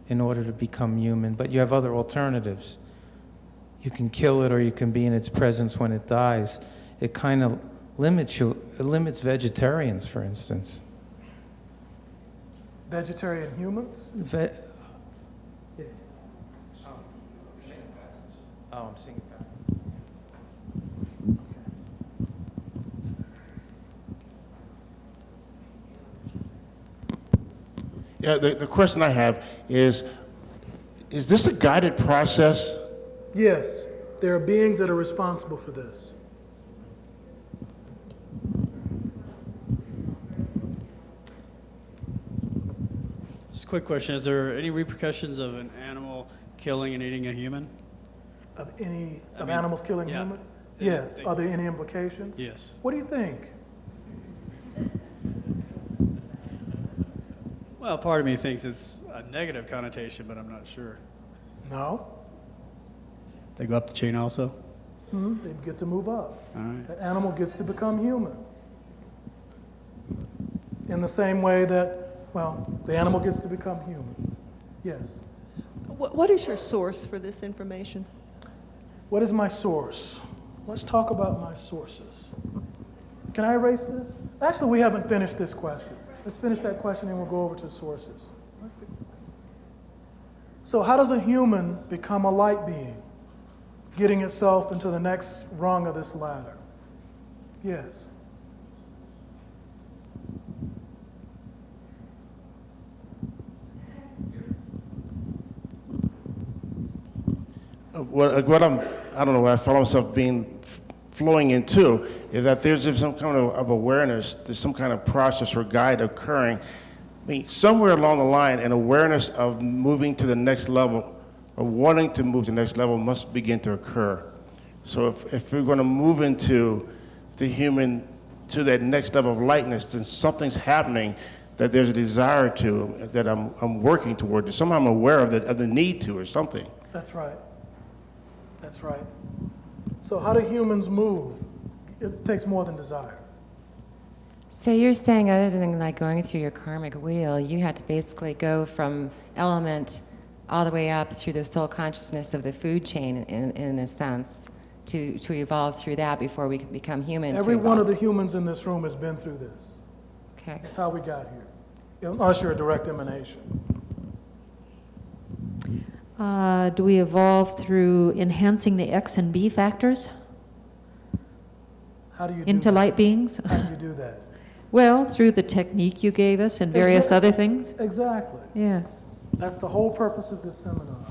in order to become human, but you have other alternatives, you can kill it or you can be in its presence when it dies, it kind of limits you, it limits vegetarians, for instance. Vegetarian humans? I'm seeing that. Yeah, the question I have is this a guided process? Yes. There are beings that are responsible for this. quick question. Is there any repercussions of an animal killing and eating a human? Of animals killing humans? Yes. Are there any implications? Yes. What do you think? Well, part of me thinks it's a negative connotation, but I'm not sure. No. They go up the chain also? They get to move up. All right. That animal gets to become human. In the same way that, well, the animal gets to become human. Yes. What is your source for this information? What is my source? Let's talk about my sources. Can I erase this? Actually, we haven't finished this question. Let's finish that question and we'll go over to sources. So how does a human become a light being, getting itself into the next rung of this ladder? Yes. What I don't know, what I follow myself flowing into is that there's just some kind of awareness, there's some kind of process or guide occurring. I mean, somewhere along the line, an awareness of moving to the next level, or wanting to move to the next level must begin to occur. So if we're going to move into the human, to that next level of lightness, then something's happening that there's a desire to, that I'm working toward. Somehow I'm aware of the need to or something. That's right. That's right. So how do humans move? It takes more than desire. So you're saying, other than like going through your karmic wheel, you had to basically go from element all the way up through the soul consciousness of the food chain, in a sense, to evolve through that before we can become human. Every one of the humans in this room has been through this. Okay. That's how we got here, unless you're a direct emanation. Do we evolve through enhancing the X and B factors How do you do into that? light beings? How do you do that? Well, through the technique you gave us and various other things. Exactly. Yeah. That's the whole purpose of this seminar,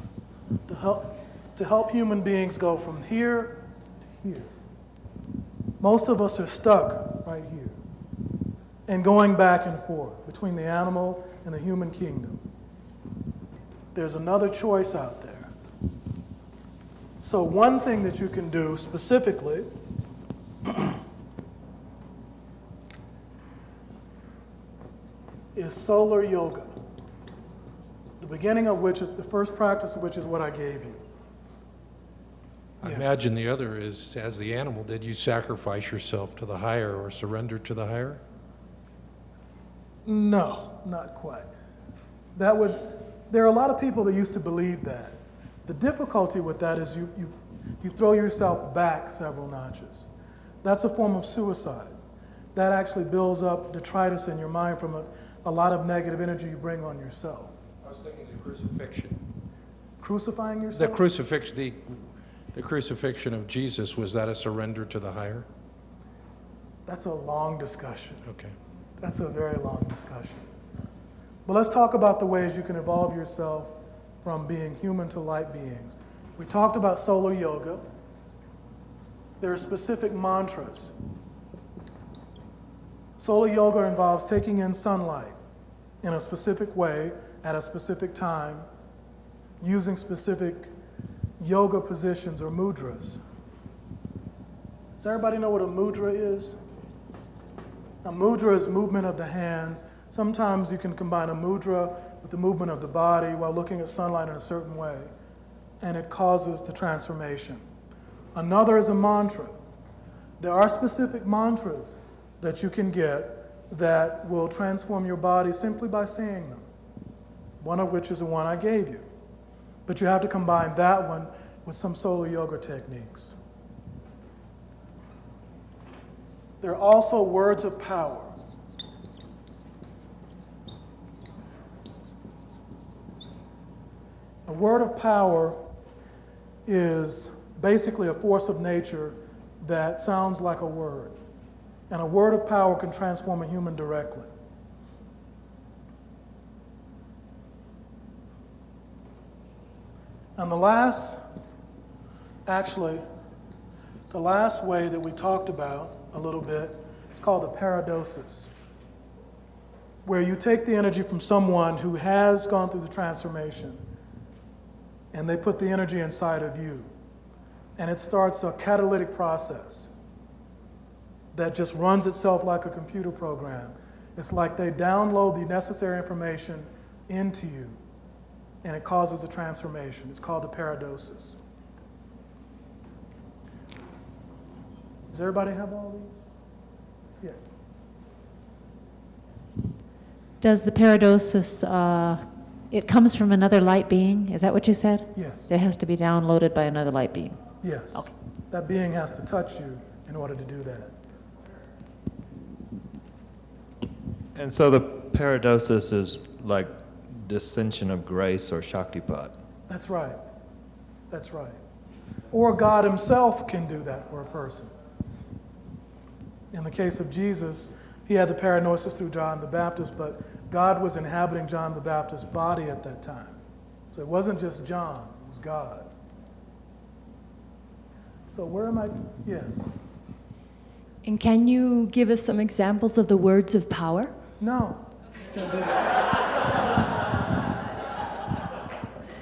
to help human beings go from here to here. Most of us are stuck right here and going back and forth between the animal and the human kingdom. There's another choice out there. So one thing that you can do specifically is solar yoga. The beginning of which is, the first practice of which is what I gave you. I imagine the other is, as the animal, did you sacrifice yourself to the higher or surrender to the higher? No, not quite. There are a lot of people that used to believe that. The difficulty with that is you throw yourself back several notches. That's a form of suicide. That actually builds up detritus in your mind from a lot of negative energy you bring on yourself. I was thinking the crucifixion. Crucifying yourself? The crucifixion of Jesus, was that a surrender to the higher? That's a long discussion. Okay. That's a very long discussion. But let's talk about the ways you can evolve yourself from being human to light beings. We talked about solar yoga. There are specific mantras. Solar yoga involves taking in sunlight in a specific way at a specific time, using specific yoga positions or mudras. Does everybody know what a mudra is? A mudra is movement of the hands. Sometimes you can combine a mudra with the movement of the body while looking at sunlight in a certain way, and it causes the transformation. Another is a mantra. There are specific mantras that you can get that will transform your body simply by saying them, one of which is the one I gave you. But you have to combine that one with some solar yoga techniques. There are also words of power. A word of power is basically a force of nature that sounds like a word. And a word of power can transform a human directly. And the last way that we talked about a little bit is called the paradosis. where you take the energy from someone who has gone through the transformation and they put the energy inside of you. And it starts a catalytic process that just runs itself like a computer program. It's like they download the necessary information into you, and it causes a transformation. It's called the paradosis. Does everybody have all these? Yes. Does the paradosis, it comes from another light being? Is that what you said? Yes. It has to be downloaded by another light being? Yes. Okay. That being has to touch you in order to do that. And so the paradosis is like dissension of grace or Shaktipat. That's right. That's right. Or God himself can do that for a person. In the case of Jesus, he had the paranosis through John the Baptist, but God was inhabiting John the Baptist's body at that time. So it wasn't just John, it was God. So where am I? Yes. And can you give us some examples of the words of power? No.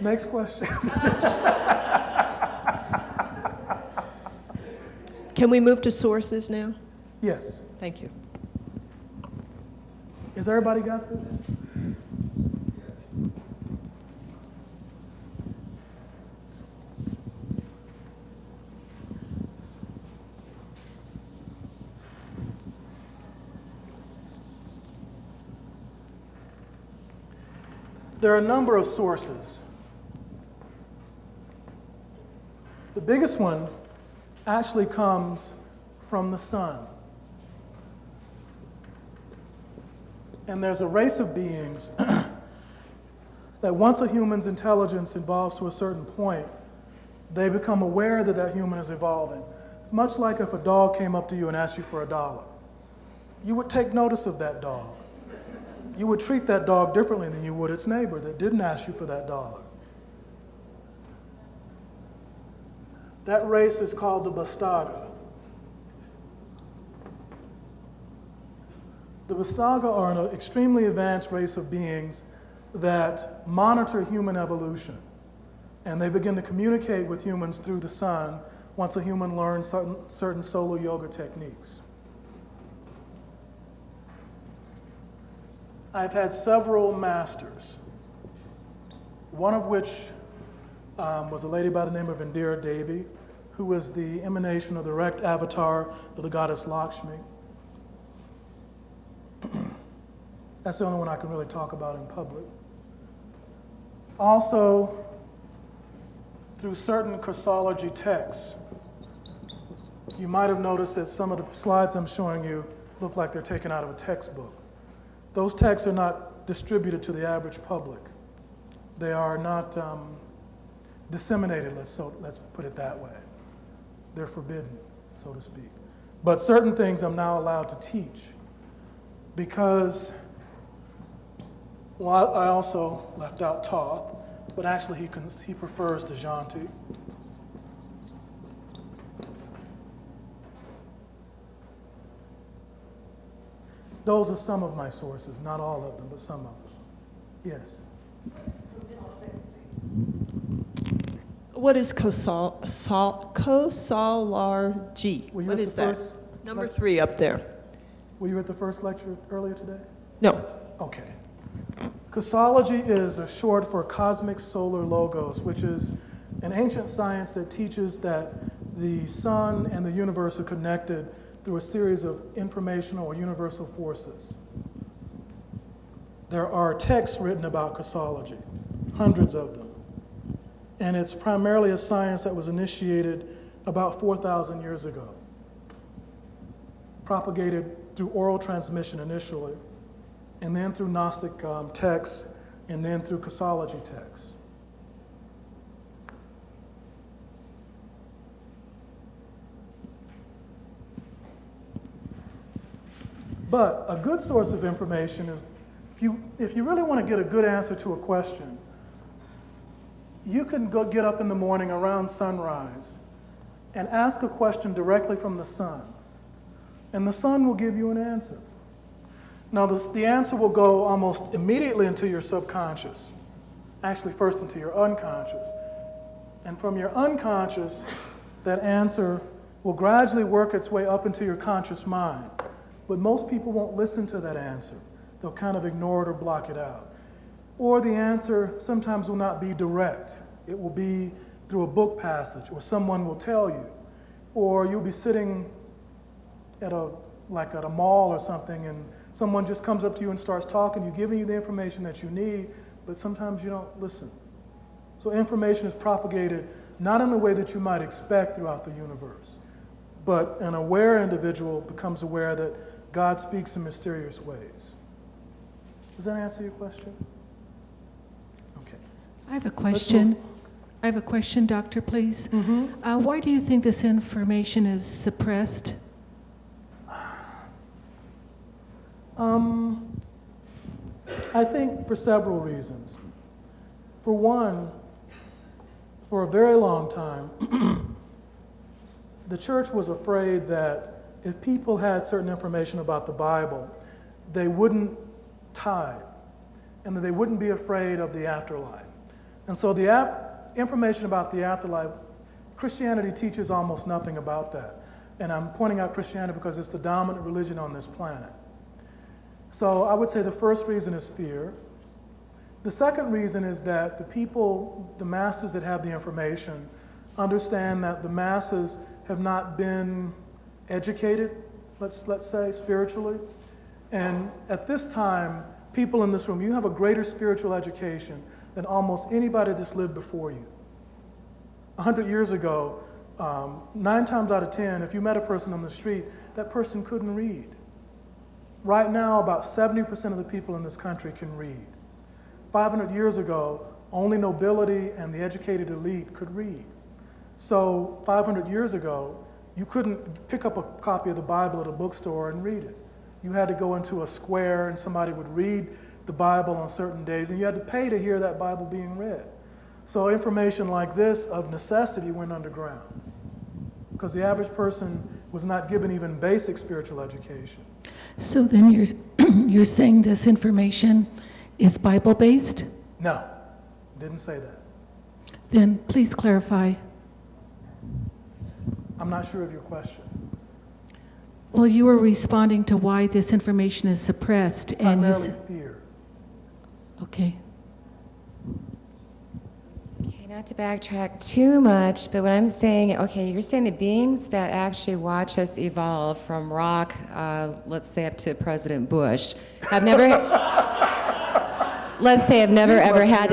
Next question. Can we move to sources now? Yes. Thank you. Has everybody got this? There are a number of sources. The biggest one actually comes from the sun. And there's a race of beings that once a human's intelligence evolves to a certain point, they become aware that that human is evolving. It's much like if a dog came up to you and asked you for $1. You would take notice of that dog. You would treat that dog differently than you would its neighbor that didn't ask you for that $1. That race is called the Bastaga. The Bastaga are an extremely advanced race of beings that monitor human evolution. And they begin to communicate with humans through the sun once a human learns certain solar yoga techniques. I've had several masters, one of which was a lady by the name of Indira Devi, who was the emanation or the direct avatar of the goddess Lakshmi. That's the only one I can really talk about in public. Also, through certain Christology texts, you might have noticed that some of the slides I'm showing you look like they're taken out of a textbook. Those texts are not distributed to the average public. They are not disseminated, let's put it that way. They're forbidden, so to speak. But certain things I'm now allowed to teach because, well, I also left out Thoth, but actually he prefers the Janti. Those are some of my sources, not all of them, but some of them. Yes. What is Kosalarji? What is that? Number 3 up there. Were you at the first lecture earlier today? No. Okay. Cosmology is a short for cosmic solar logos, which is an ancient science that teaches that the sun and the universe are connected through a series of informational or universal forces. There are texts written about cosmology, hundreds of them. And it's primarily a science that was initiated about 4,000 years ago, propagated through oral transmission initially, and then through Gnostic texts, and then through cosmology texts. But a good source of information is, if you really want to get a good answer to a question, you can go get up in the morning around sunrise and ask a question directly from the sun. And the sun will give you an answer. Now, the answer will go almost immediately into your subconscious, actually first into your unconscious. And from your unconscious, that answer will gradually work its way up into your conscious mind. But most people won't listen to that answer. They'll kind of ignore it or block it out. Or the answer sometimes will not be direct. It will be through a book passage, or someone will tell you. Or you'll be sitting at a mall or something, and someone just comes up to you and starts talking to you, giving you the information that you need, but sometimes you don't listen. So information is propagated not in the way that you might expect throughout the universe, but an aware individual becomes aware that God speaks in mysterious ways. Does that answer your question? Okay. I have a question. I have a question, doctor, please. Why do you think this information is suppressed? I think for several reasons. For one, for a very long time, the church was afraid that if people had certain information about the Bible, they wouldn't tithe, and that they wouldn't be afraid of the afterlife. And so the information about the afterlife, Christianity teaches almost nothing about that. And I'm pointing out Christianity because it's the dominant religion on this planet. So I would say the first reason is fear. The second reason is that the people, the masses that have the information, understand that the masses have not been educated, let's say, spiritually. And at this time, people in this room, you have a greater spiritual education than almost anybody that's lived before you. 100 years ago, 9 times out of 10, if you met a person on the street, that person couldn't read. Right now, about 70% of the people in this country can read. 500 years ago, only nobility and the educated elite could read. So 500 years ago, you couldn't pick up a copy of the Bible at a bookstore and read it. You had to go into a square and somebody would read the Bible on certain days, and you had to pay to hear that Bible being read. So information like this, of necessity, went underground, because the average person was not given even basic spiritual education. So then you're saying this information is Bible-based? No, didn't say that. Then please clarify. I'm not sure of your question. Well, you were responding to why this information is suppressed, and you Primarily fear. Okay. Okay, not to backtrack too much, but what I'm saying, okay, you're saying the beings that actually watch us evolve from rock, let's say up to President Bush, have never, let's say have never ever had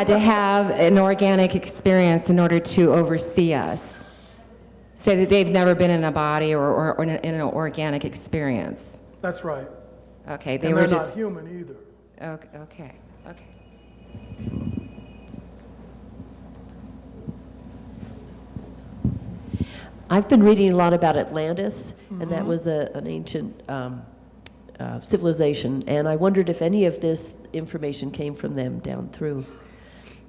to have an organic experience in order to oversee us. Say that they've never been in a body or in an organic experience. That's right. Okay, they were just not human either. Okay. I've been reading a lot about Atlantis, and that was an ancient civilization, and I wondered if any of this information came from them down through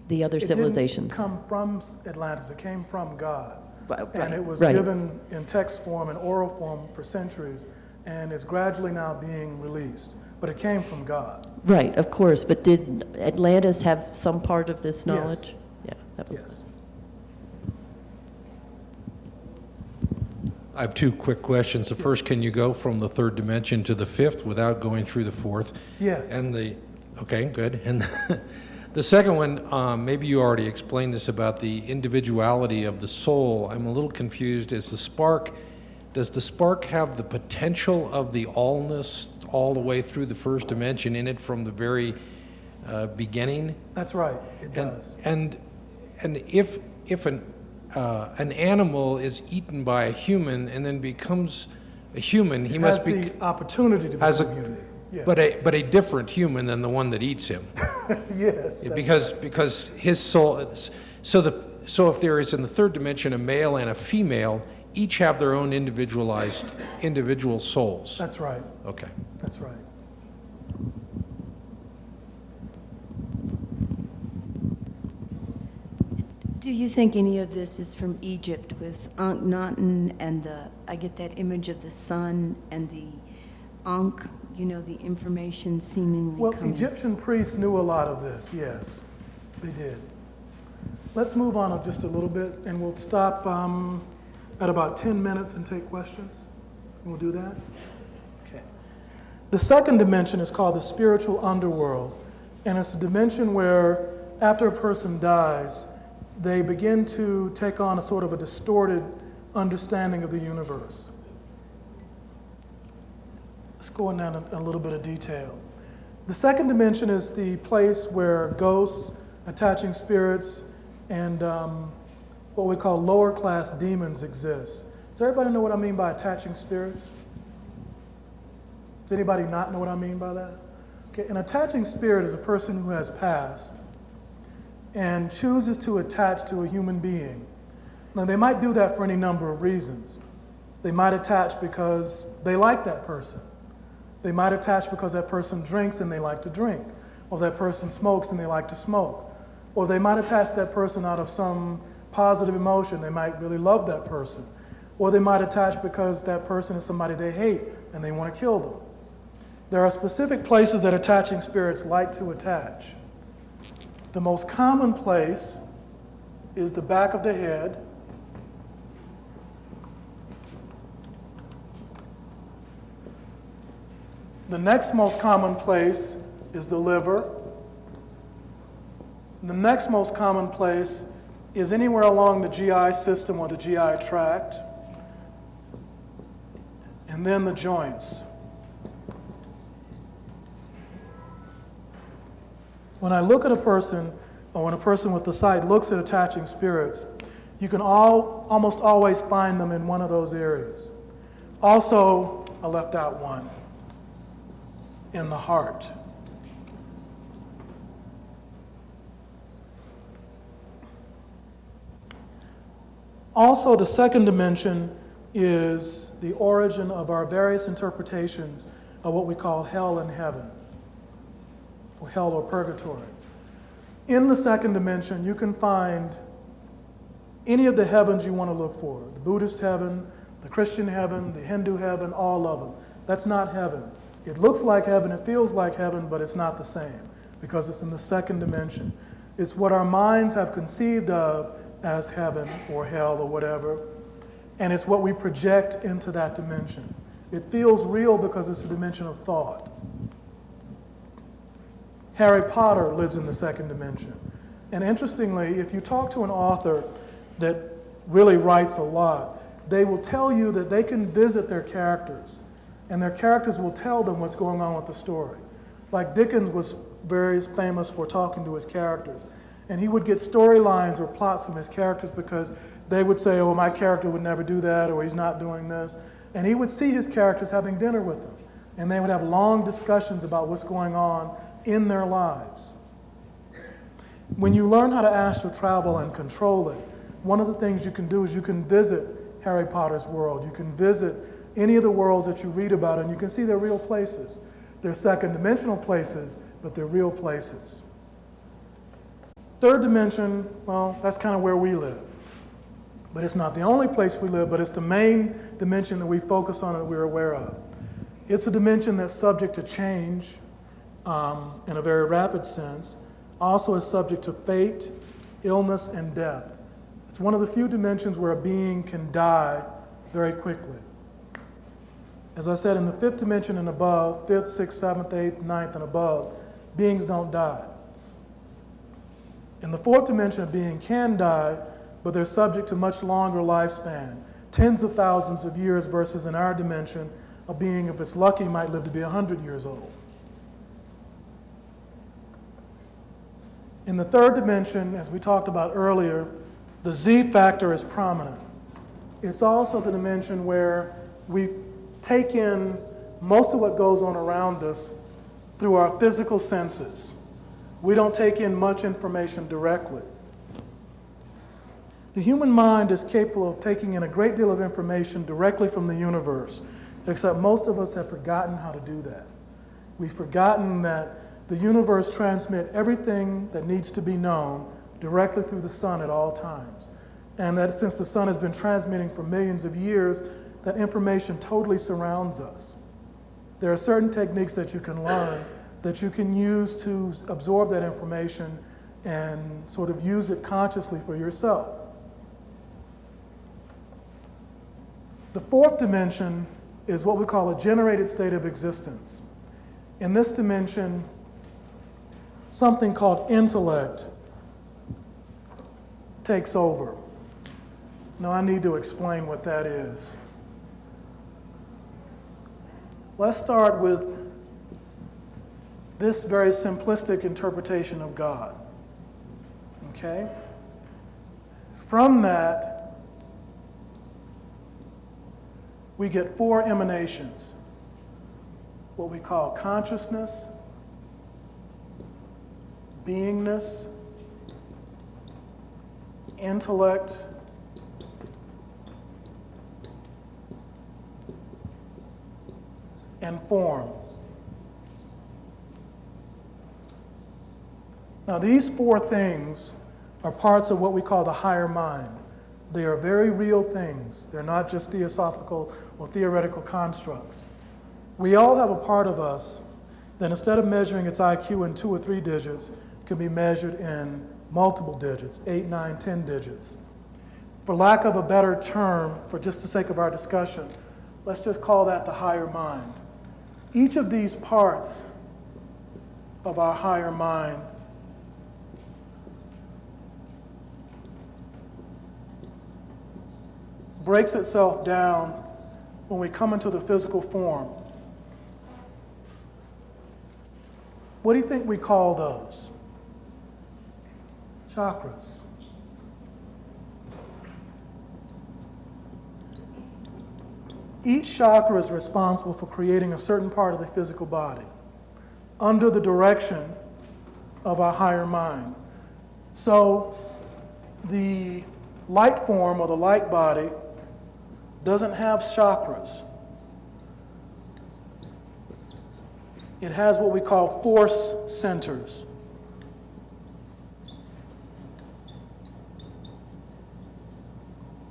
the other civilizations. It didn't come from Atlantis, it came from God. Right, and it was right. given in text form and oral form for centuries, and is gradually now being released. But it came from God. Right, of course, but did Atlantis have some part of this knowledge? Yes. Yeah, that was. Yes. I have 2 quick questions. The first, can you go from the 3rd dimension to the 5th without going through the 4th? Yes. Okay, good. And the second one, maybe you already explained this about the individuality of the soul. I'm a little confused. Does the spark have the potential of the allness all the way through the 1st dimension in it from the very beginning? That's right, it does. And if an animal is eaten by a human and then becomes a human, he must be the opportunity to become human. Yes. But a different human than the one that eats him. Yes. Because his soul. So if there is in the 3rd dimension a male and a female, each have their own individual souls. That's right. Okay. That's right. Do you think any of this is from Egypt with Akhenaten and I get that image of the sun and the Ankh, you know, the information seemingly Well, coming? Egyptian priests knew a lot of this, yes, they did. Let's move on just a little bit, and we'll stop at about 10 minutes and take questions. And we'll do that? Okay. The second dimension is called the spiritual underworld, and it's a dimension where after a person dies, they begin to take on a sort of a distorted understanding of the universe. Let's go in that in a little bit of detail. The second dimension is the place where ghosts, attaching spirits, and what we call lower class demons exist. Does everybody know what I mean by attaching spirits? Does anybody not know what I mean by that? Okay, an attaching spirit is a person who has passed and chooses to attach to a human being. Now, they might do that for any number of reasons. They might attach because they like that person. They might attach because that person drinks and they like to drink, or that person smokes and they like to smoke. Or they might attach that person out of some positive emotion. They might really love that person. Or they might attach because that person is somebody they hate and they want to kill them. There are specific places that attaching spirits like to attach. The most common place is the back of the head. The next most common place is the liver. The next most common place is anywhere along the GI system or the GI tract. And then the joints. When I look at a person, or when a person with the sight looks at attaching spirits, you can almost always find them in one of those areas. Also, I left out one, in the heart. Also, the second dimension is the origin of our various interpretations of what we call hell and heaven, or hell or purgatory. In the second dimension, you can find any of the heavens you want to look for. The Buddhist heaven, the Christian heaven, the Hindu heaven, all of them. That's not heaven. It looks like heaven, it feels like heaven, but it's not the same because it's in the second dimension. It's what our minds have conceived of as heaven or hell or whatever, and it's what we project into that dimension. It feels real because it's a dimension of thought. Harry Potter lives in the second dimension. And interestingly, if you talk to an author that really writes a lot, they will tell you that they can visit their characters, and their characters will tell them what's going on with the story. Like Dickens was very famous for talking to his characters. And he would get storylines or plots from his characters because they would say, oh, my character would never do that, or he's not doing this. And he would see his characters having dinner with them. And they would have long discussions about what's going on in their lives. When you learn how to astral travel and control it, one of the things you can do is you can visit Harry Potter's world. You can visit any of the worlds that you read about, and you can see they're real places. They're second dimensional places, but they're real places. Third dimension, well, that's kind of where we live. But it's not the only place we live, but it's the main dimension that we focus on and that we're aware of. It's a dimension that's subject to change in a very rapid sense. Also is subject to fate, illness, and death. It's one of the few dimensions where a being can die very quickly. As I said, in the fifth dimension and above, fifth, sixth, seventh, eighth, ninth, and above, beings don't die. In the fourth dimension, a being can die, but they're subject to much longer lifespan, tens of thousands of years versus in our dimension, a being, if it's lucky, might live to be 100 years old. In the third dimension, as we talked about earlier, the Z factor is prominent. It's also the dimension where we take in most of what goes on around us through our physical senses. We don't take in much information directly. The human mind is capable of taking in a great deal of information directly from the universe, except most of us have forgotten how to do that. We've forgotten that the universe transmits everything that needs to be known directly through the sun at all times. And that since the sun has been transmitting for millions of years, that information totally surrounds us. There are certain techniques that you can learn that you can use to absorb that information and sort of use it consciously for yourself. The fourth dimension is what we call a generated state of existence. In this dimension, something called intellect takes over. Now I need to explain what that is. Let's start with this very simplistic interpretation of God. Okay? From that, we get four emanations, what we call consciousness, beingness, intellect, and form. Now, these four things are parts of what we call the higher mind. They are very real things. They're not just theosophical or theoretical constructs. We all have a part of us that instead of measuring its IQ in 2 or 3 digits, can be measured in multiple digits, 8, 9, 10 digits. For lack of a better term, for just the sake of our discussion, let's just call that the higher mind. Each of these parts of our higher mind breaks itself down when we come into the physical form. What do you think we call those? Chakras. Each chakra is responsible for creating a certain part of the physical body under the direction of our higher mind. So the light form or the light body doesn't have chakras. It has what we call force centers.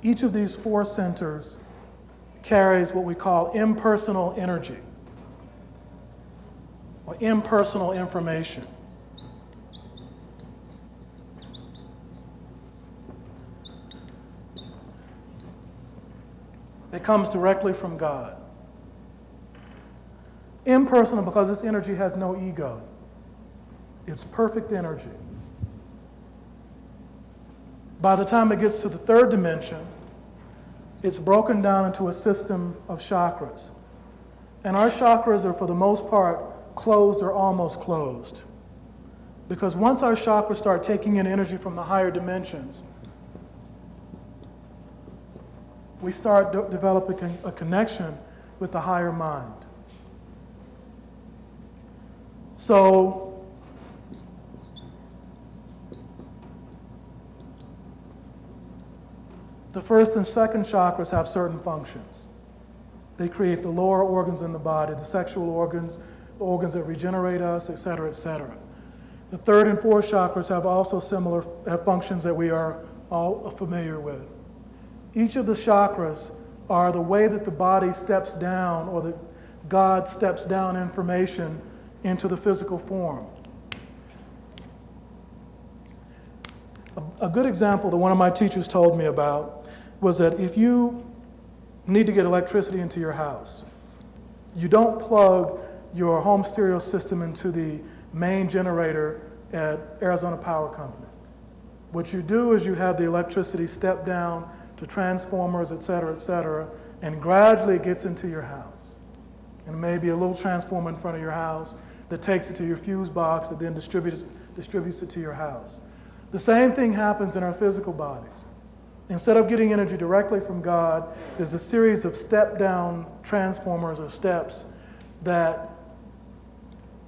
Each of these force centers carries what we call impersonal energy or impersonal information. It comes directly from God. Impersonal because this energy has no ego. It's perfect energy. By the time it gets to the third dimension, it's broken down into a system of chakras. And our chakras are, for the most part, closed or almost closed. Because once our chakras start taking in energy from the higher dimensions, we start developing a connection with the higher mind. So, the first and second chakras have certain functions. They create the lower organs in the body, the sexual organs, the organs that regenerate us, et cetera, et cetera. The third and fourth chakras have also similar functions that we are all familiar with. Each of the chakras are the way that the body steps down, or that God steps down information into the physical form. A good example that one of my teachers told me about was that if you need to get electricity into your house, you don't plug your home stereo system into the main generator at Arizona Power Company. What you do is you have the electricity step down to transformers, et cetera, and gradually it gets into your house. And maybe a little transformer in front of your house that takes it to your fuse box that then distributes it to your house. The same thing happens in our physical bodies. Instead of getting energy directly from God, there's a series of step-down transformers or steps that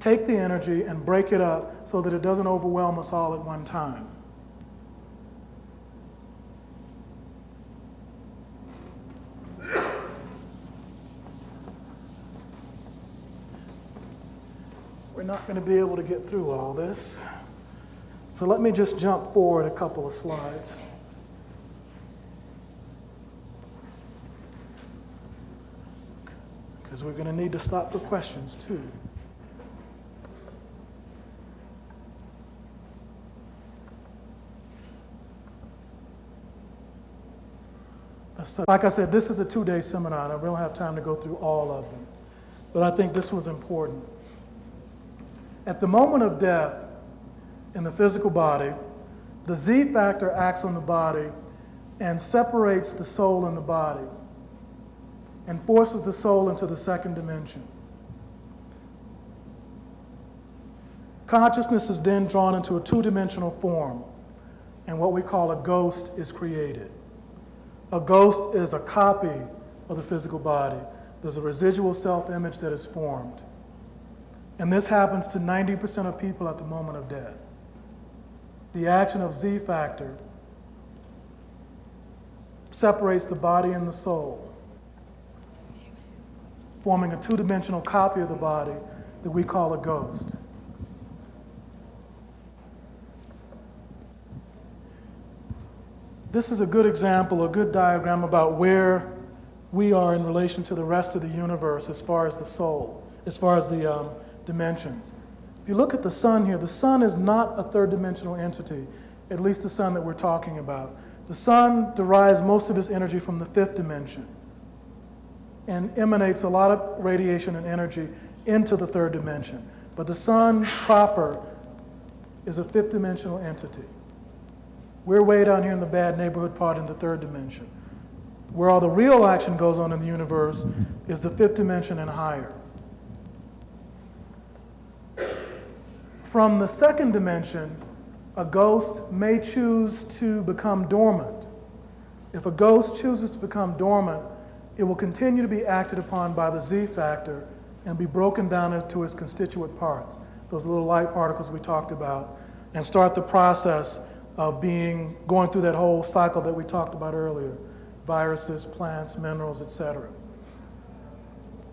take the energy and break it up so that it doesn't overwhelm us all at one time. We're not going to be able to get through all this. So let me just jump forward a couple of slides. because we're going to need to stop for questions too. Like I said, this is a 2-day seminar, and I really don't have time to go through all of them. But I think this was important. At the moment of death in the physical body, the Z factor acts on the body and separates the soul and the body and forces the soul into the second dimension. Consciousness is then drawn into a 2-dimensional form, and what we call a ghost is created. A ghost is a copy of the physical body. There's a residual self-image that is formed. And this happens to 90% of people at the moment of death. The action of Z factor separates the body and the soul, forming a 2-dimensional copy of the body that we call a ghost. This is a good example, a good diagram about where we are in relation to the rest of the universe as far as the soul, as far as the dimensions. If you look at the sun here, the sun is not a 3rd-dimensional entity, at least the sun that we're talking about. The sun derives most of its energy from the 5th dimension and emanates a lot of radiation and energy into the 3rd dimension. But the sun proper is a 5th-dimensional entity. We're way down here in the bad neighborhood part in the 3rd dimension. Where all the real action goes on in the universe is the 5th dimension and higher. From the 2nd dimension, a ghost may choose to become dormant. If a ghost chooses to become dormant, it will continue to be acted upon by the Z factor and be broken down into its constituent parts, those little light particles we talked about, and start the process of going through that whole cycle that we talked about earlier, viruses, plants, minerals, etc.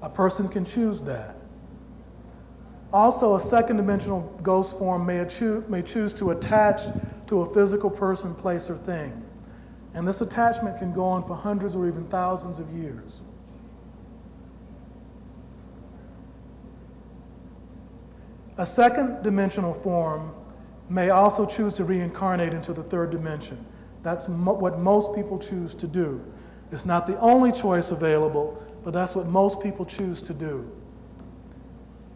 A person can choose that. Also, a 2nd-dimensional ghost form may choose to attach to a physical person, place, or thing. And this attachment can go on for hundreds or even thousands of years. A 2nd-dimensional form may also choose to reincarnate into the 3rd dimension. That's what most people choose to do. It's not the only choice available, but that's what most people choose to do.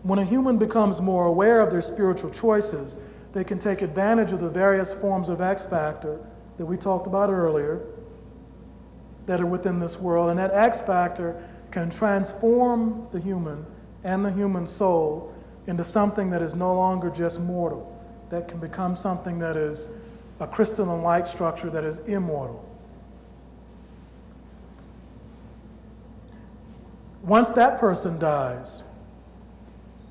When a human becomes more aware of their spiritual choices, they can take advantage of the various forms of X factor that we talked about earlier that are within this world, and that X factor can transform the human and the human soul into something that is no longer just mortal, that can become something that is a crystalline light structure that is immortal. Once that person dies,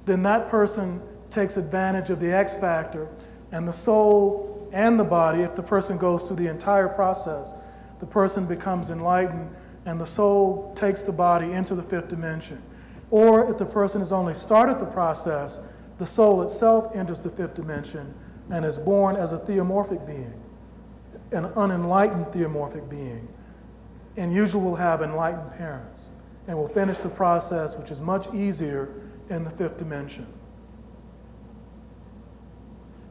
then that person takes advantage of the X factor, and the soul and the body, if the person goes through the entire process, the person becomes enlightened and the soul takes the body into the 5th dimension. Or if the person has only started the process, the soul itself enters the 5th dimension and is born as a theomorphic being, an unenlightened theomorphic being, and usually will have enlightened parents, and will finish the process, which is much easier in the 5th dimension.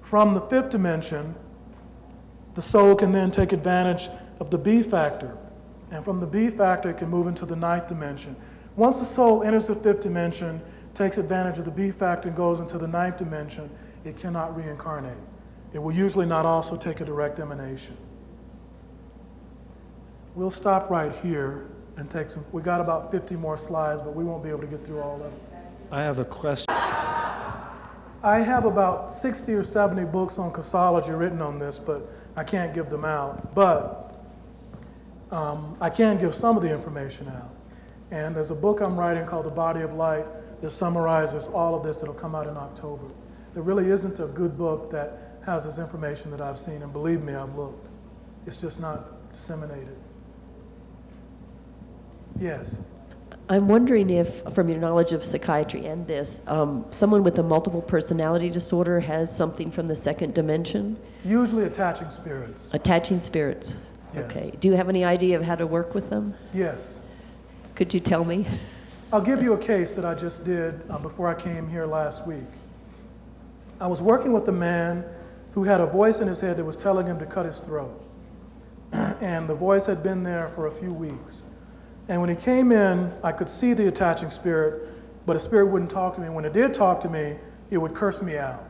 From the 5th dimension, the soul can then take advantage of the B factor, and from the B factor, it can move into the 9th dimension. Once the soul enters the 5th dimension, takes advantage of the B factor and goes into the 9th dimension, it cannot reincarnate. It will usually not also take a direct emanation. We'll stop right here and take some, we got about 50 more slides, but we won't be able to get through all of them. I have a question. I have about 60 or 70 books on cosmology written on this, but I can't give them out. But I can give some of the information out. And there's a book I'm writing called The Body of Light that summarizes all of this that'll come out in October. There really isn't a good book that has this information that I've seen, and believe me, I've looked. It's just not disseminated. Yes? I'm wondering if, from your knowledge of psychiatry and this, someone with a multiple personality disorder has something from the 2nd dimension? Usually attaching spirits. Attaching spirits. Yes. Okay. Do you have any idea of how to work with them? Yes. Could you tell me? I'll give you a case that I just did before I came here last week. I was working with a man who had a voice in his head that was telling him to cut his throat. And the voice had been there for a few weeks. And when he came in, I could see the attaching spirit, but the spirit wouldn't talk to me. And when it did talk to me, it would curse me out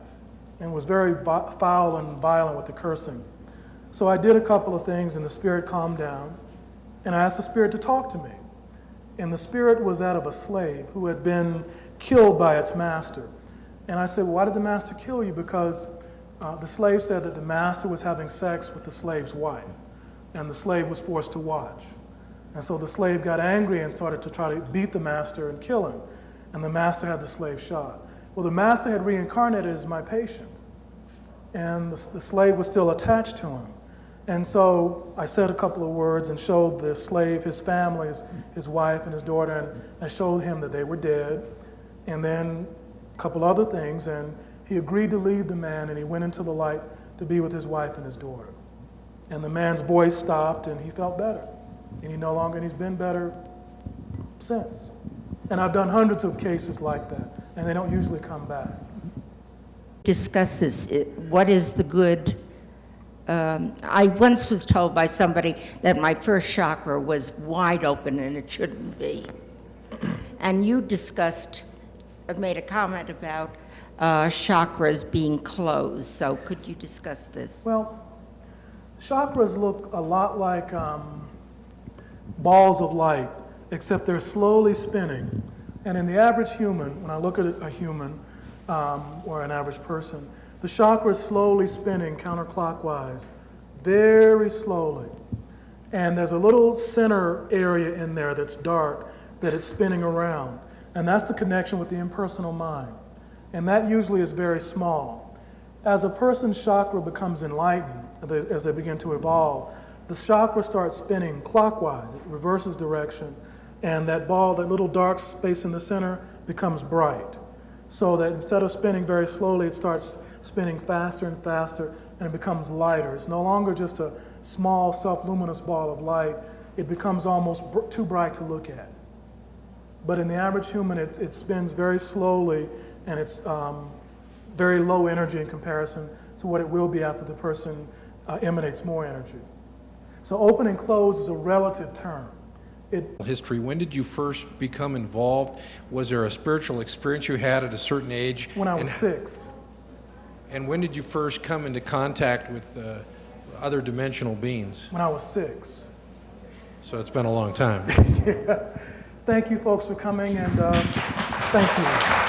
and was very foul and violent with the cursing. So I did a couple of things and the spirit calmed down, and I asked the spirit to talk to me. And the spirit was that of a slave who had been killed by its master. And I said, well, why did the master kill you? Because the slave said that the master was having sex with the slave's wife, and the slave was forced to watch. And so the slave got angry and started to try to beat the master and kill him. And the master had the slave shot. Well, the master had reincarnated as my patient, and the slave was still attached to him. And so I said a couple of words and showed the slave his family, his wife and his daughter, and I showed him that they were dead. And then a couple other things, and he agreed to leave the man, and he went into the light to be with his wife and his daughter. And the man's voice stopped, and he felt better. And he's been better since. And I've done hundreds of cases like that, and they don't usually come back. Discuss this. What is the good? I once was told by somebody that my first chakra was wide open and it shouldn't be. And you made a comment about chakras being closed. So could you discuss this? Well, chakras look a lot like balls of light, except they're slowly spinning. And in the average human, when I look at a human or an average person, the chakra is slowly spinning counterclockwise, very slowly. And there's a little center area in there that's dark that it's spinning around. And that's the connection with the impersonal mind. And that usually is very small. As a person's chakra becomes enlightened, as they begin to evolve, the chakra starts spinning clockwise. It reverses direction. And that ball, that little dark space in the center, becomes bright. So that instead of spinning very slowly, it starts spinning faster and faster, and it becomes lighter. It's no longer just a small, self-luminous ball of light. It becomes almost too bright to look at. But in the average human, it spins very slowly, and it's very low energy in comparison to what it will be after the person emanates more energy. So open and close is a relative term. History, when did you first become involved? Was there a spiritual experience you had at a certain age? When I was 6. And when did you first come into contact with other dimensional beings? When I was 6. So it's been a long time. Yeah. Thank you folks for coming, and thank you.